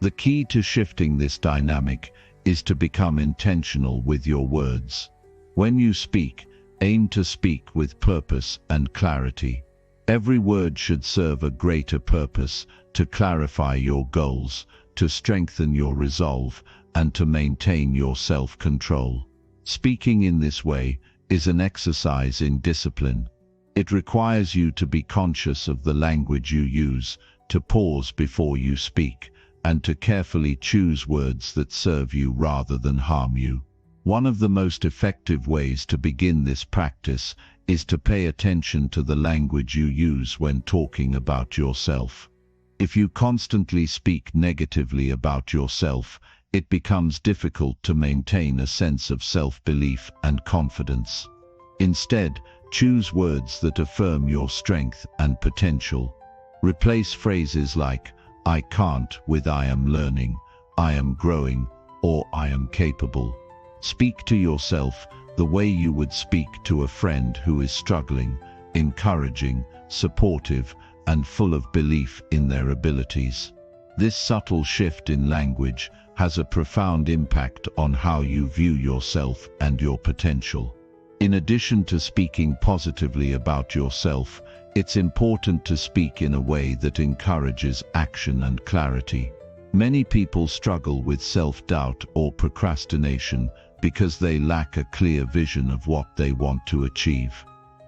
The key to shifting this dynamic is to become intentional with your words. When you speak, aim to speak with purpose and clarity. Every word should serve a greater purpose, to clarify your goals, to strengthen your resolve, and to maintain your self-control. Speaking in this way is an exercise in discipline. It requires you to be conscious of the language you use, to pause before you speak, and to carefully choose words that serve you rather than harm you. One of the most effective ways to begin this practice is to pay attention to the language you use when talking about yourself. If you constantly speak negatively about yourself, it becomes difficult to maintain a sense of self-belief and confidence. Instead, choose words that affirm your strength and potential. Replace phrases like, "I can't" with "I am learning," "I am growing," or "I am capable." Speak to yourself the way you would speak to a friend who is struggling, encouraging, supportive, and full of belief in their abilities. This subtle shift in language has a profound impact on how you view yourself and your potential. In addition to speaking positively about yourself, it's important to speak in a way that encourages action and clarity. Many people struggle with self-doubt or procrastination because they lack a clear vision of what they want to achieve.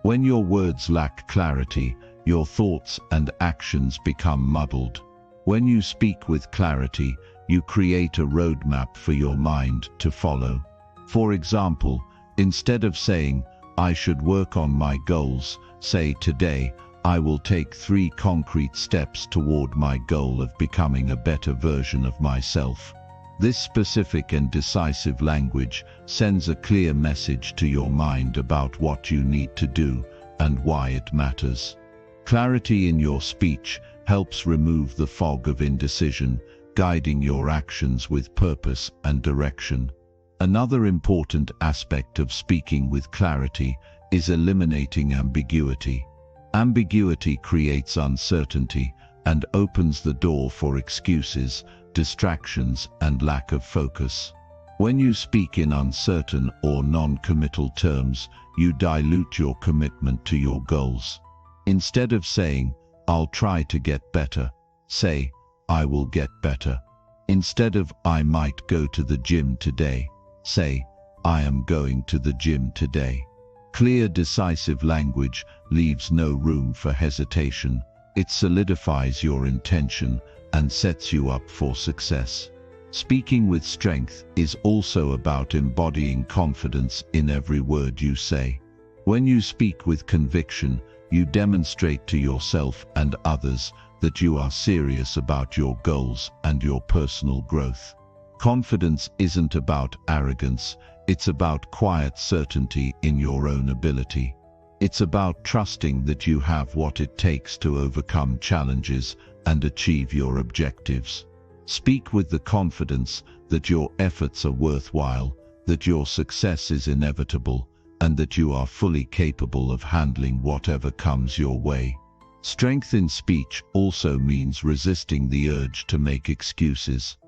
When your words lack clarity, your thoughts and actions become muddled. When you speak with clarity, you create a roadmap for your mind to follow. For example, instead of saying, "I should work on my goals," say, "Today, I will take 3 concrete steps toward my goal of becoming a better version of myself." This specific and decisive language sends a clear message to your mind about what you need to do and why it matters. Clarity in your speech helps remove the fog of indecision, guiding your actions with purpose and direction. Another important aspect of speaking with clarity is eliminating ambiguity. Ambiguity creates uncertainty and opens the door for excuses, distractions, and lack of focus. When you speak in uncertain or non-committal terms, you dilute your commitment to your goals. Instead of saying, "I'll try to get better," say, "I will get better." Instead of "I might go to the gym today," say, "I am going to the gym today." Clear, decisive language leaves no room for hesitation. It solidifies your intention and sets you up for success. Speaking with strength is also about embodying confidence in every word you say. When you speak with conviction, you demonstrate to yourself and others that you are serious about your goals and your personal growth. Confidence isn't about arrogance, it's about quiet certainty in your own ability. It's about trusting that you have what it takes to overcome challenges and achieve your objectives. Speak with the confidence that your efforts are worthwhile, that your success is inevitable, and that you are fully capable of handling whatever comes your way. Strength in speech also means resisting the urge to make excuses.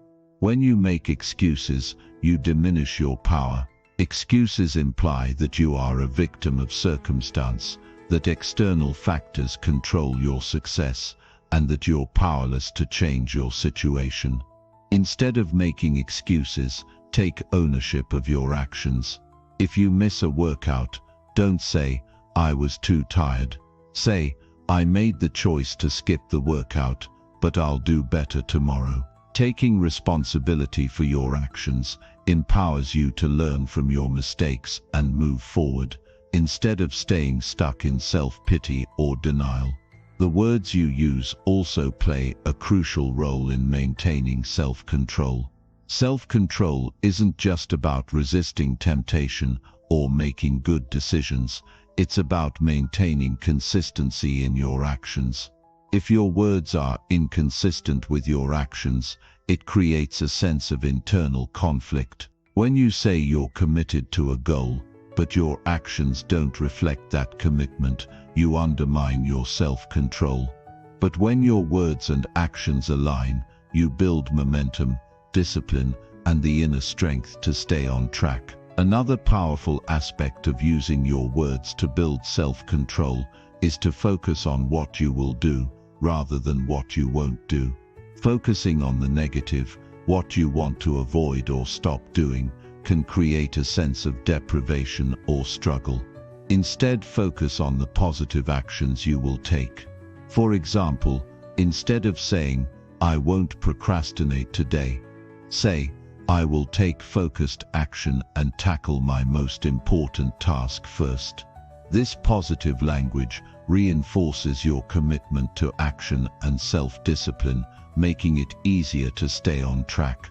When you make excuses, you diminish your power. Excuses imply that you are a victim of circumstance, that external factors control your success, and that you're powerless to change your situation. Instead of making excuses, take ownership of your actions. If you miss a workout, don't say, "I was too tired." Say, "I made the choice to skip the workout, but I'll do better tomorrow." Taking responsibility for your actions empowers you to learn from your mistakes and move forward, instead of staying stuck in self-pity or denial. The words you use also play a crucial role in maintaining self-control. Self-control isn't just about resisting temptation or making good decisions, it's about maintaining consistency in your actions. If your words are inconsistent with your actions, it creates a sense of internal conflict. When you say you're committed to a goal, but your actions don't reflect that commitment, you undermine your self-control. But when your words and actions align, you build momentum, discipline, and the inner strength to stay on track. Another powerful aspect of using your words to build self-control is to focus on what you will do, rather than what you won't do. Focusing on the negative, what you want to avoid or stop doing, can create a sense of deprivation or struggle. Instead, focus on the positive actions you will take. For example, instead of saying, "I won't procrastinate today," say, "I will take focused action and tackle my most important task first." This positive language reinforces your commitment to action and self-discipline, making it easier to stay on track.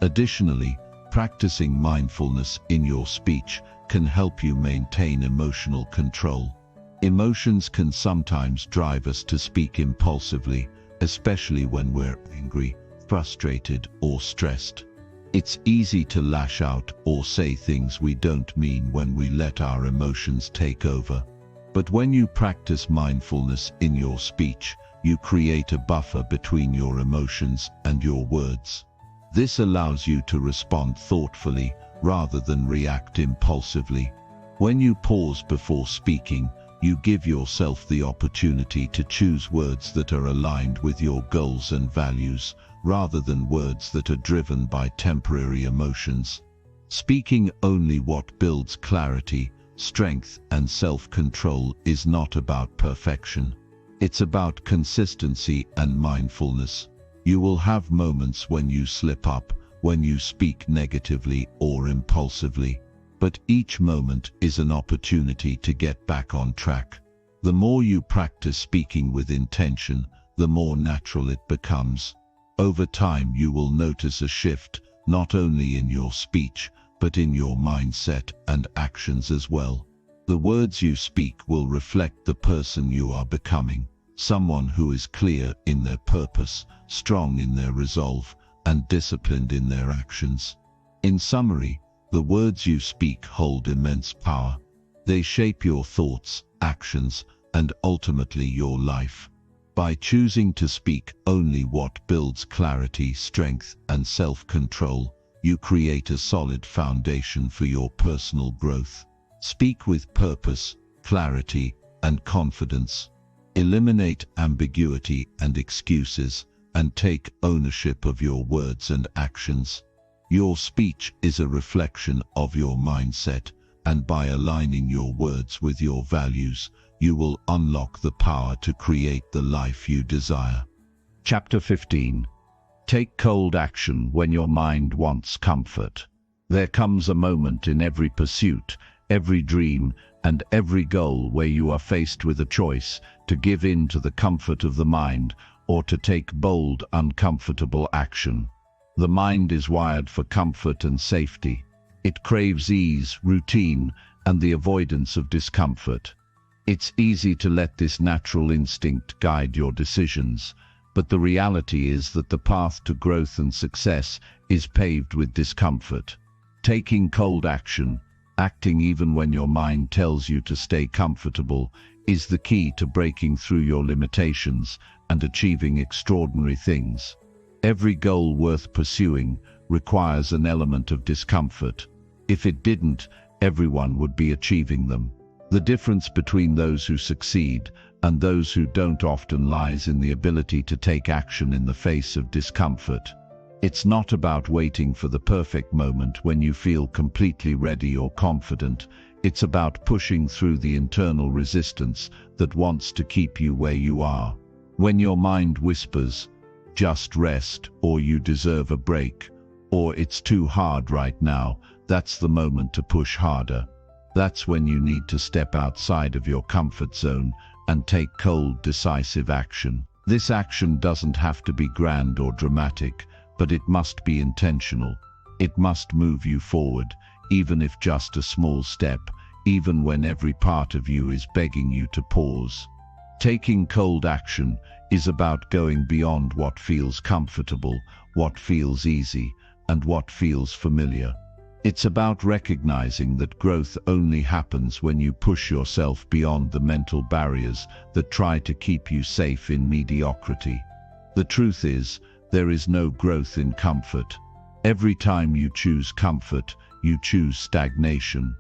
Additionally, practicing mindfulness in your speech can help you maintain emotional control. Emotions can sometimes drive us to speak impulsively, especially when we're angry, frustrated, or stressed. It's easy to lash out or say things we don't mean when we let our emotions take over. But when you practice mindfulness in your speech, you create a buffer between your emotions and your words. This allows you to respond thoughtfully rather than react impulsively. When you pause before speaking, you give yourself the opportunity to choose words that are aligned with your goals and values, rather than words that are driven by temporary emotions. Speaking only what builds clarity, strength, and self-control is not about perfection. It's about consistency and mindfulness. You will have moments when you slip up, when you speak negatively or impulsively. But each moment is an opportunity to get back on track. The more you practice speaking with intention, the more natural it becomes. Over time, you will notice a shift, not only in your speech, but in your mindset and actions as well. The words you speak will reflect the person you are becoming, someone who is clear in their purpose, strong in their resolve, and disciplined in their actions. In summary, the words you speak hold immense power. They shape your thoughts, actions, and ultimately your life. By choosing to speak only what builds clarity, strength, and self-control, you create a solid foundation for your personal growth. Speak with purpose, clarity, and confidence. Eliminate ambiguity and excuses, and take ownership of your words and actions. Your speech is a reflection of your mindset, and by aligning your words with your values, you will unlock the power to create the life you desire.
Chapter 15. Take cold action when your mind wants comfort. There comes a moment in every pursuit, every dream, and every goal where you are faced with a choice to give in to the comfort of the mind or to take bold, uncomfortable action. The mind is wired for comfort and safety. It craves ease, routine, and the avoidance of discomfort. It's easy to let this natural instinct guide your decisions, but the reality is that the path to growth and success is paved with discomfort. Taking cold action, acting even when your mind tells you to stay comfortable, is the key to breaking through your limitations and achieving extraordinary things. Every goal worth pursuing requires an element of discomfort. If it didn't, everyone would be achieving them. The difference between those who succeed and those who don't often lies in the ability to take action in the face of discomfort. It's not about waiting for the perfect moment when you feel completely ready or confident. It's about pushing through the internal resistance that wants to keep you where you are. When your mind whispers, "Just rest," or "You deserve a break," or "It's too hard right now," that's the moment to push harder. That's when you need to step outside of your comfort zone and take cold, decisive action. This action doesn't have to be grand or dramatic, but it must be intentional. It must move you forward, even if just a small step, even when every part of you is begging you to pause. Taking cold action is about going beyond what feels comfortable, what feels easy, and what feels familiar. It's about recognizing that growth only happens when you push yourself beyond the mental barriers that try to keep you safe in mediocrity. The truth is, there is no growth in comfort. Every time you choose comfort, you choose stagnation.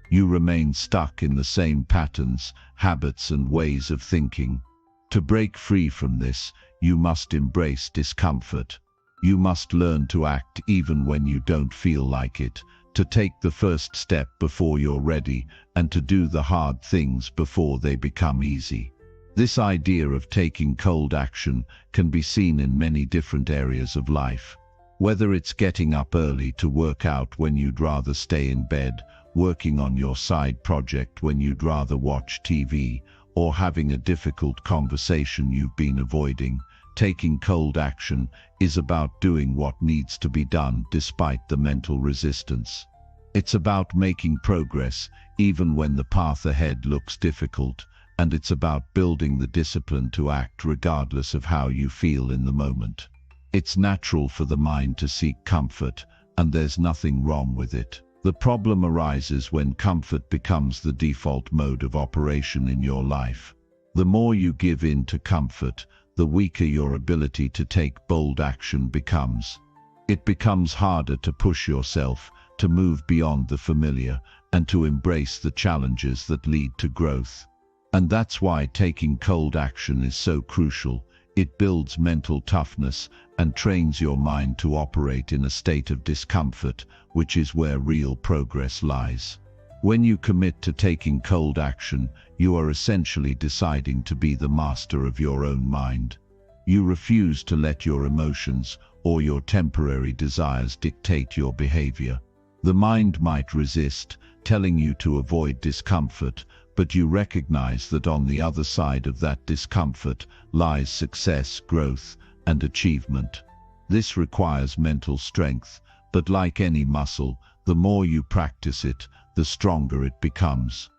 You remain stuck in the same patterns, habits, and ways of thinking. To break free from this, you must embrace discomfort. You must learn to act even when you don't feel like it, to take the first step before you're ready, and to do the hard things before they become easy. This idea of taking cold action can be seen in many different areas of life. Whether it's getting up early to work out when you'd rather stay in bed, working on your side project when you'd rather watch TV, or having a difficult conversation you've been avoiding, Taking cold action is about doing what needs to be done despite the mental resistance. It's about making progress even when the path ahead looks difficult, and it's about building the discipline to act regardless of how you feel in the moment. It's natural for the mind to seek comfort, and there's nothing wrong with it. The problem arises when comfort becomes the default mode of operation in your life. The more you give in to comfort, the weaker your ability to take bold action becomes. It becomes harder to push yourself, to move beyond the familiar, and to embrace the challenges that lead to growth. And that's why taking cold action is so crucial. It builds mental toughness and trains your mind to operate in a state of discomfort, which is where real progress lies. When you commit to taking cold action, you are essentially deciding to be the master of your own mind. You refuse to let your emotions or your temporary desires dictate your behavior. The mind might resist, telling you to avoid discomfort, but you recognize that on the other side of that discomfort lies success, growth, and achievement. This requires mental strength, but like any muscle, the more you practice it, the stronger it becomes.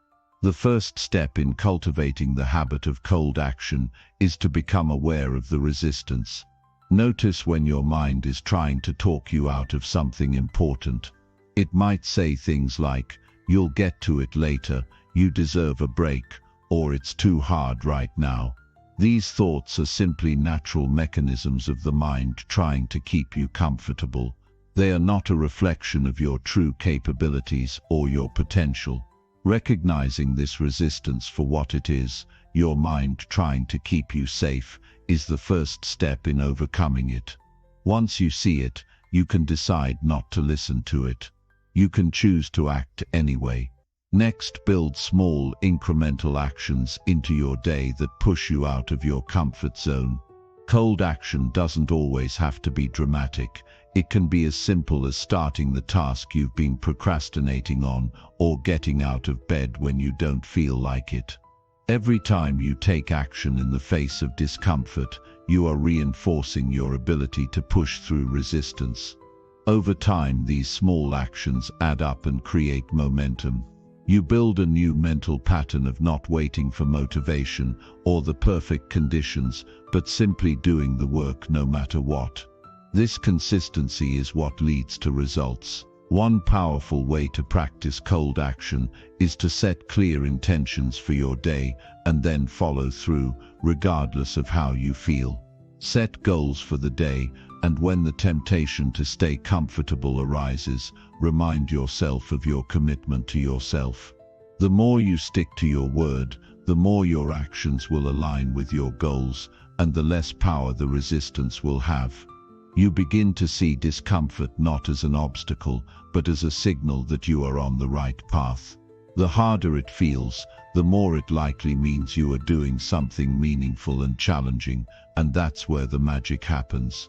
The first step in cultivating the habit of cold action is to become aware of the resistance. Notice when your mind is trying to talk you out of something important. It might say things like, "You'll get to it later," "You deserve a break," or "It's too hard right now." These thoughts are simply natural mechanisms of the mind trying to keep you comfortable. They are not a reflection of your true capabilities or your potential. Recognizing this resistance for what it is, your mind trying to keep you safe, is the first step in overcoming it. Once you see it, you can decide not to listen to it. You can choose to act anyway. Next, build small, incremental actions into your day that push you out of your comfort zone. Cold action doesn't always have to be dramatic. It can be as simple as starting the task you've been procrastinating on, or getting out of bed when you don't feel like it. Every time you take action in the face of discomfort, you are reinforcing your ability to push through resistance. Over time, these small actions add up and create momentum. You build a new mental pattern of not waiting for motivation or the perfect conditions, but simply doing the work no matter what. This consistency is what leads to results. One powerful way to practice cold action is to set clear intentions for your day and then follow through, regardless of how you feel. Set goals for the day, and when the temptation to stay comfortable arises, remind yourself of your commitment to yourself. The more you stick to your word, the more your actions will align with your goals, and the less power the resistance will have. You begin to see discomfort not as an obstacle, but as a signal that you are on the right path. The harder it feels, the more it likely means you are doing something meaningful and challenging, and that's where the magic happens.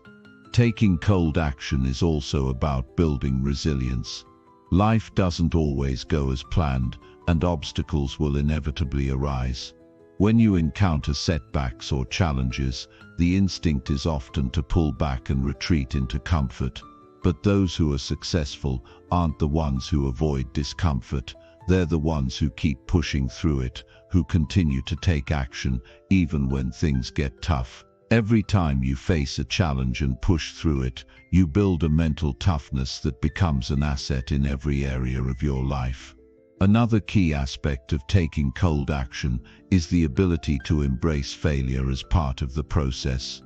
Taking cold action is also about building resilience. Life doesn't always go as planned, and obstacles will inevitably arise. When you encounter setbacks or challenges, the instinct is often to pull back and retreat into comfort. But those who are successful aren't the ones who avoid discomfort. They're the ones who keep pushing through it, who continue to take action even when things get tough. Every time you face a challenge and push through it, you build a mental toughness that becomes an asset in every area of your life. Another key aspect of taking cold action is the ability to embrace failure as part of the process.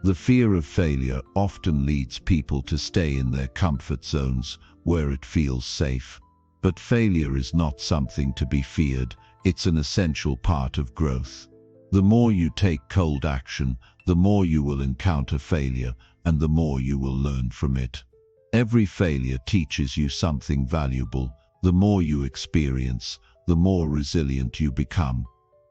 The fear of failure often leads people to stay in their comfort zones where it feels safe. But failure is not something to be feared, it's an essential part of growth. The more you take cold action, the more you will encounter failure, and the more you will learn from it. Every failure teaches you something valuable. The more you experience, the more resilient you become.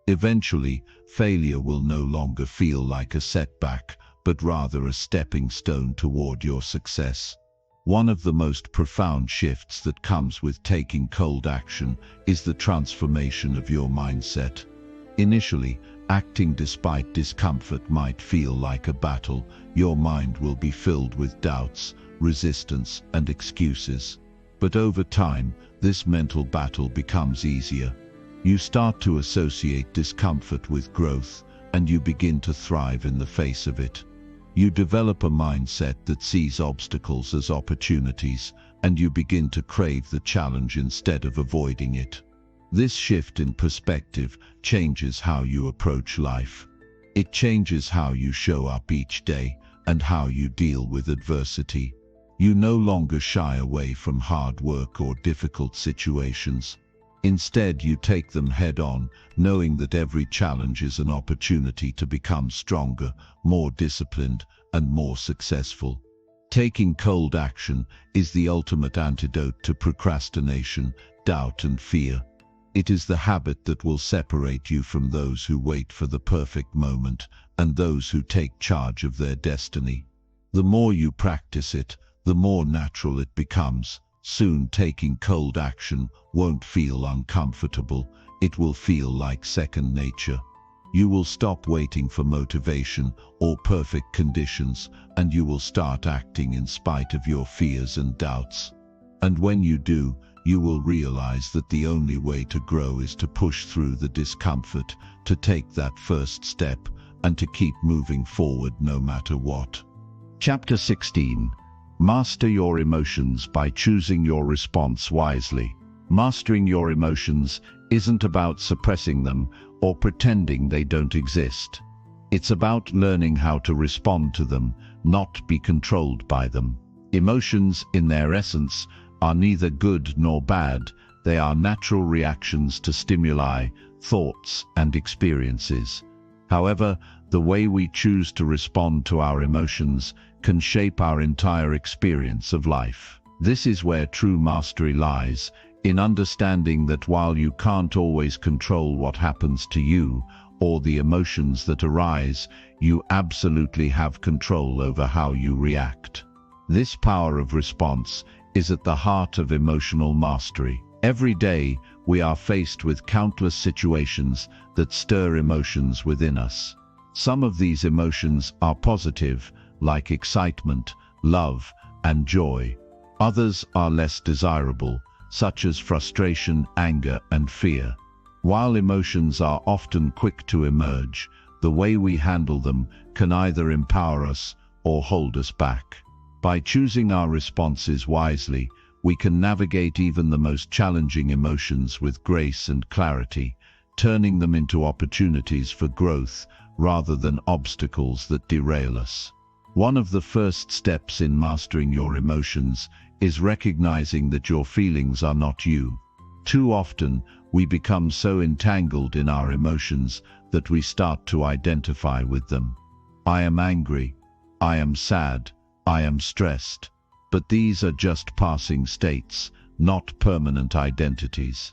Eventually, failure will no longer feel like a setback, but rather a stepping stone toward your success. One of the most profound shifts that comes with taking cold action is the transformation of your mindset.
Initially, acting despite discomfort might feel like a battle. Your mind will be filled with doubts, resistance, and excuses. But over time, this mental battle becomes easier. You start to associate discomfort with growth, and you begin to thrive in the face of it. You develop a mindset that sees obstacles as opportunities, and you begin to crave the challenge instead of avoiding it. This shift in perspective changes how you approach life. It changes how you show up each day and how you deal with adversity. You no longer shy away from hard work or difficult situations. Instead, you take them head-on, knowing that every challenge is an opportunity to become stronger, more disciplined, and more successful. Taking cold action is the ultimate antidote to procrastination, doubt, and fear. It is the habit that will separate you from those who wait for the perfect moment and those who take charge of their destiny. The more you practice it, the more natural it becomes. Soon, taking cold action won't feel uncomfortable. It will feel like second nature. You will stop waiting for motivation or perfect conditions, and you will start acting in spite of your fears and doubts. And when you do, you will realize that the only way to grow is to push through the discomfort, to take that first step, and to keep moving forward no matter what.
Chapter 16. Master your emotions by choosing your response wisely. Mastering your emotions isn't about suppressing them or pretending they don't exist. It's about learning how to respond to them, not be controlled by them. Emotions, in their essence, are neither good nor bad. They are natural reactions to stimuli, thoughts, and experiences. However, the way we choose to respond to our emotions can shape our entire experience of life. This is where true mastery lies, in understanding that while you can't always control what happens to you or the emotions that arise, you absolutely have control over how you react. This power of response is at the heart of emotional mastery. Every day, we are faced with countless situations that stir emotions within us. Some of these emotions are positive, like excitement, love, and joy. Others are less desirable, such as frustration, anger, and fear. While emotions are often quick to emerge, the way we handle them can either empower us or hold us back. By choosing our responses wisely, we can navigate even the most challenging emotions with grace and clarity, turning them into opportunities for growth rather than obstacles that derail us. One of the first steps in mastering your emotions is recognizing that your feelings are not you. Too often, we become so entangled in our emotions that we start to identify with them. I am angry. I am sad. I am stressed. But these are just passing states, not permanent identities.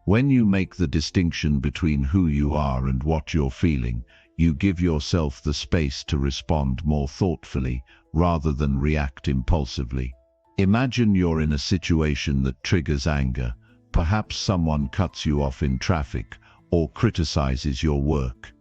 When you make the distinction between who you are and what you're feeling, you give yourself the space to respond more thoughtfully rather than react impulsively. Imagine you're in a situation that triggers anger. Perhaps someone cuts you off in traffic or criticizes your work.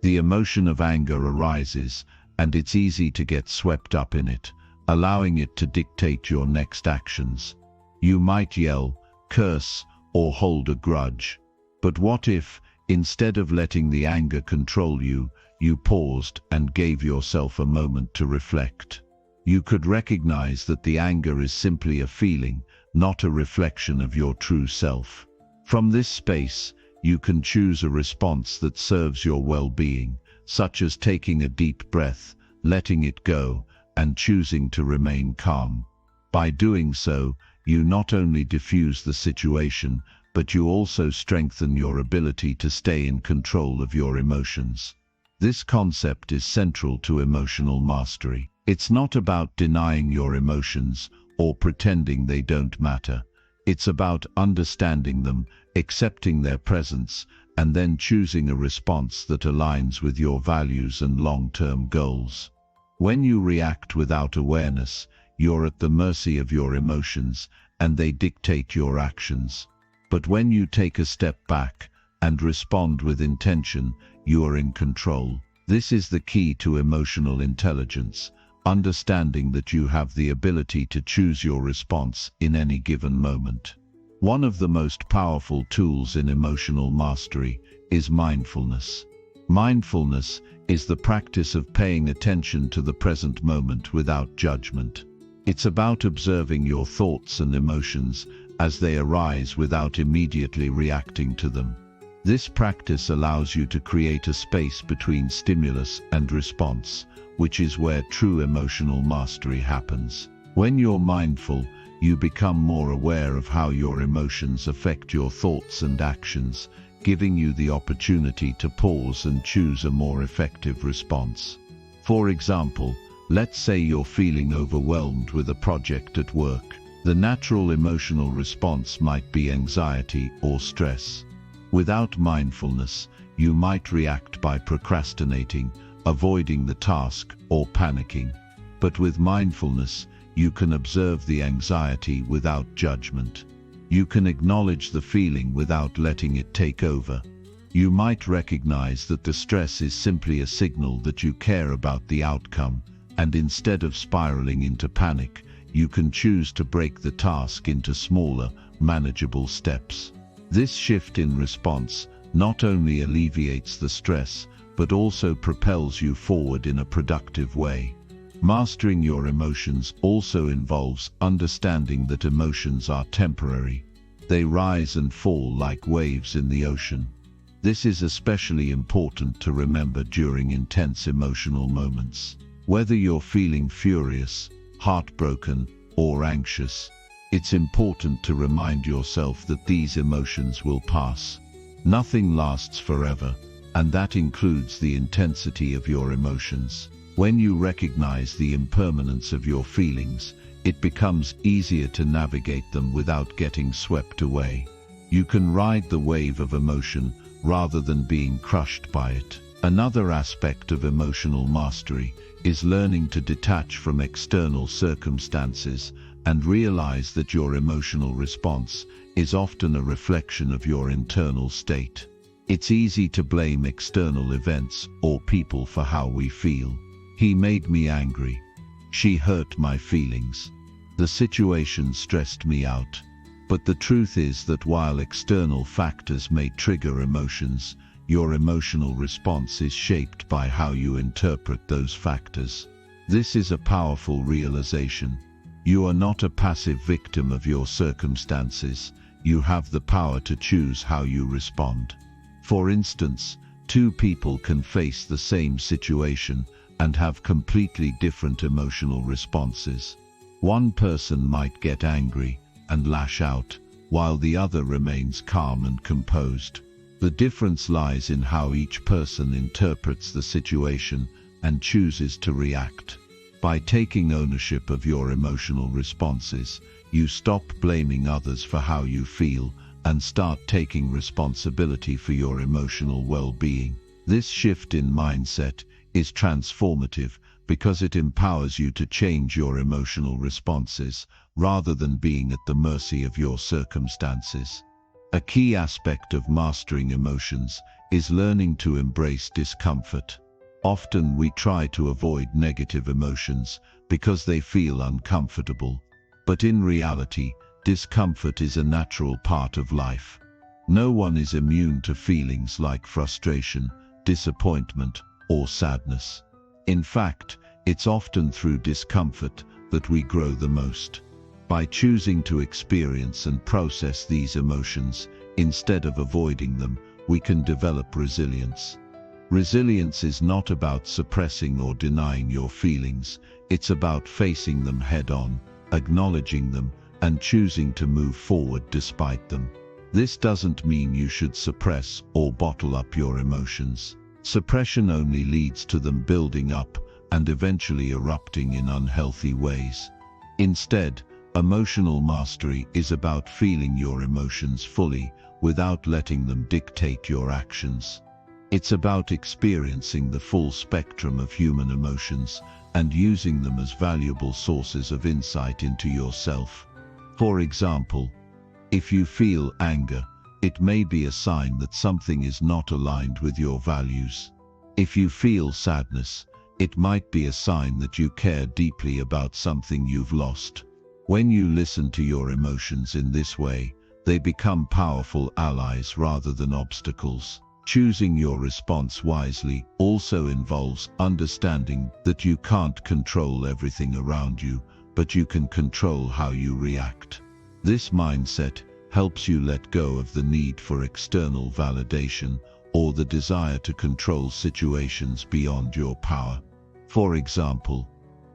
The emotion of anger arises, and it's easy to get swept up in it, allowing it to dictate your next actions. You might yell, curse, or hold a grudge. But what if, instead of letting the anger control you, you paused and gave yourself a moment to reflect? You could recognize that the anger is simply a feeling, not a reflection of your true self. From this space, you can choose a response that serves your well-being, such as taking a deep breath, letting it go, and choosing to remain calm. By doing so, you not only diffuse the situation, but you also strengthen your ability to stay in control of your emotions. This concept is central to emotional mastery. It's not about denying your emotions or pretending they don't matter. It's about understanding them, accepting their presence, and then choosing a response that aligns with your values and long-term goals. When you react without awareness, you're at the mercy of your emotions, and they dictate your actions. But when you take a step back, and respond with intention, you are in control. This is the key to emotional intelligence, understanding that you have the ability to choose your response in any given moment. One of the most powerful tools in emotional mastery is mindfulness. Mindfulness is the practice of paying attention to the present moment without judgment. It's about observing your thoughts and emotions as they arise without immediately reacting to them. This practice allows you to create a space between stimulus and response, which is where true emotional mastery happens. When you're mindful, you become more aware of how your emotions affect your thoughts and actions, giving you the opportunity to pause and choose a more effective response. For example, let's say you're feeling overwhelmed with a project at work. The natural emotional response might be anxiety or stress. Without mindfulness, you might react by procrastinating, avoiding the task, or panicking. But with mindfulness, you can observe the anxiety without judgment. You can acknowledge the feeling without letting it take over. You might recognize that the stress is simply a signal that you care about the outcome, and instead of spiraling into panic, you can choose to break the task into smaller, manageable steps. This shift in response not only alleviates the stress, but also propels you forward in a productive way. Mastering your emotions also involves understanding that emotions are temporary. They rise and fall like waves in the ocean. This is especially important to remember during intense emotional moments. Whether you're feeling furious, heartbroken, or anxious, it's important to remind yourself that these emotions will pass. Nothing lasts forever, and that includes the intensity of your emotions. When you recognize the impermanence of your feelings, it becomes easier to navigate them without getting swept away. You can ride the wave of emotion rather than being crushed by it. Another aspect of emotional mastery is learning to detach from external circumstances and realize that your emotional response is often a reflection of your internal state. It's easy to blame external events or people for how we feel. He made me angry. She hurt my feelings. The situation stressed me out. But the truth is that while external factors may trigger emotions, your emotional response is shaped by how you interpret those factors. This is a powerful realization. You are not a passive victim of your circumstances. You have the power to choose how you respond. For instance, two people can face the same situation and have completely different emotional responses. One person might get angry and lash out, while the other remains calm and composed. The difference lies in how each person interprets the situation and chooses to react. By taking ownership of your emotional responses, you stop blaming others for how you feel and start taking responsibility for your emotional well-being. This shift in mindset is transformative because it empowers you to change your emotional responses rather than being at the mercy of your circumstances. A key aspect of mastering emotions is learning to embrace discomfort. Often we try to avoid negative emotions because they feel uncomfortable, but in reality, discomfort is a natural part of life. No one is immune to feelings like frustration, disappointment, or sadness. In fact, it's often through discomfort that we grow the most. By choosing to experience and process these emotions instead of avoiding them, we can develop resilience. Resilience is not about suppressing or denying your feelings. It's about facing them head-on, acknowledging them, and choosing to move forward despite them. This doesn't mean you should suppress or bottle up your emotions. Suppression only leads to them building up and eventually erupting in unhealthy ways. Instead, emotional mastery is about feeling your emotions fully without letting them dictate your actions. It's about experiencing the full spectrum of human emotions and using them as valuable sources of insight into yourself. For example, if you feel anger,
It may be a sign that something is not aligned with your values. If you feel sadness, it might be a sign that you care deeply about something you've lost. When you listen to your emotions in this way, they become powerful allies rather than obstacles. Choosing your response wisely also involves understanding that you can't control everything around you, but you can control how you react. This mindset helps you let go of the need for external validation or the desire to control situations beyond your power. For example,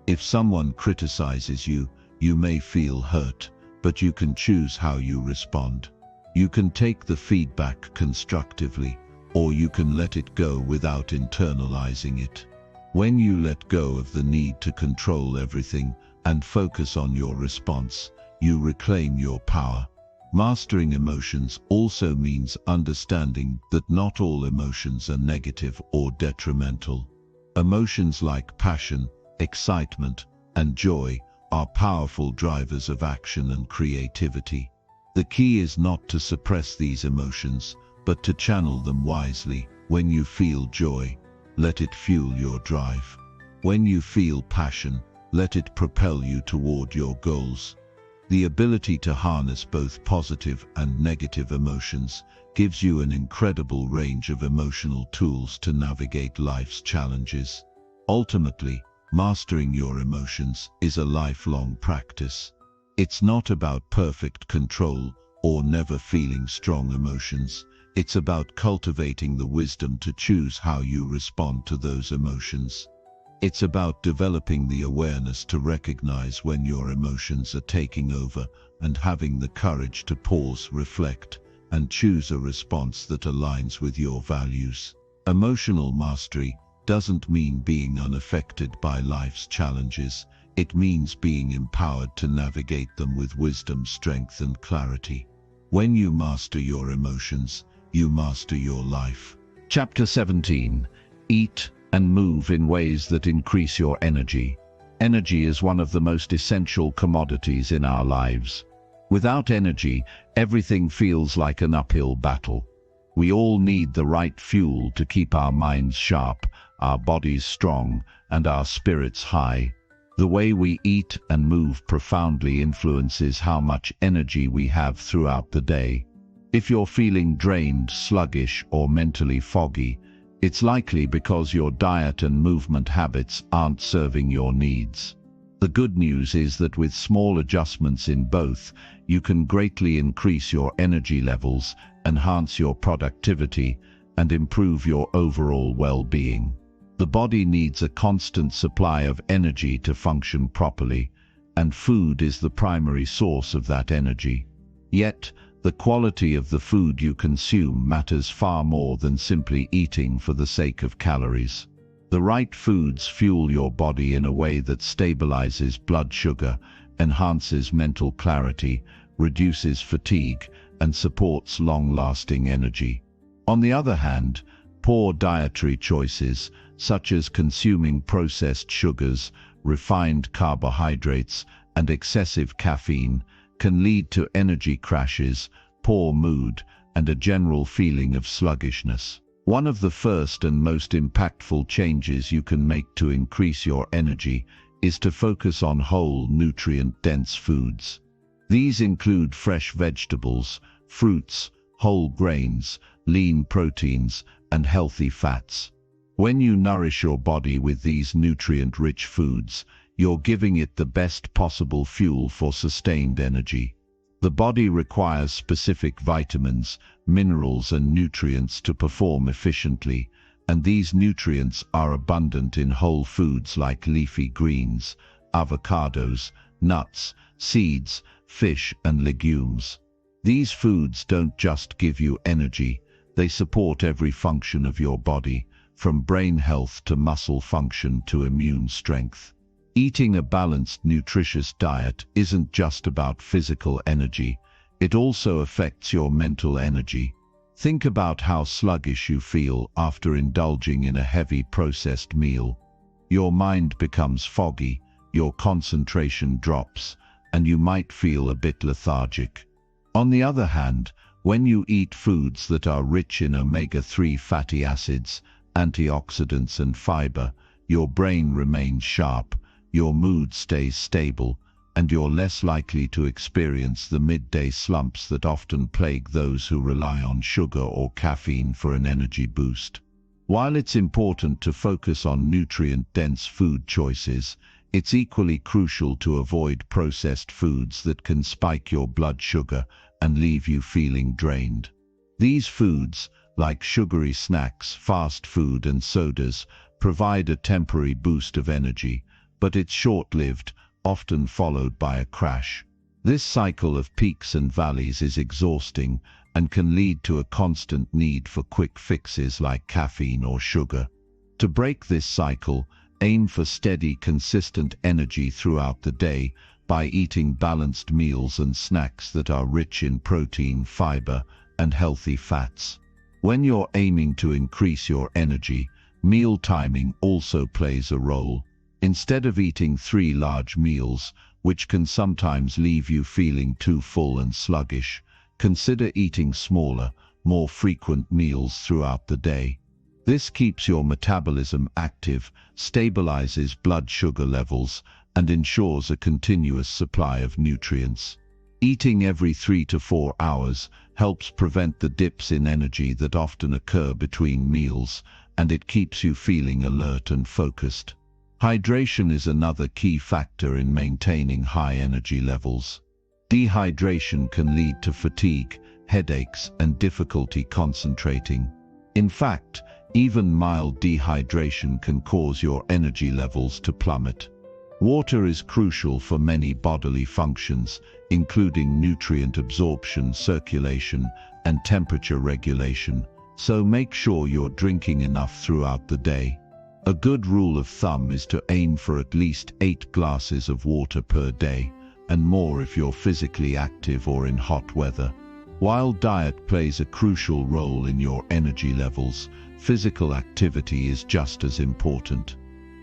if someone criticizes you, you may feel hurt, but you can choose how you respond. You can take the feedback constructively, or you can let it go without internalizing it. When you let go of the need to control everything and focus on your response, you reclaim your power. Mastering emotions also means understanding that not all emotions are negative or detrimental. Emotions like passion, excitement, and joy are powerful drivers of action and creativity. The key is not to suppress these emotions, but to channel them wisely. When you feel joy, let it fuel your drive. When you feel passion, let it propel you toward your goals. The ability to harness both positive and negative emotions gives you an incredible range of emotional tools to navigate life's challenges. Ultimately, mastering your emotions is a lifelong practice. It's not about perfect control or never feeling strong emotions. It's about cultivating the wisdom to choose how you respond to those emotions. It's about developing the awareness to recognize when your emotions are taking over and having the courage to pause, reflect, and choose a response that aligns with your values. Emotional mastery doesn't mean being unaffected by life's challenges. It means being empowered to navigate them with wisdom, strength, and clarity. When you master your emotions, you master your life.
Chapter 17. Eat and move in ways that increase your energy. Energy is one of the most essential commodities in our lives. Without energy, everything feels like an uphill battle. We all need the right fuel to keep our minds sharp, our bodies strong, and our spirits high. The way we eat and move profoundly influences how much energy we have throughout the day. If you're feeling drained, sluggish, or mentally foggy, it's likely because your diet and movement habits aren't serving your needs. The good news is that with small adjustments in both, you can greatly increase your energy levels, enhance your productivity, and improve your overall well-being. The body needs a constant supply of energy to function properly, and food is the primary source of that energy. Yet, the quality of the food you consume matters far more than simply eating for the sake of calories. The right foods fuel your body in a way that stabilizes blood sugar, enhances mental clarity, reduces fatigue, and supports long-lasting energy. On the other hand, poor dietary choices, such as consuming processed sugars, refined carbohydrates, and excessive caffeine, can lead to energy crashes, poor mood, and a general feeling of sluggishness. One of the first and most impactful changes you can make to increase your energy is to focus on whole, nutrient-dense foods. These include fresh vegetables, fruits, whole grains, lean proteins, and healthy fats. When you nourish your body with these nutrient-rich foods, you're giving it the best possible fuel for sustained energy. The body requires specific vitamins, minerals, and nutrients to perform efficiently, and these nutrients are abundant in whole foods like leafy greens, avocados, nuts, seeds, fish, and legumes. These foods don't just give you energy, they support every function of your body, from brain health to muscle function to immune strength. Eating a balanced, nutritious diet isn't just about physical energy, it also affects your mental energy. Think about how sluggish you feel after indulging in a heavy processed meal. Your mind becomes foggy, your concentration drops, and you might feel a bit lethargic. On the other hand, When you eat foods that are rich in omega-3 fatty acids, antioxidants and fiber, your brain remains sharp, your mood stays stable, and you're less likely to experience the midday slumps that often plague those who rely on sugar or caffeine for an energy boost. While it's important to focus on nutrient-dense food choices, it's equally crucial to avoid processed foods that can spike your blood sugar and leave you feeling drained. These foods, like sugary snacks, fast food and sodas, provide a temporary boost of energy, but it's short-lived, often followed by a crash. This cycle of peaks and valleys is exhausting and can lead to a constant need for quick fixes like caffeine or sugar. To break this cycle, aim for steady, consistent energy throughout the day by eating balanced meals and snacks that are rich in protein, fiber, and healthy fats. When you're aiming to increase your energy, meal timing also plays a role. Instead of eating 3 large meals, which can sometimes leave you feeling too full and sluggish, consider eating smaller, more frequent meals throughout the day. This keeps your metabolism active, stabilizes blood sugar levels, and ensures a continuous supply of nutrients. Eating every 3 to 4 hours helps prevent the dips in energy that often occur between meals, and it keeps you feeling alert and focused. Hydration is another key factor in maintaining high energy levels. Dehydration can lead to fatigue, headaches, and difficulty concentrating. In fact, even mild dehydration can cause your energy levels to plummet. Water is crucial for many bodily functions, including nutrient absorption, circulation, and temperature regulation, so make sure you're drinking enough throughout the day. A good rule of thumb is to aim for at least 8 glasses of water per day, and more if you're physically active or in hot weather. While diet plays a crucial role in your energy levels, physical activity is just as important.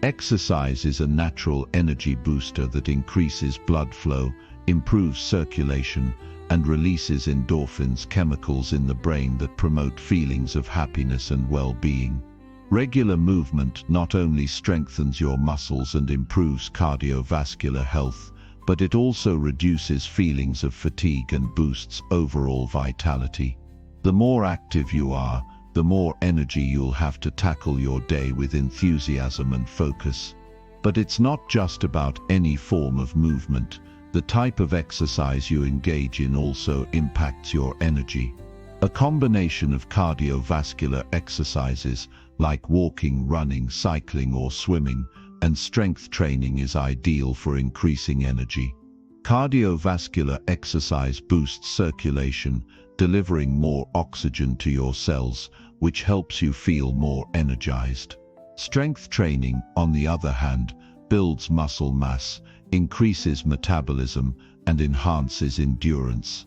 Exercise is a natural energy booster that increases blood flow, improves circulation, and releases endorphins, chemicals in the brain that promote feelings of happiness and well-being. Regular movement not only strengthens your muscles and improves cardiovascular health, but it also reduces feelings of fatigue and boosts overall vitality. The more active you are, the more energy you'll have to tackle your day with enthusiasm and focus. But it's not just about any form of movement. The type of exercise you engage in also impacts your energy. A combination of cardiovascular exercises, like walking, running, cycling, or swimming, and strength training is ideal for increasing energy. Cardiovascular exercise boosts circulation, delivering more oxygen to your cells, which helps you feel more energized. Strength training, on the other hand, builds muscle mass, increases metabolism, and enhances endurance.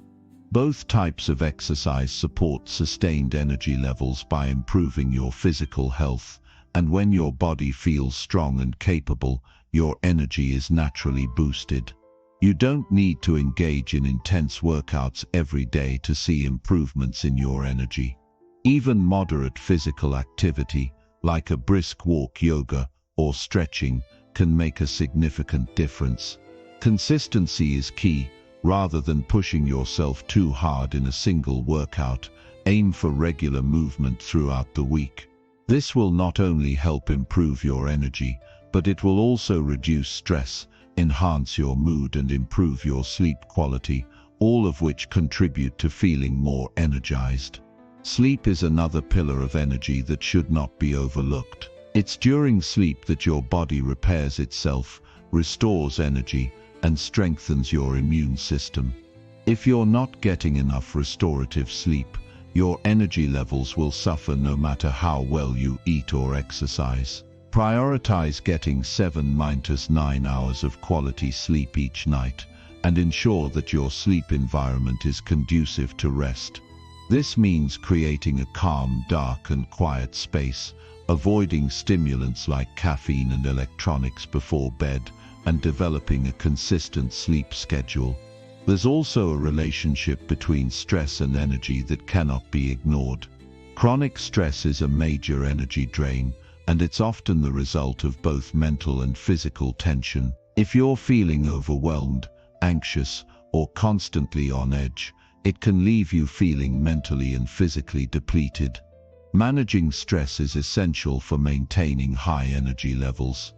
Both types of exercise support sustained energy levels by improving your physical health, and when your body feels strong and capable, your energy is naturally boosted. You don't need to engage in intense workouts every day to see improvements in your energy. Even moderate physical activity, like a brisk walk, yoga, or stretching, can make a significant difference. Consistency is key. Rather than pushing yourself too hard in a single workout, aim for regular movement throughout the week. This will not only help improve your energy, but it will also reduce stress, enhance your mood, and improve your sleep quality, all of which contribute to feeling more energized. Sleep is another pillar of energy that should not be overlooked. It's during sleep that your body repairs itself, restores energy, and strengthens your immune system. If you're not getting enough restorative sleep, your energy levels will suffer no matter how well you eat or exercise. Prioritize getting 7–9 hours of quality sleep each night, and ensure that your sleep environment is conducive to rest. This means creating a calm, dark, and quiet space, avoiding stimulants like caffeine and electronics before bed, and developing a consistent sleep schedule.
There's also a relationship between stress and energy that cannot be ignored. Chronic stress is a major energy drain, and it's often the result of both mental and physical tension. If you're feeling overwhelmed, anxious, or constantly on edge, it can leave you feeling mentally and physically depleted. Managing stress is essential for maintaining high energy levels.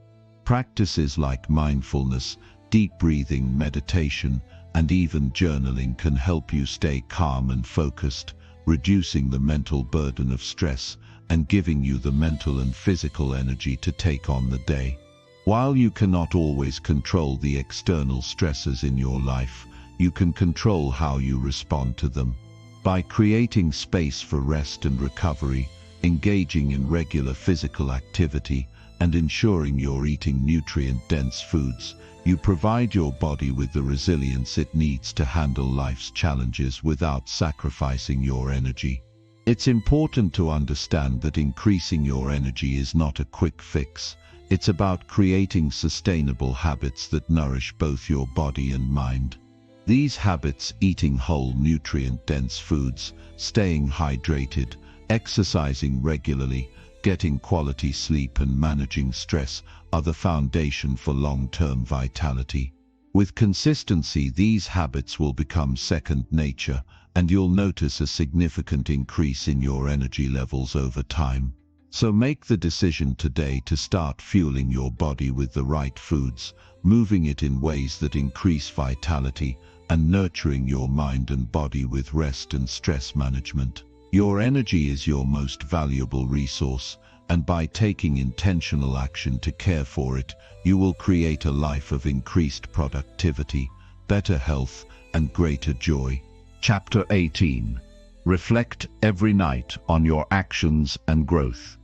Practices like mindfulness, deep breathing, meditation, and even journaling can help you stay calm and focused, reducing the mental burden of stress and giving you the mental and physical energy to take on the day. While you cannot always control the external stresses in your life, you can control how you respond to them. By creating space for rest and recovery, engaging in regular physical activity, and ensuring you're eating nutrient-dense foods, you provide your body with the resilience it needs to handle life's challenges without sacrificing your energy. It's important to understand that increasing your energy is not a quick fix. It's about creating sustainable habits that nourish both your body and mind. These habits, eating whole nutrient-dense foods, staying hydrated, exercising regularly, getting quality sleep and managing stress, are the foundation for long-term vitality. With consistency, these habits will become second nature, and you'll notice a significant increase in your energy levels over time. So make the decision today to start fueling your body with the right foods, moving it in ways that increase vitality, and nurturing your mind and body with rest and stress management. Your energy is your most valuable resource, and by taking intentional action to care for it, you will create a life of increased productivity, better health, and greater joy.
Chapter 18. Reflect every night on your actions and growth.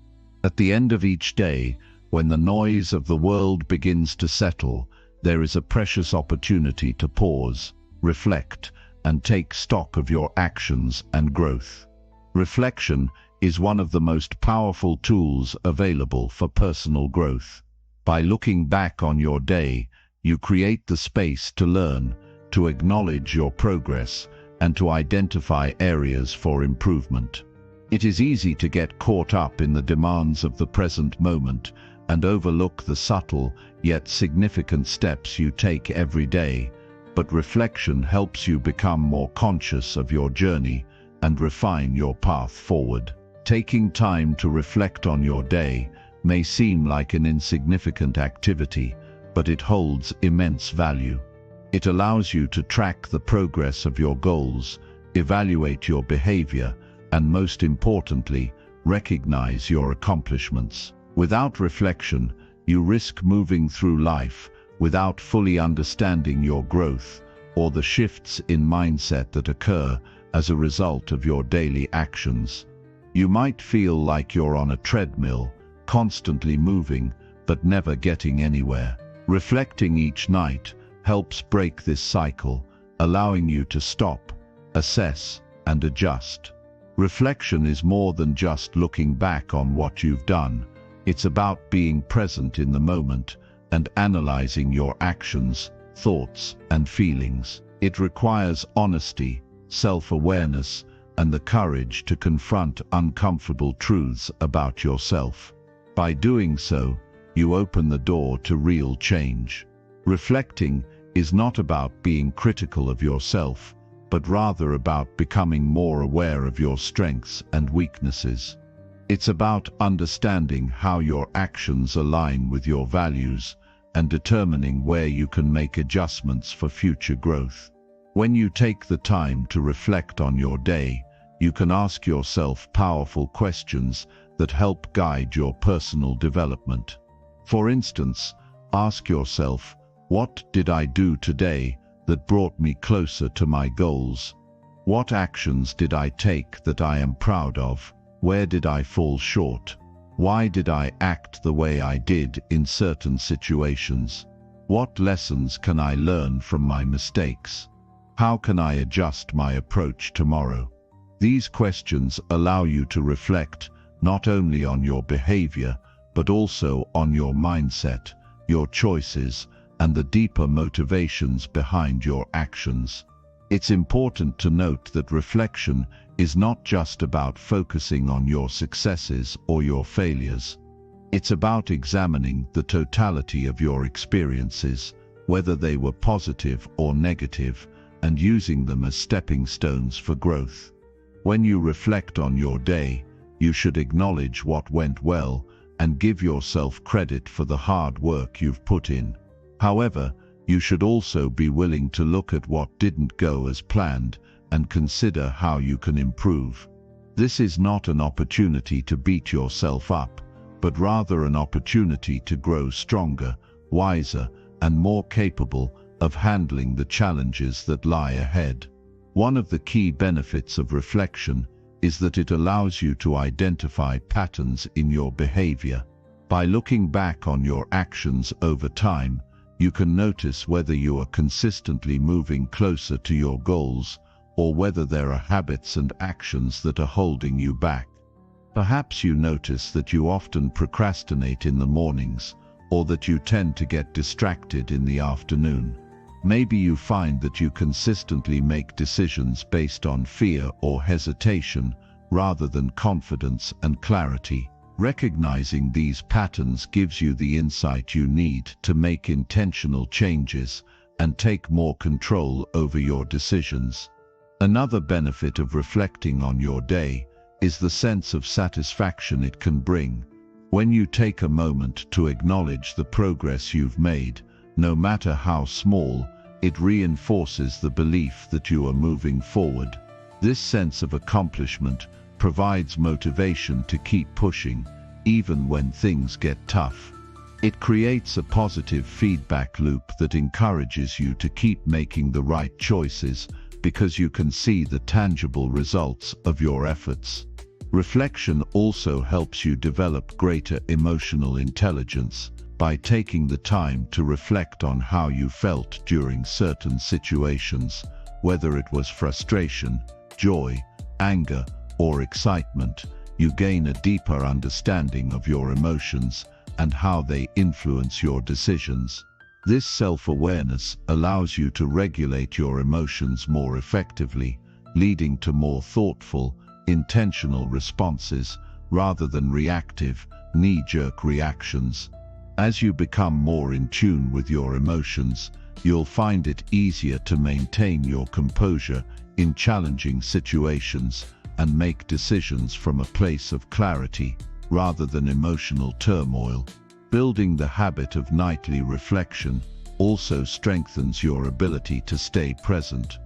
At the end of each day, when the noise of the world begins to settle, there is a precious opportunity to pause, reflect, and take stock of your actions and growth. Reflection is one of the most powerful tools available for personal growth. By looking back on your day, you create the space to learn, to acknowledge your progress, and to identify areas for improvement. It is easy to get caught up in the demands of the present moment and overlook the subtle yet significant steps you take every day, but reflection helps you become more conscious of your journey and refine your path forward. Taking time to reflect on your day may seem like an insignificant activity, but it holds immense value. It allows you to track the progress of your goals, evaluate your behavior, and most importantly, recognize your accomplishments. Without reflection, you risk moving through life without fully understanding your growth or the shifts in mindset that occur as a result of your daily actions. You might feel like you're on a treadmill, constantly moving, but never getting anywhere. Reflecting each night helps break this cycle, allowing you to stop, assess, and adjust. Reflection is more than just looking back on what you've done. It's about being present in the moment and analyzing your actions, thoughts, and feelings. It requires honesty, self-awareness, and the courage to confront uncomfortable truths about yourself. By doing so, you open the door to real change. Reflecting is not about being critical of yourself, but rather about becoming more aware of your strengths and weaknesses. It's about understanding how your actions align with your values and determining where you can make adjustments for future growth. When you take the time to reflect on your day, you can ask yourself powerful questions that help guide your personal development. For instance, ask yourself, what did I do today that brought me closer to my goals? What actions did I take that I am proud of? Where did I fall short? Why did I act the way I did in certain situations? What lessons can I learn from my mistakes? How can I adjust my approach tomorrow? These questions allow you to reflect not only on your behavior, but also on your mindset, your choices, and the deeper motivations behind your actions. It's important to note that reflection is not just about focusing on your successes or your failures. It's about examining the totality of your experiences, whether they were positive or negative, and using them as stepping stones for growth. When you reflect on your day, you should acknowledge what went well and give yourself credit for the hard work you've put in. However, you should also be willing to look at what didn't go as planned and consider how you can improve. This is not an opportunity to beat yourself up, but rather an opportunity to grow stronger, wiser, and more capable of handling the challenges that lie ahead. One of the key benefits of reflection is that it allows you to identify patterns in your behavior. By looking back on your actions over time, you can notice whether you are consistently moving closer to your goals or whether there are habits and actions that are holding you back. Perhaps you notice that you often procrastinate in the mornings, or that you tend to get distracted in the afternoon. Maybe you find that you consistently make decisions based on fear or hesitation rather than confidence and clarity. Recognizing these patterns gives you the insight you need to make intentional changes and take more control over your decisions. Another benefit of reflecting on your day is the sense of satisfaction it can bring. When you take a moment to acknowledge the progress you've made, no matter how small, it reinforces the belief that you are moving forward. This sense of accomplishment provides motivation to keep pushing, even when things get tough. It creates a positive feedback loop that encourages you to keep making the right choices because you can see the tangible results of your efforts. Reflection also helps you develop greater emotional intelligence. By taking the time to reflect on how you felt during certain situations, whether it was frustration, joy, anger, or excitement, you gain a deeper understanding of your emotions and how they influence your decisions. This self-awareness allows you to regulate your emotions more effectively, leading to more thoughtful, intentional responses rather than reactive, knee-jerk reactions. As you become more in tune with your emotions, you'll find it easier to maintain your composure in challenging situations and make decisions from a place of clarity rather than emotional turmoil. Building the habit of nightly reflection also strengthens your ability to stay present.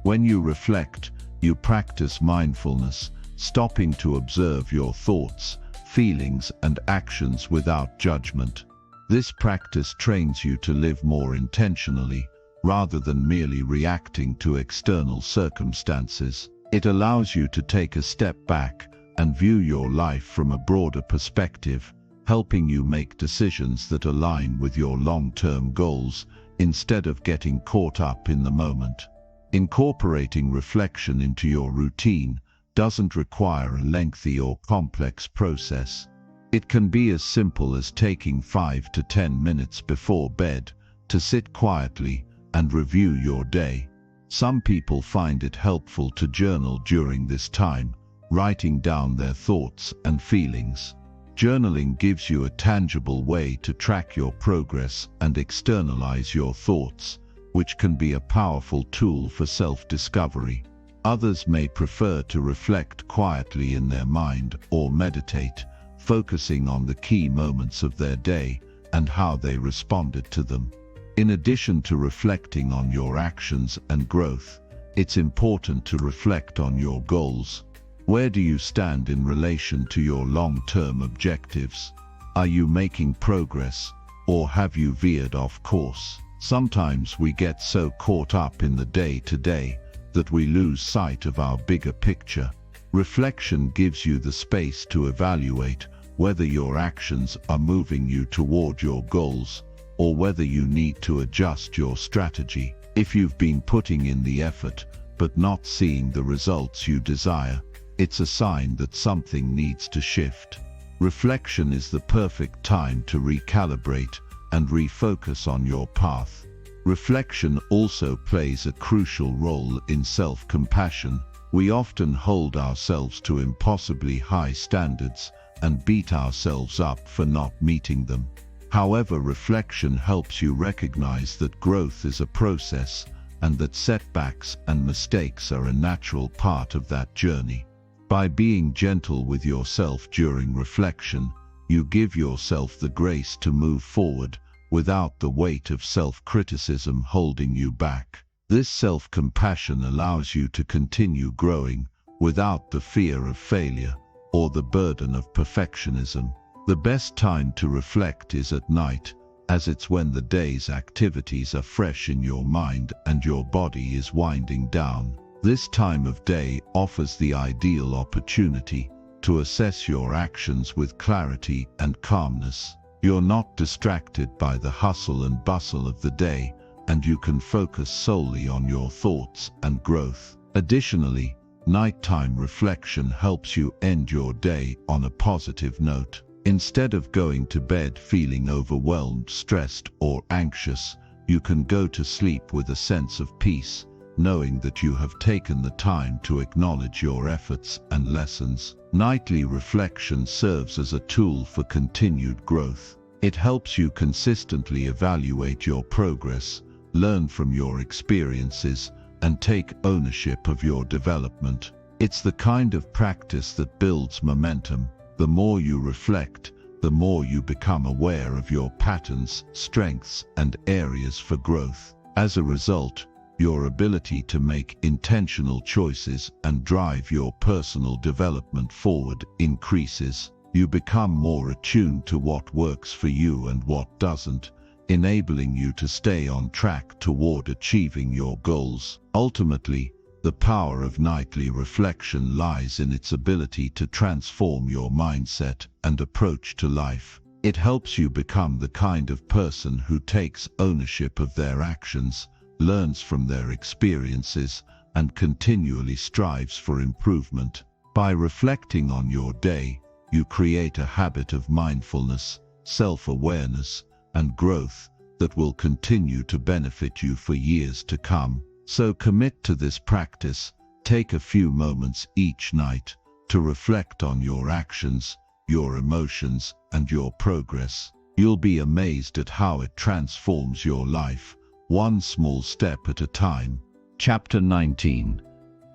When you reflect, you practice mindfulness, stopping to observe your thoughts, feelings, and actions without judgment. This practice trains you to live more intentionally, rather than merely reacting to external circumstances. It allows you to take a step back and view your life from a broader perspective, helping you make decisions that align with your long-term goals instead of getting caught up in the moment. Incorporating reflection into your routine doesn't require a lengthy or complex process. It can be as simple as taking 5 to 10 minutes before bed to sit quietly and review your day. Some people find it helpful to journal during this time, writing down their thoughts and feelings. Journaling gives you a tangible way to track your progress and externalize your thoughts, which can be a powerful tool for self-discovery. Others may prefer to reflect quietly in their mind or meditate, focusing on the key moments of their day and how they responded to them. In addition to reflecting on your actions and growth, it's important to reflect on your goals. Where do you stand in relation to your long-term objectives? Are you making progress, or have you veered off course? Sometimes we get so caught up in the day-to-day that we lose sight of our bigger picture. Reflection gives you the space to evaluate whether your actions are moving you toward your goals or whether you need to adjust your strategy. If you've been putting in the effort but not seeing the results you desire, it's a sign that something needs to shift. Reflection is the perfect time to recalibrate
and refocus on your path. Reflection also plays a crucial role in self-compassion. We often hold ourselves to impossibly high standards and beat ourselves up for not meeting them. However, reflection helps you recognize that growth is a process and that setbacks and mistakes are a natural part of that journey. By being gentle with yourself during reflection, you give yourself the grace to move forward without the weight of self-criticism holding you back. This self-compassion allows you to continue growing without the fear of failure or the burden of perfectionism. The best time to reflect is at night, as it's when the day's activities are fresh in your mind and your body is winding down. This time of day offers the ideal opportunity to assess your actions with clarity and calmness. You're not distracted by the hustle and bustle of the day, and you can focus solely on your thoughts and growth. Additionally, nighttime reflection helps you end your day on a positive note. Instead of going to bed feeling overwhelmed, stressed, or anxious, you can go to sleep with a sense of peace, knowing that you have taken the time to acknowledge your efforts and lessons. Nightly reflection serves as a tool for continued growth. It helps you consistently evaluate your progress, learn from your experiences, and take ownership of your development. It's the kind of practice that builds momentum. The more you reflect, the more you become aware of your patterns, strengths, and areas for growth. As a result, your ability to make intentional choices and drive your personal development forward increases. You become more attuned to what works for you and what doesn't, enabling you to stay on track toward achieving your goals. Ultimately, the power of nightly reflection lies in its ability to transform your mindset and approach to life. It helps you become the kind of person who takes ownership of their actions, learns from their experiences, and continually strives for improvement. By reflecting on your day, you create a habit of mindfulness, self-awareness, and growth that will continue to benefit you for years to come. So commit to this practice. Take a few moments each night to reflect on your actions, your emotions, and your progress. You'll be amazed at how it transforms your life, one small step at a time.
Chapter 19.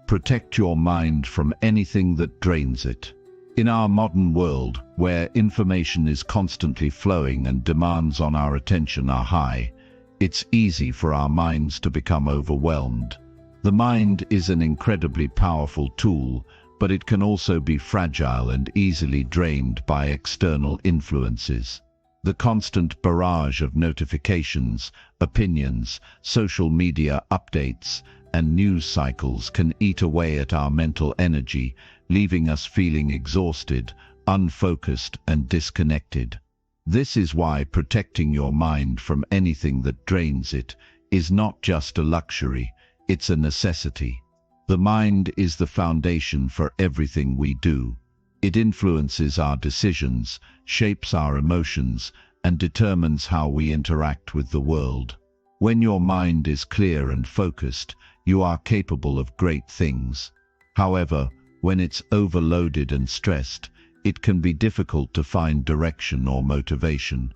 Protect your mind from anything that drains it. In our modern world, where information is constantly flowing and demands on our attention are high, it's easy for our minds to become overwhelmed. The mind is an incredibly powerful tool, but it can also be fragile and easily drained by external influences. The constant barrage of notifications, opinions, social media updates, and news cycles can eat away at our mental energy, leaving us feeling exhausted, unfocused, and disconnected. This is why protecting your mind from anything that drains it is not just a luxury, it's a necessity. The mind is the foundation for everything we do. It influences our decisions, shapes our emotions, and determines how we interact with the world. When your mind is clear and focused, you are capable of great things. However, when it's overloaded and stressed, it can be difficult to find direction or motivation.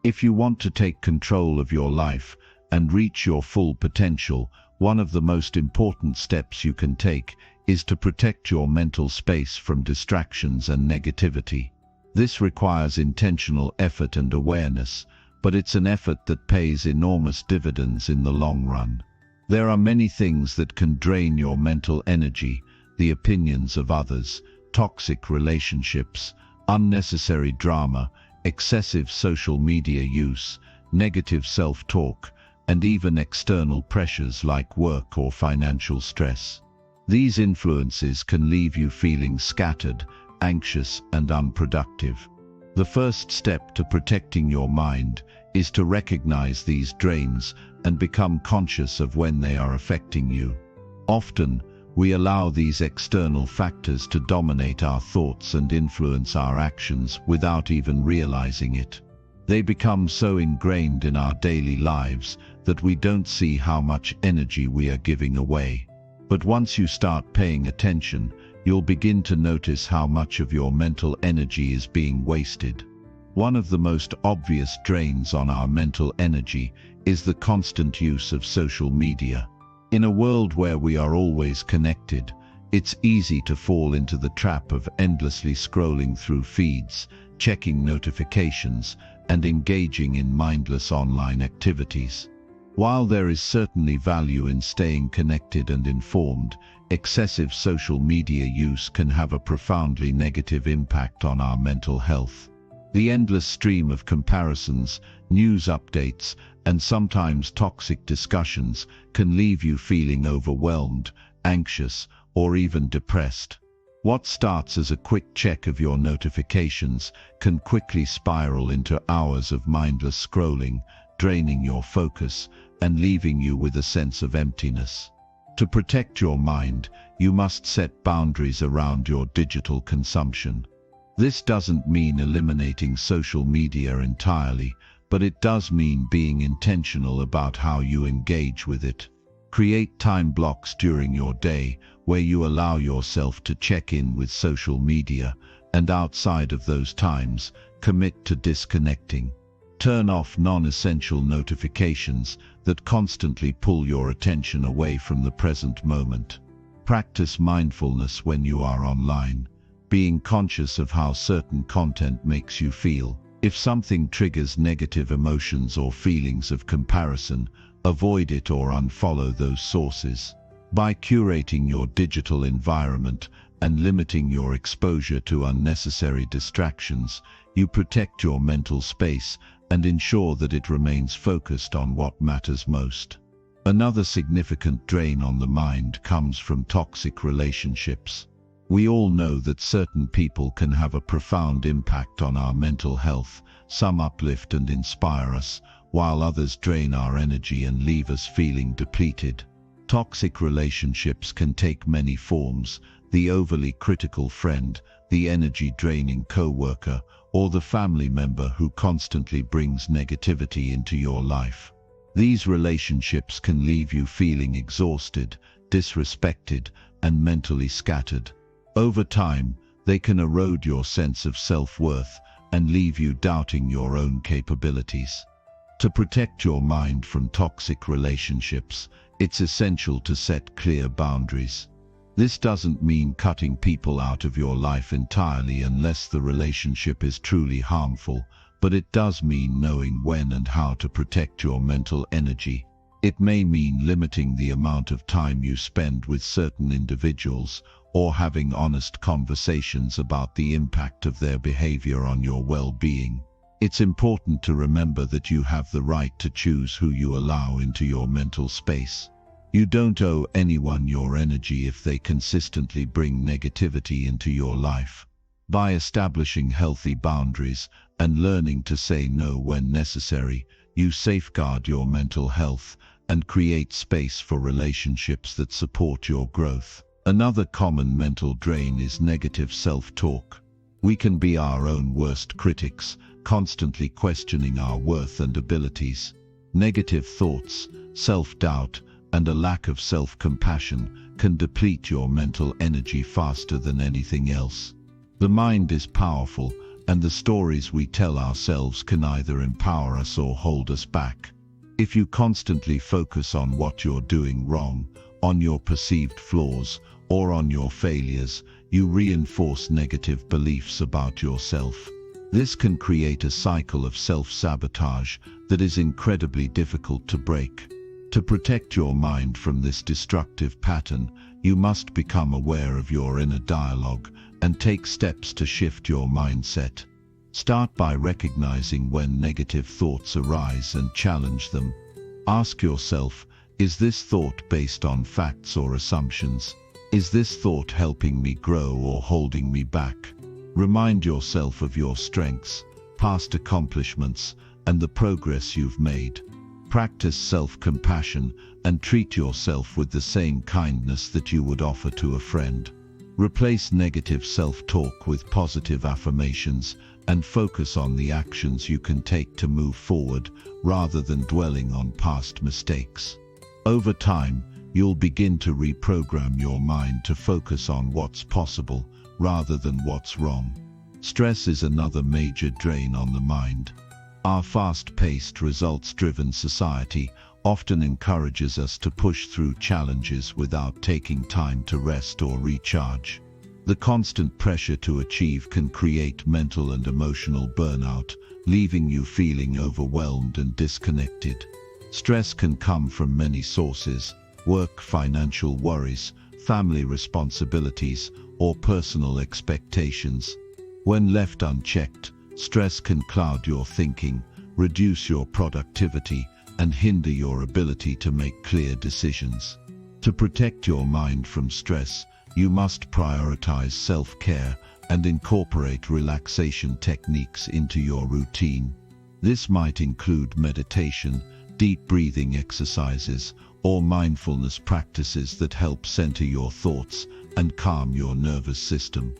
If you want to take control of your life and reach your full potential, one of the most important steps you can take is to protect your mental space from distractions and negativity. This requires intentional effort and awareness, but it's an effort that pays enormous dividends in the long run. There are many things that can drain your mental energy: the opinions of others, toxic relationships, unnecessary drama, excessive social media use, negative self-talk, and even external pressures like work or financial stress. These influences can leave you feeling scattered, anxious, and unproductive. The first step to protecting your mind is to recognize these drains and become conscious of when they are affecting you. Often, we allow these external factors to dominate our thoughts and influence our actions without even realizing it. They become so ingrained in our daily lives that we don't see how much energy we are giving away. But once you start paying attention, you'll begin to notice how much of your mental energy is being wasted. One of the most obvious drains on our mental energy is the constant use of social media. In a world where we are always connected, it's easy to fall into the trap of endlessly scrolling through feeds, checking notifications, and engaging in mindless online activities. While there is certainly value in staying connected and informed, excessive social media use can have a profoundly negative impact on our mental health. The endless stream of comparisons, news updates, and sometimes toxic discussions can leave you feeling overwhelmed, anxious, or even depressed. What starts as a quick check of your notifications can quickly spiral into hours of mindless scrolling, draining your focus and leaving you with a sense of emptiness. To protect your mind, you must set boundaries around your digital consumption. This doesn't mean eliminating social media entirely, but it does mean being intentional about how you engage with it. Create time blocks during your day where you allow yourself to check in with social media, and outside of those times, commit to disconnecting. Turn off non-essential notifications that constantly pull your attention away from the present moment. Practice mindfulness when you are online, being conscious of how certain content makes you feel. If something triggers negative emotions or feelings of comparison, avoid it or unfollow those sources. By curating your digital environment and limiting your exposure to unnecessary distractions, you protect your mental space and ensure that it remains focused on what matters most. Another significant drain on the mind comes from toxic relationships. We all know that certain people can have a profound impact on our mental health. Some uplift and inspire us, while others drain our energy and leave us feeling depleted. Toxic relationships can take many forms: the overly critical friend, the energy-draining co-worker, or the family member who constantly brings negativity into your life. These relationships can leave you feeling exhausted, disrespected, and mentally scattered. Over time, they can erode your sense of self-worth and leave you doubting your own capabilities. To protect your mind from toxic relationships, it's essential to set clear boundaries. This doesn't mean cutting people out of your life entirely unless the relationship is truly harmful, but it does mean knowing when and how to protect your mental energy. It may mean limiting the amount of time you spend with certain individuals, or having honest conversations about the impact of their behavior on your well-being. It's important to remember that you have the right to choose who you allow into your mental space. You don't owe anyone your energy if they consistently bring negativity into your life. By establishing healthy boundaries and learning to say no when necessary, you safeguard your mental health and create space for relationships that support your growth. Another common mental drain is negative self-talk. We can be our own worst critics, constantly questioning our worth and abilities. Negative thoughts, self-doubt, and a lack of self-compassion can deplete your mental energy faster than anything else. The mind is powerful, and the stories we tell ourselves can either empower us or hold us back. If you constantly focus on what you're doing wrong, on your perceived flaws, or on your failures, you reinforce negative beliefs about yourself. This can create a cycle of self-sabotage that is incredibly difficult to break. To protect your mind from this destructive pattern, you must become aware of your inner dialogue and take steps to shift your mindset. Start by recognizing when negative thoughts arise and challenge them. Ask yourself, is this thought based on facts or assumptions? Is this thought helping me grow or holding me back? Remind yourself of your strengths, past accomplishments, and the progress you've made. Practice self-compassion and treat yourself with the same kindness that you would offer to a friend.
Replace negative self-talk with positive affirmations and focus on the actions you can take to move forward rather than dwelling on past mistakes. Over time, you'll begin to reprogram your mind to focus on what's possible rather than what's wrong. Stress is another major drain on the mind. Our fast-paced, results-driven society often encourages us to push through challenges without taking time to rest or recharge. The constant pressure to achieve can create mental and emotional burnout, leaving you feeling overwhelmed and disconnected. Stress can come from many sources: work, financial worries, family responsibilities, or personal expectations. When left unchecked, stress can cloud your thinking, reduce your productivity, and hinder your ability to make clear decisions. To protect your mind from stress, you must prioritize self-care and incorporate relaxation techniques into your routine. This might include meditation, deep breathing exercises, or mindfulness practices that help center your thoughts and calm your nervous system.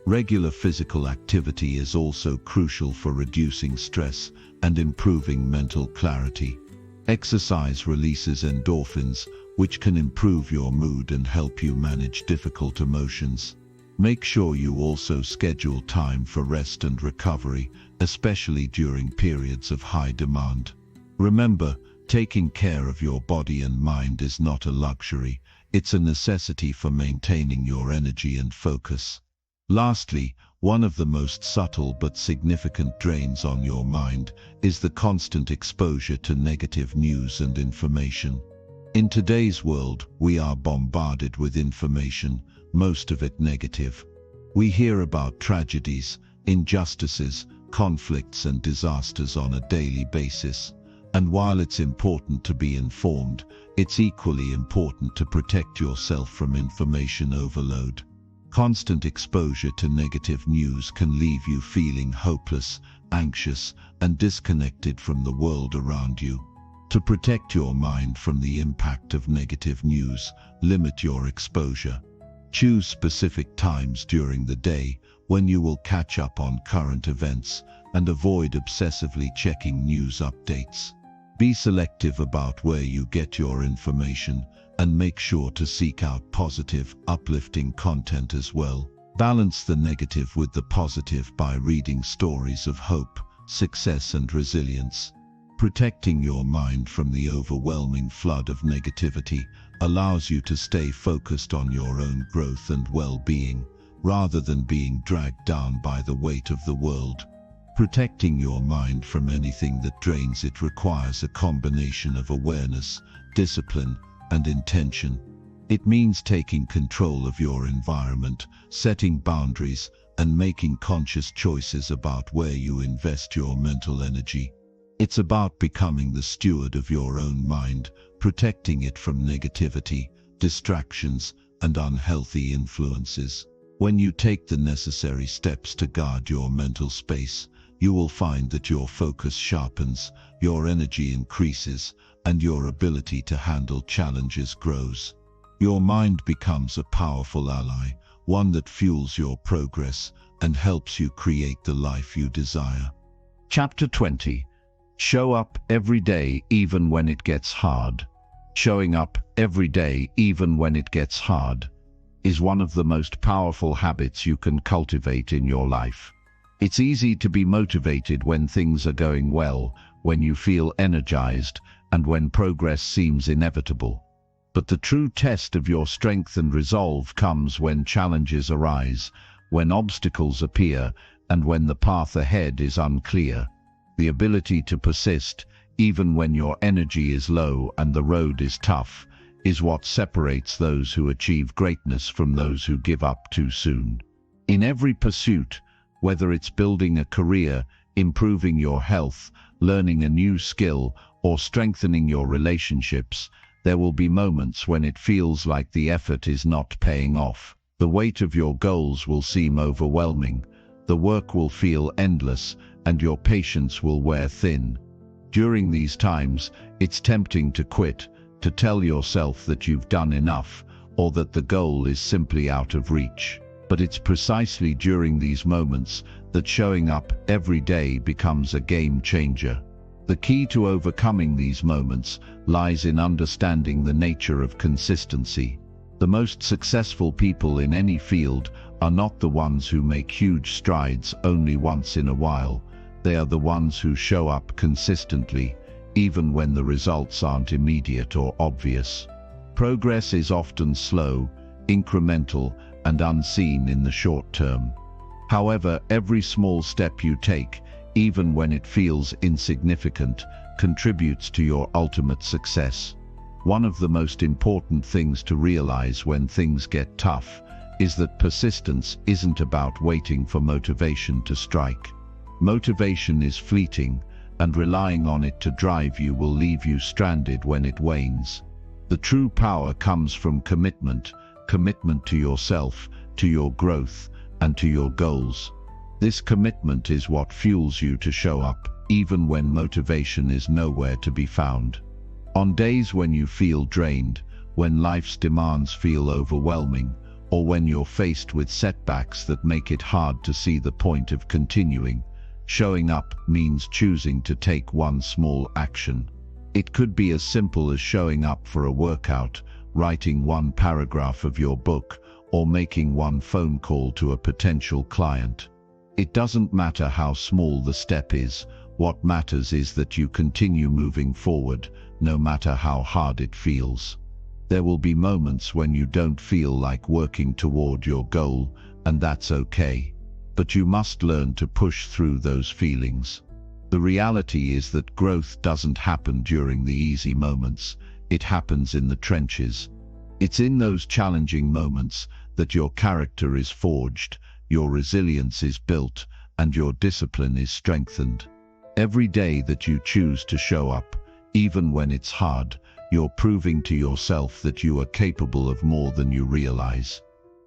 Regular physical activity is also crucial for reducing stress and improving mental clarity. Exercise releases endorphins, which can improve your mood and help you manage difficult emotions. Make sure you also schedule time for rest and recovery, especially during periods of high demand. Remember, taking care of your body and mind is not a luxury, it's a necessity for maintaining your energy and focus. Lastly, one of the most subtle but significant drains on your mind is the constant exposure to negative news and information. In today's world, we are bombarded with information, most of it negative. We hear about tragedies, injustices, conflicts, and disasters on a daily basis. And while it's important to be informed, it's equally important to protect yourself from information overload. Constant exposure to negative news can leave you feeling hopeless, anxious, and disconnected from the world around you. To protect your mind from the impact of negative news, limit your exposure. Choose specific times during the day when you will catch up on current events and avoid obsessively checking news updates. Be selective about where you get your information and make sure to seek out positive, uplifting content as well. Balance the negative with the positive by reading stories of hope, success, and resilience. Protecting your mind from the overwhelming flood of negativity allows you to stay focused on your own growth and well-being, rather than being dragged down by the weight of the world. Protecting your mind from anything that drains it requires a combination of awareness, discipline, and intention. It means taking control of your environment, setting boundaries, and making conscious choices about where you invest your mental energy. It's about becoming the steward of your own mind, protecting it from negativity, distractions, and unhealthy influences. When you take the necessary steps to guard your mental space, you will find that your focus sharpens, your energy increases, and your ability to handle challenges grows. Your mind becomes a powerful ally, one that fuels your progress and helps you create the life you desire.
Chapter 20. Show up every day even when it gets hard. Showing up every day even when it gets hard is one of the most powerful habits you can cultivate in your life. It's easy to be motivated when things are going well, when you feel energized, and when progress seems inevitable. But the true test of your strength and resolve comes when challenges arise, when obstacles appear, and when the path ahead is unclear. The ability to persist, even when your energy is low and the road is tough, is what separates those who achieve greatness from those who give up too soon. In every pursuit, whether it's building a career, improving your health, learning a new skill, or strengthening your relationships, there will be moments when it feels like the effort is not paying off. The weight of your goals will seem overwhelming, the work will feel endless, and your patience will wear thin. During these times, it's tempting to quit, to tell yourself that you've done enough, or that the goal is simply out of reach. But it's precisely during these moments that showing up every day becomes a game changer. The key to overcoming these moments lies in understanding the nature of consistency. The most successful people in any field are not the ones who make huge strides only once in a while. They are the ones who show up consistently, even when the results aren't immediate or obvious. Progress is often slow, incremental, and unseen in the short term. However, every small step you take, even when it feels insignificant, contributes to your ultimate success. One of the most important things to realize when things get tough is that persistence isn't about waiting for motivation to strike. Motivation is fleeting, and relying on it to drive you will leave you stranded when it wanes. The true power comes from commitment to yourself, to your growth, and to your goals. This commitment is what fuels you to show up, even when motivation is nowhere to be found. On days when you feel drained, when life's demands feel overwhelming, or when you're faced with setbacks that make it hard to see the point of continuing, showing up means choosing to take one small action. It could be as simple as showing up for a workout, writing one paragraph of your book, or making one phone call to a potential client. It doesn't matter how small the step is. What matters is that you continue moving forward, no matter how hard it feels. There will be moments when you don't feel like working toward your goal, and that's okay. But you must learn to push through those feelings. The reality is that growth doesn't happen during the easy moments. It happens in the trenches. It's in those challenging moments that your character is forged, your resilience is built, and your discipline is strengthened. Every day that you choose to show up, even when it's hard, you're proving to yourself that you are capable of more than you realize.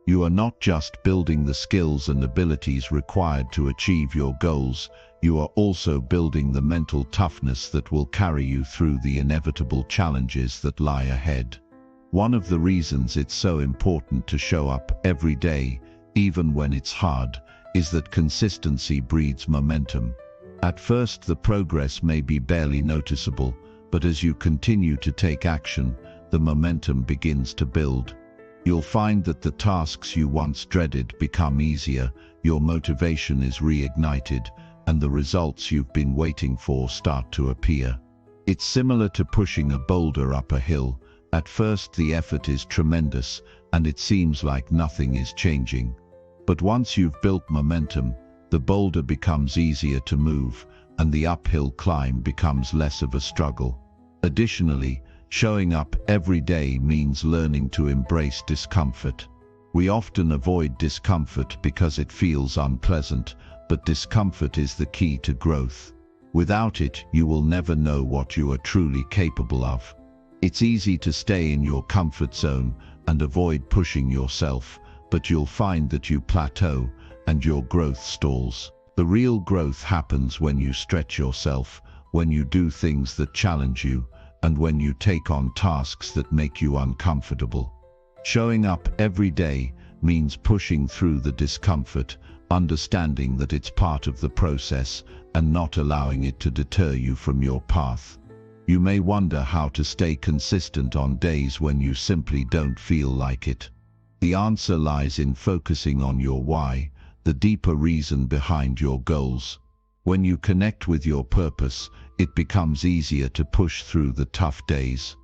You are not just building the skills and abilities required to achieve your goals, you are also building the mental toughness that will carry you through the inevitable challenges that lie ahead. One of the reasons it's so important to show up every day, even when it's hard, is that consistency breeds momentum. At first, the progress may be barely noticeable, but as you continue to take action, the momentum begins to build. You'll find that the tasks you once dreaded become easier, your motivation is reignited, and the results you've been waiting for start to appear. It's similar to pushing a boulder up a hill. At first the effort is tremendous, and it seems like nothing is changing. But once you've built momentum, the boulder becomes easier to move, and the uphill climb becomes less of a struggle. Additionally, showing up every day means learning to embrace discomfort. We often avoid discomfort because it feels unpleasant, but discomfort is the key to growth. Without it, you will never know what you are truly capable of. It's easy to stay in your comfort zone and avoid pushing yourself, but you'll find that you plateau and your growth stalls. The real growth happens when you stretch yourself, when you do things that challenge you, and when you take on tasks that make you uncomfortable. Showing up every day means pushing through the discomfort, understanding that it's part of the process, and not allowing it to deter you from your path. You may wonder how to stay consistent on days when you simply don't feel like it. The answer lies in focusing on your why, the deeper reason behind your goals. When you connect with your purpose, it becomes easier to push through the tough days.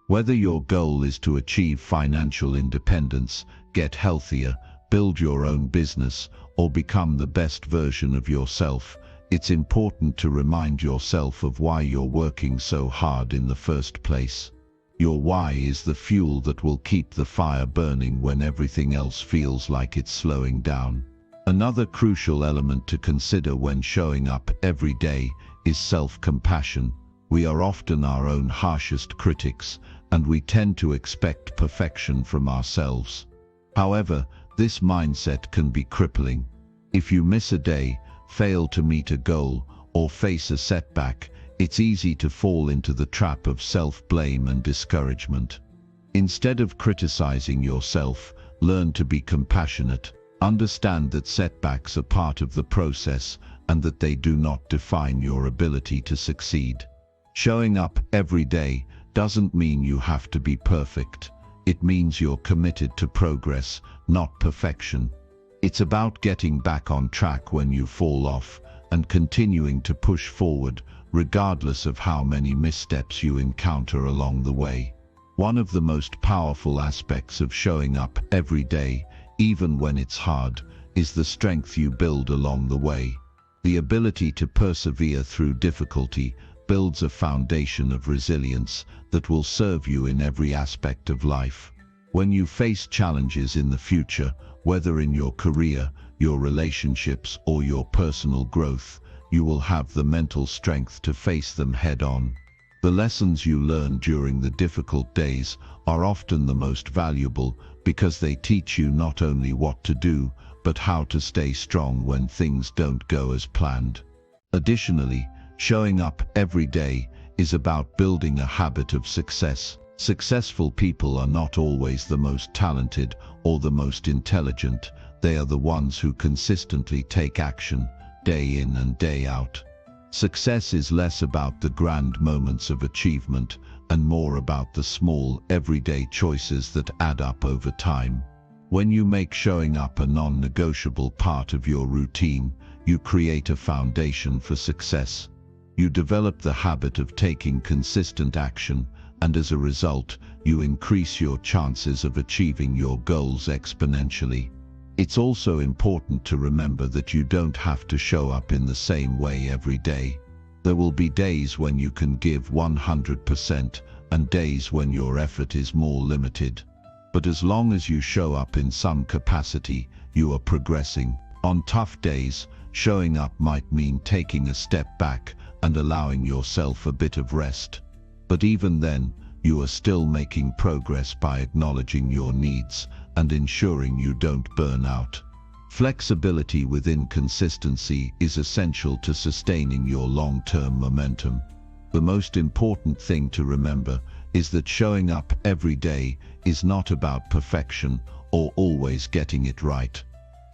Whether your goal is to achieve financial independence, get healthier, build your own business, or become the best version of yourself, it's important to remind yourself of why you're working so hard in the first place. Your why is the fuel that will keep the fire burning when everything else feels like it's slowing down. Another crucial element to consider when showing up every day is self-compassion. We are often our own harshest critics, and we tend to expect perfection from ourselves. However, this mindset can be crippling. If you miss a day, fail to meet a goal, or face a setback, it's easy to fall into the trap of self-blame and discouragement. Instead of criticizing yourself, learn to be compassionate. Understand that setbacks are part of the process and that they do not define your ability to succeed. Showing up every day doesn't mean you have to be perfect. It means you're committed to progress, not perfection. It's about getting back on track when you fall off and continuing to push forward, regardless of how many missteps you encounter along the way. One of the most powerful aspects of showing up every day, even when it's hard, is the strength you build along the way. The ability to persevere through difficulty builds a foundation of resilience that will serve you in every aspect of life. When you face challenges in the future, whether in your career, your relationships, or your personal growth, you will have the mental strength to face them head-on. The lessons you learn during the difficult days are often the most valuable because they teach you not only what to do, but how to stay strong when things don't go as planned. Additionally, showing up every day is about building a habit of success. Successful people are not always the most talented or the most intelligent. They are the ones who consistently take action, day in and day out. Success is less about the grand moments of achievement and more about the small, everyday choices that add up over time. When you make showing up a non-negotiable part of your routine, you create a foundation for success. You develop the habit of taking consistent action, and as a result, you increase your chances of achieving your goals exponentially. It's also important to remember that you don't have to show up in the same way every day. There will be days when you can give 100% and days when your effort is more limited. But as long as you show up in some capacity, you are progressing. On tough days, showing up might mean taking a step back and allowing yourself a bit of rest. But even then, you are still making progress by acknowledging your needs and ensuring you don't burn out. Flexibility within consistency is essential to sustaining your long-term momentum. The most important thing to remember is that showing up every day is not about perfection or always getting it right.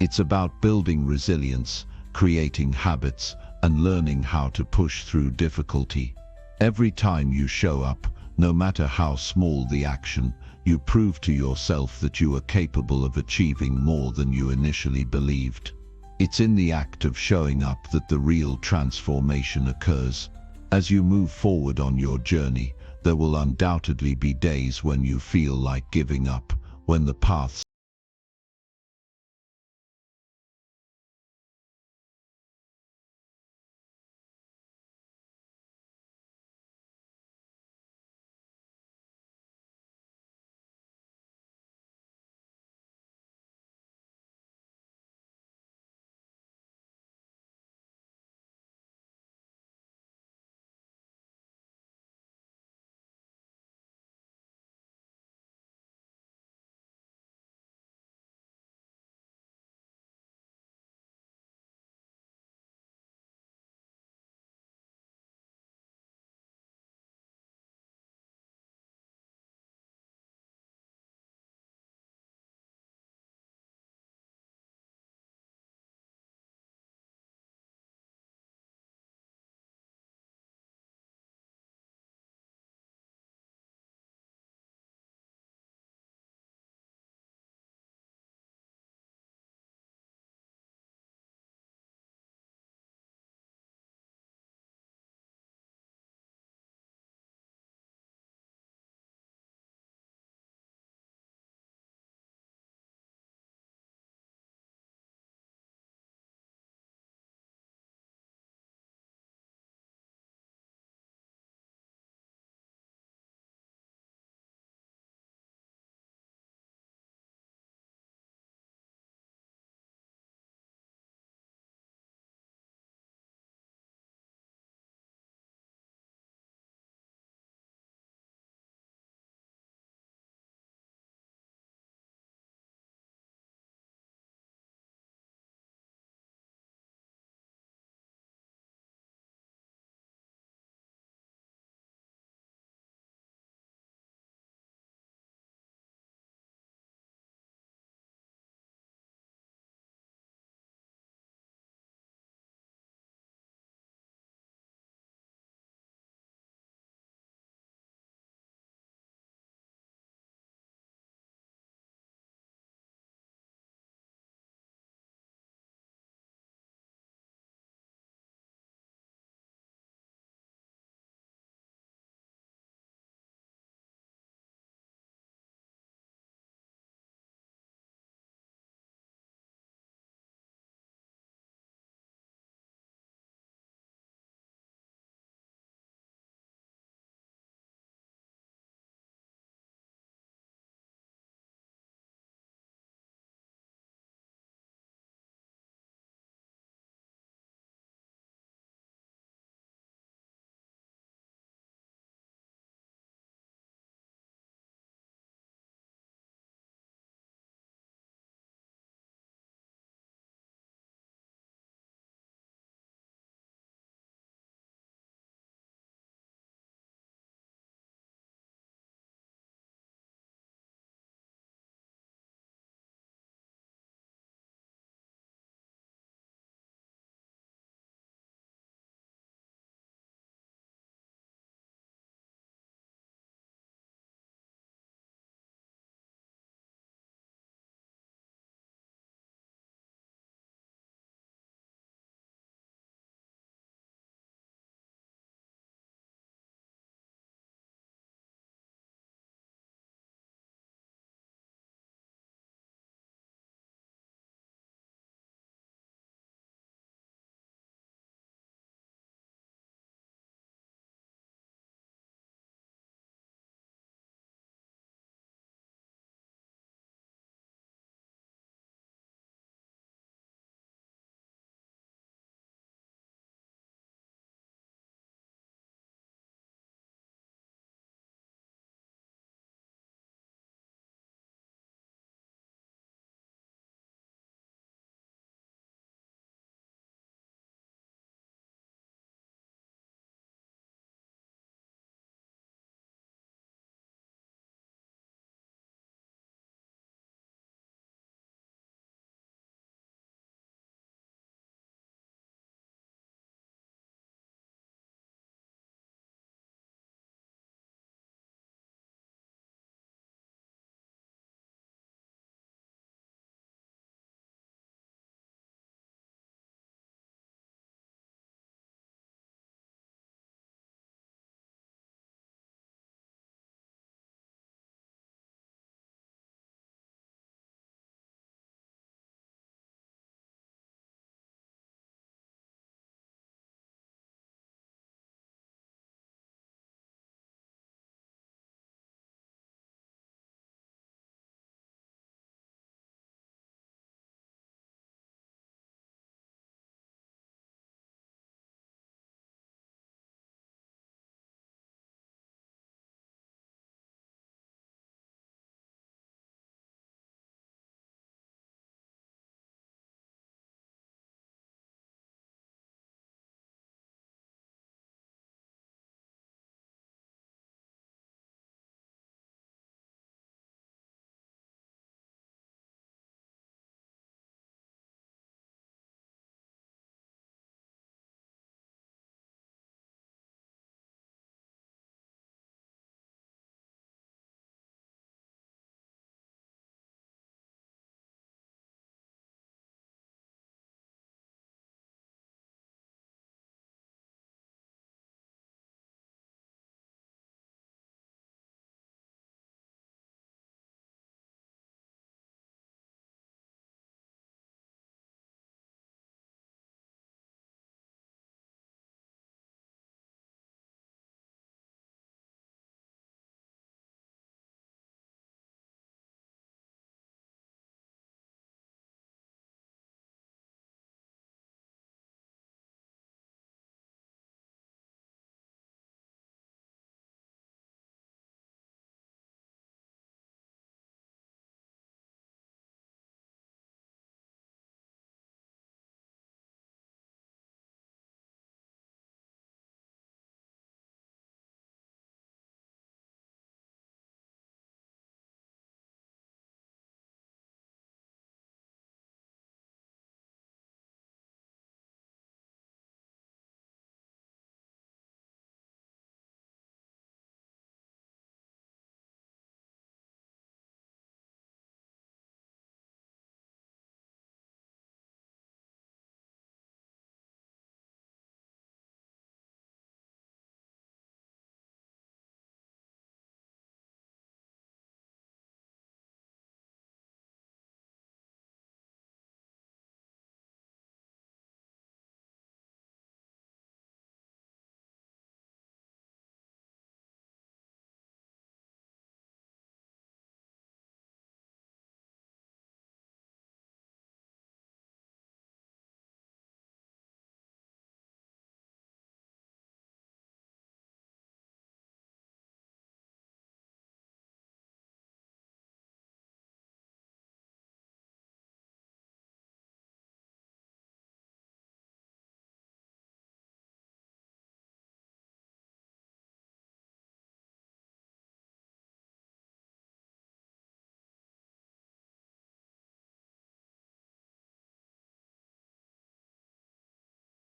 It's about building resilience, creating habits, and learning how to push through difficulty. Every time you show up, no matter how small the action, you prove to yourself that you are capable of achieving more than you initially believed. It's in the act of showing up that the real transformation occurs. As you move forward on your journey, there will undoubtedly be days when you feel like giving up, when the path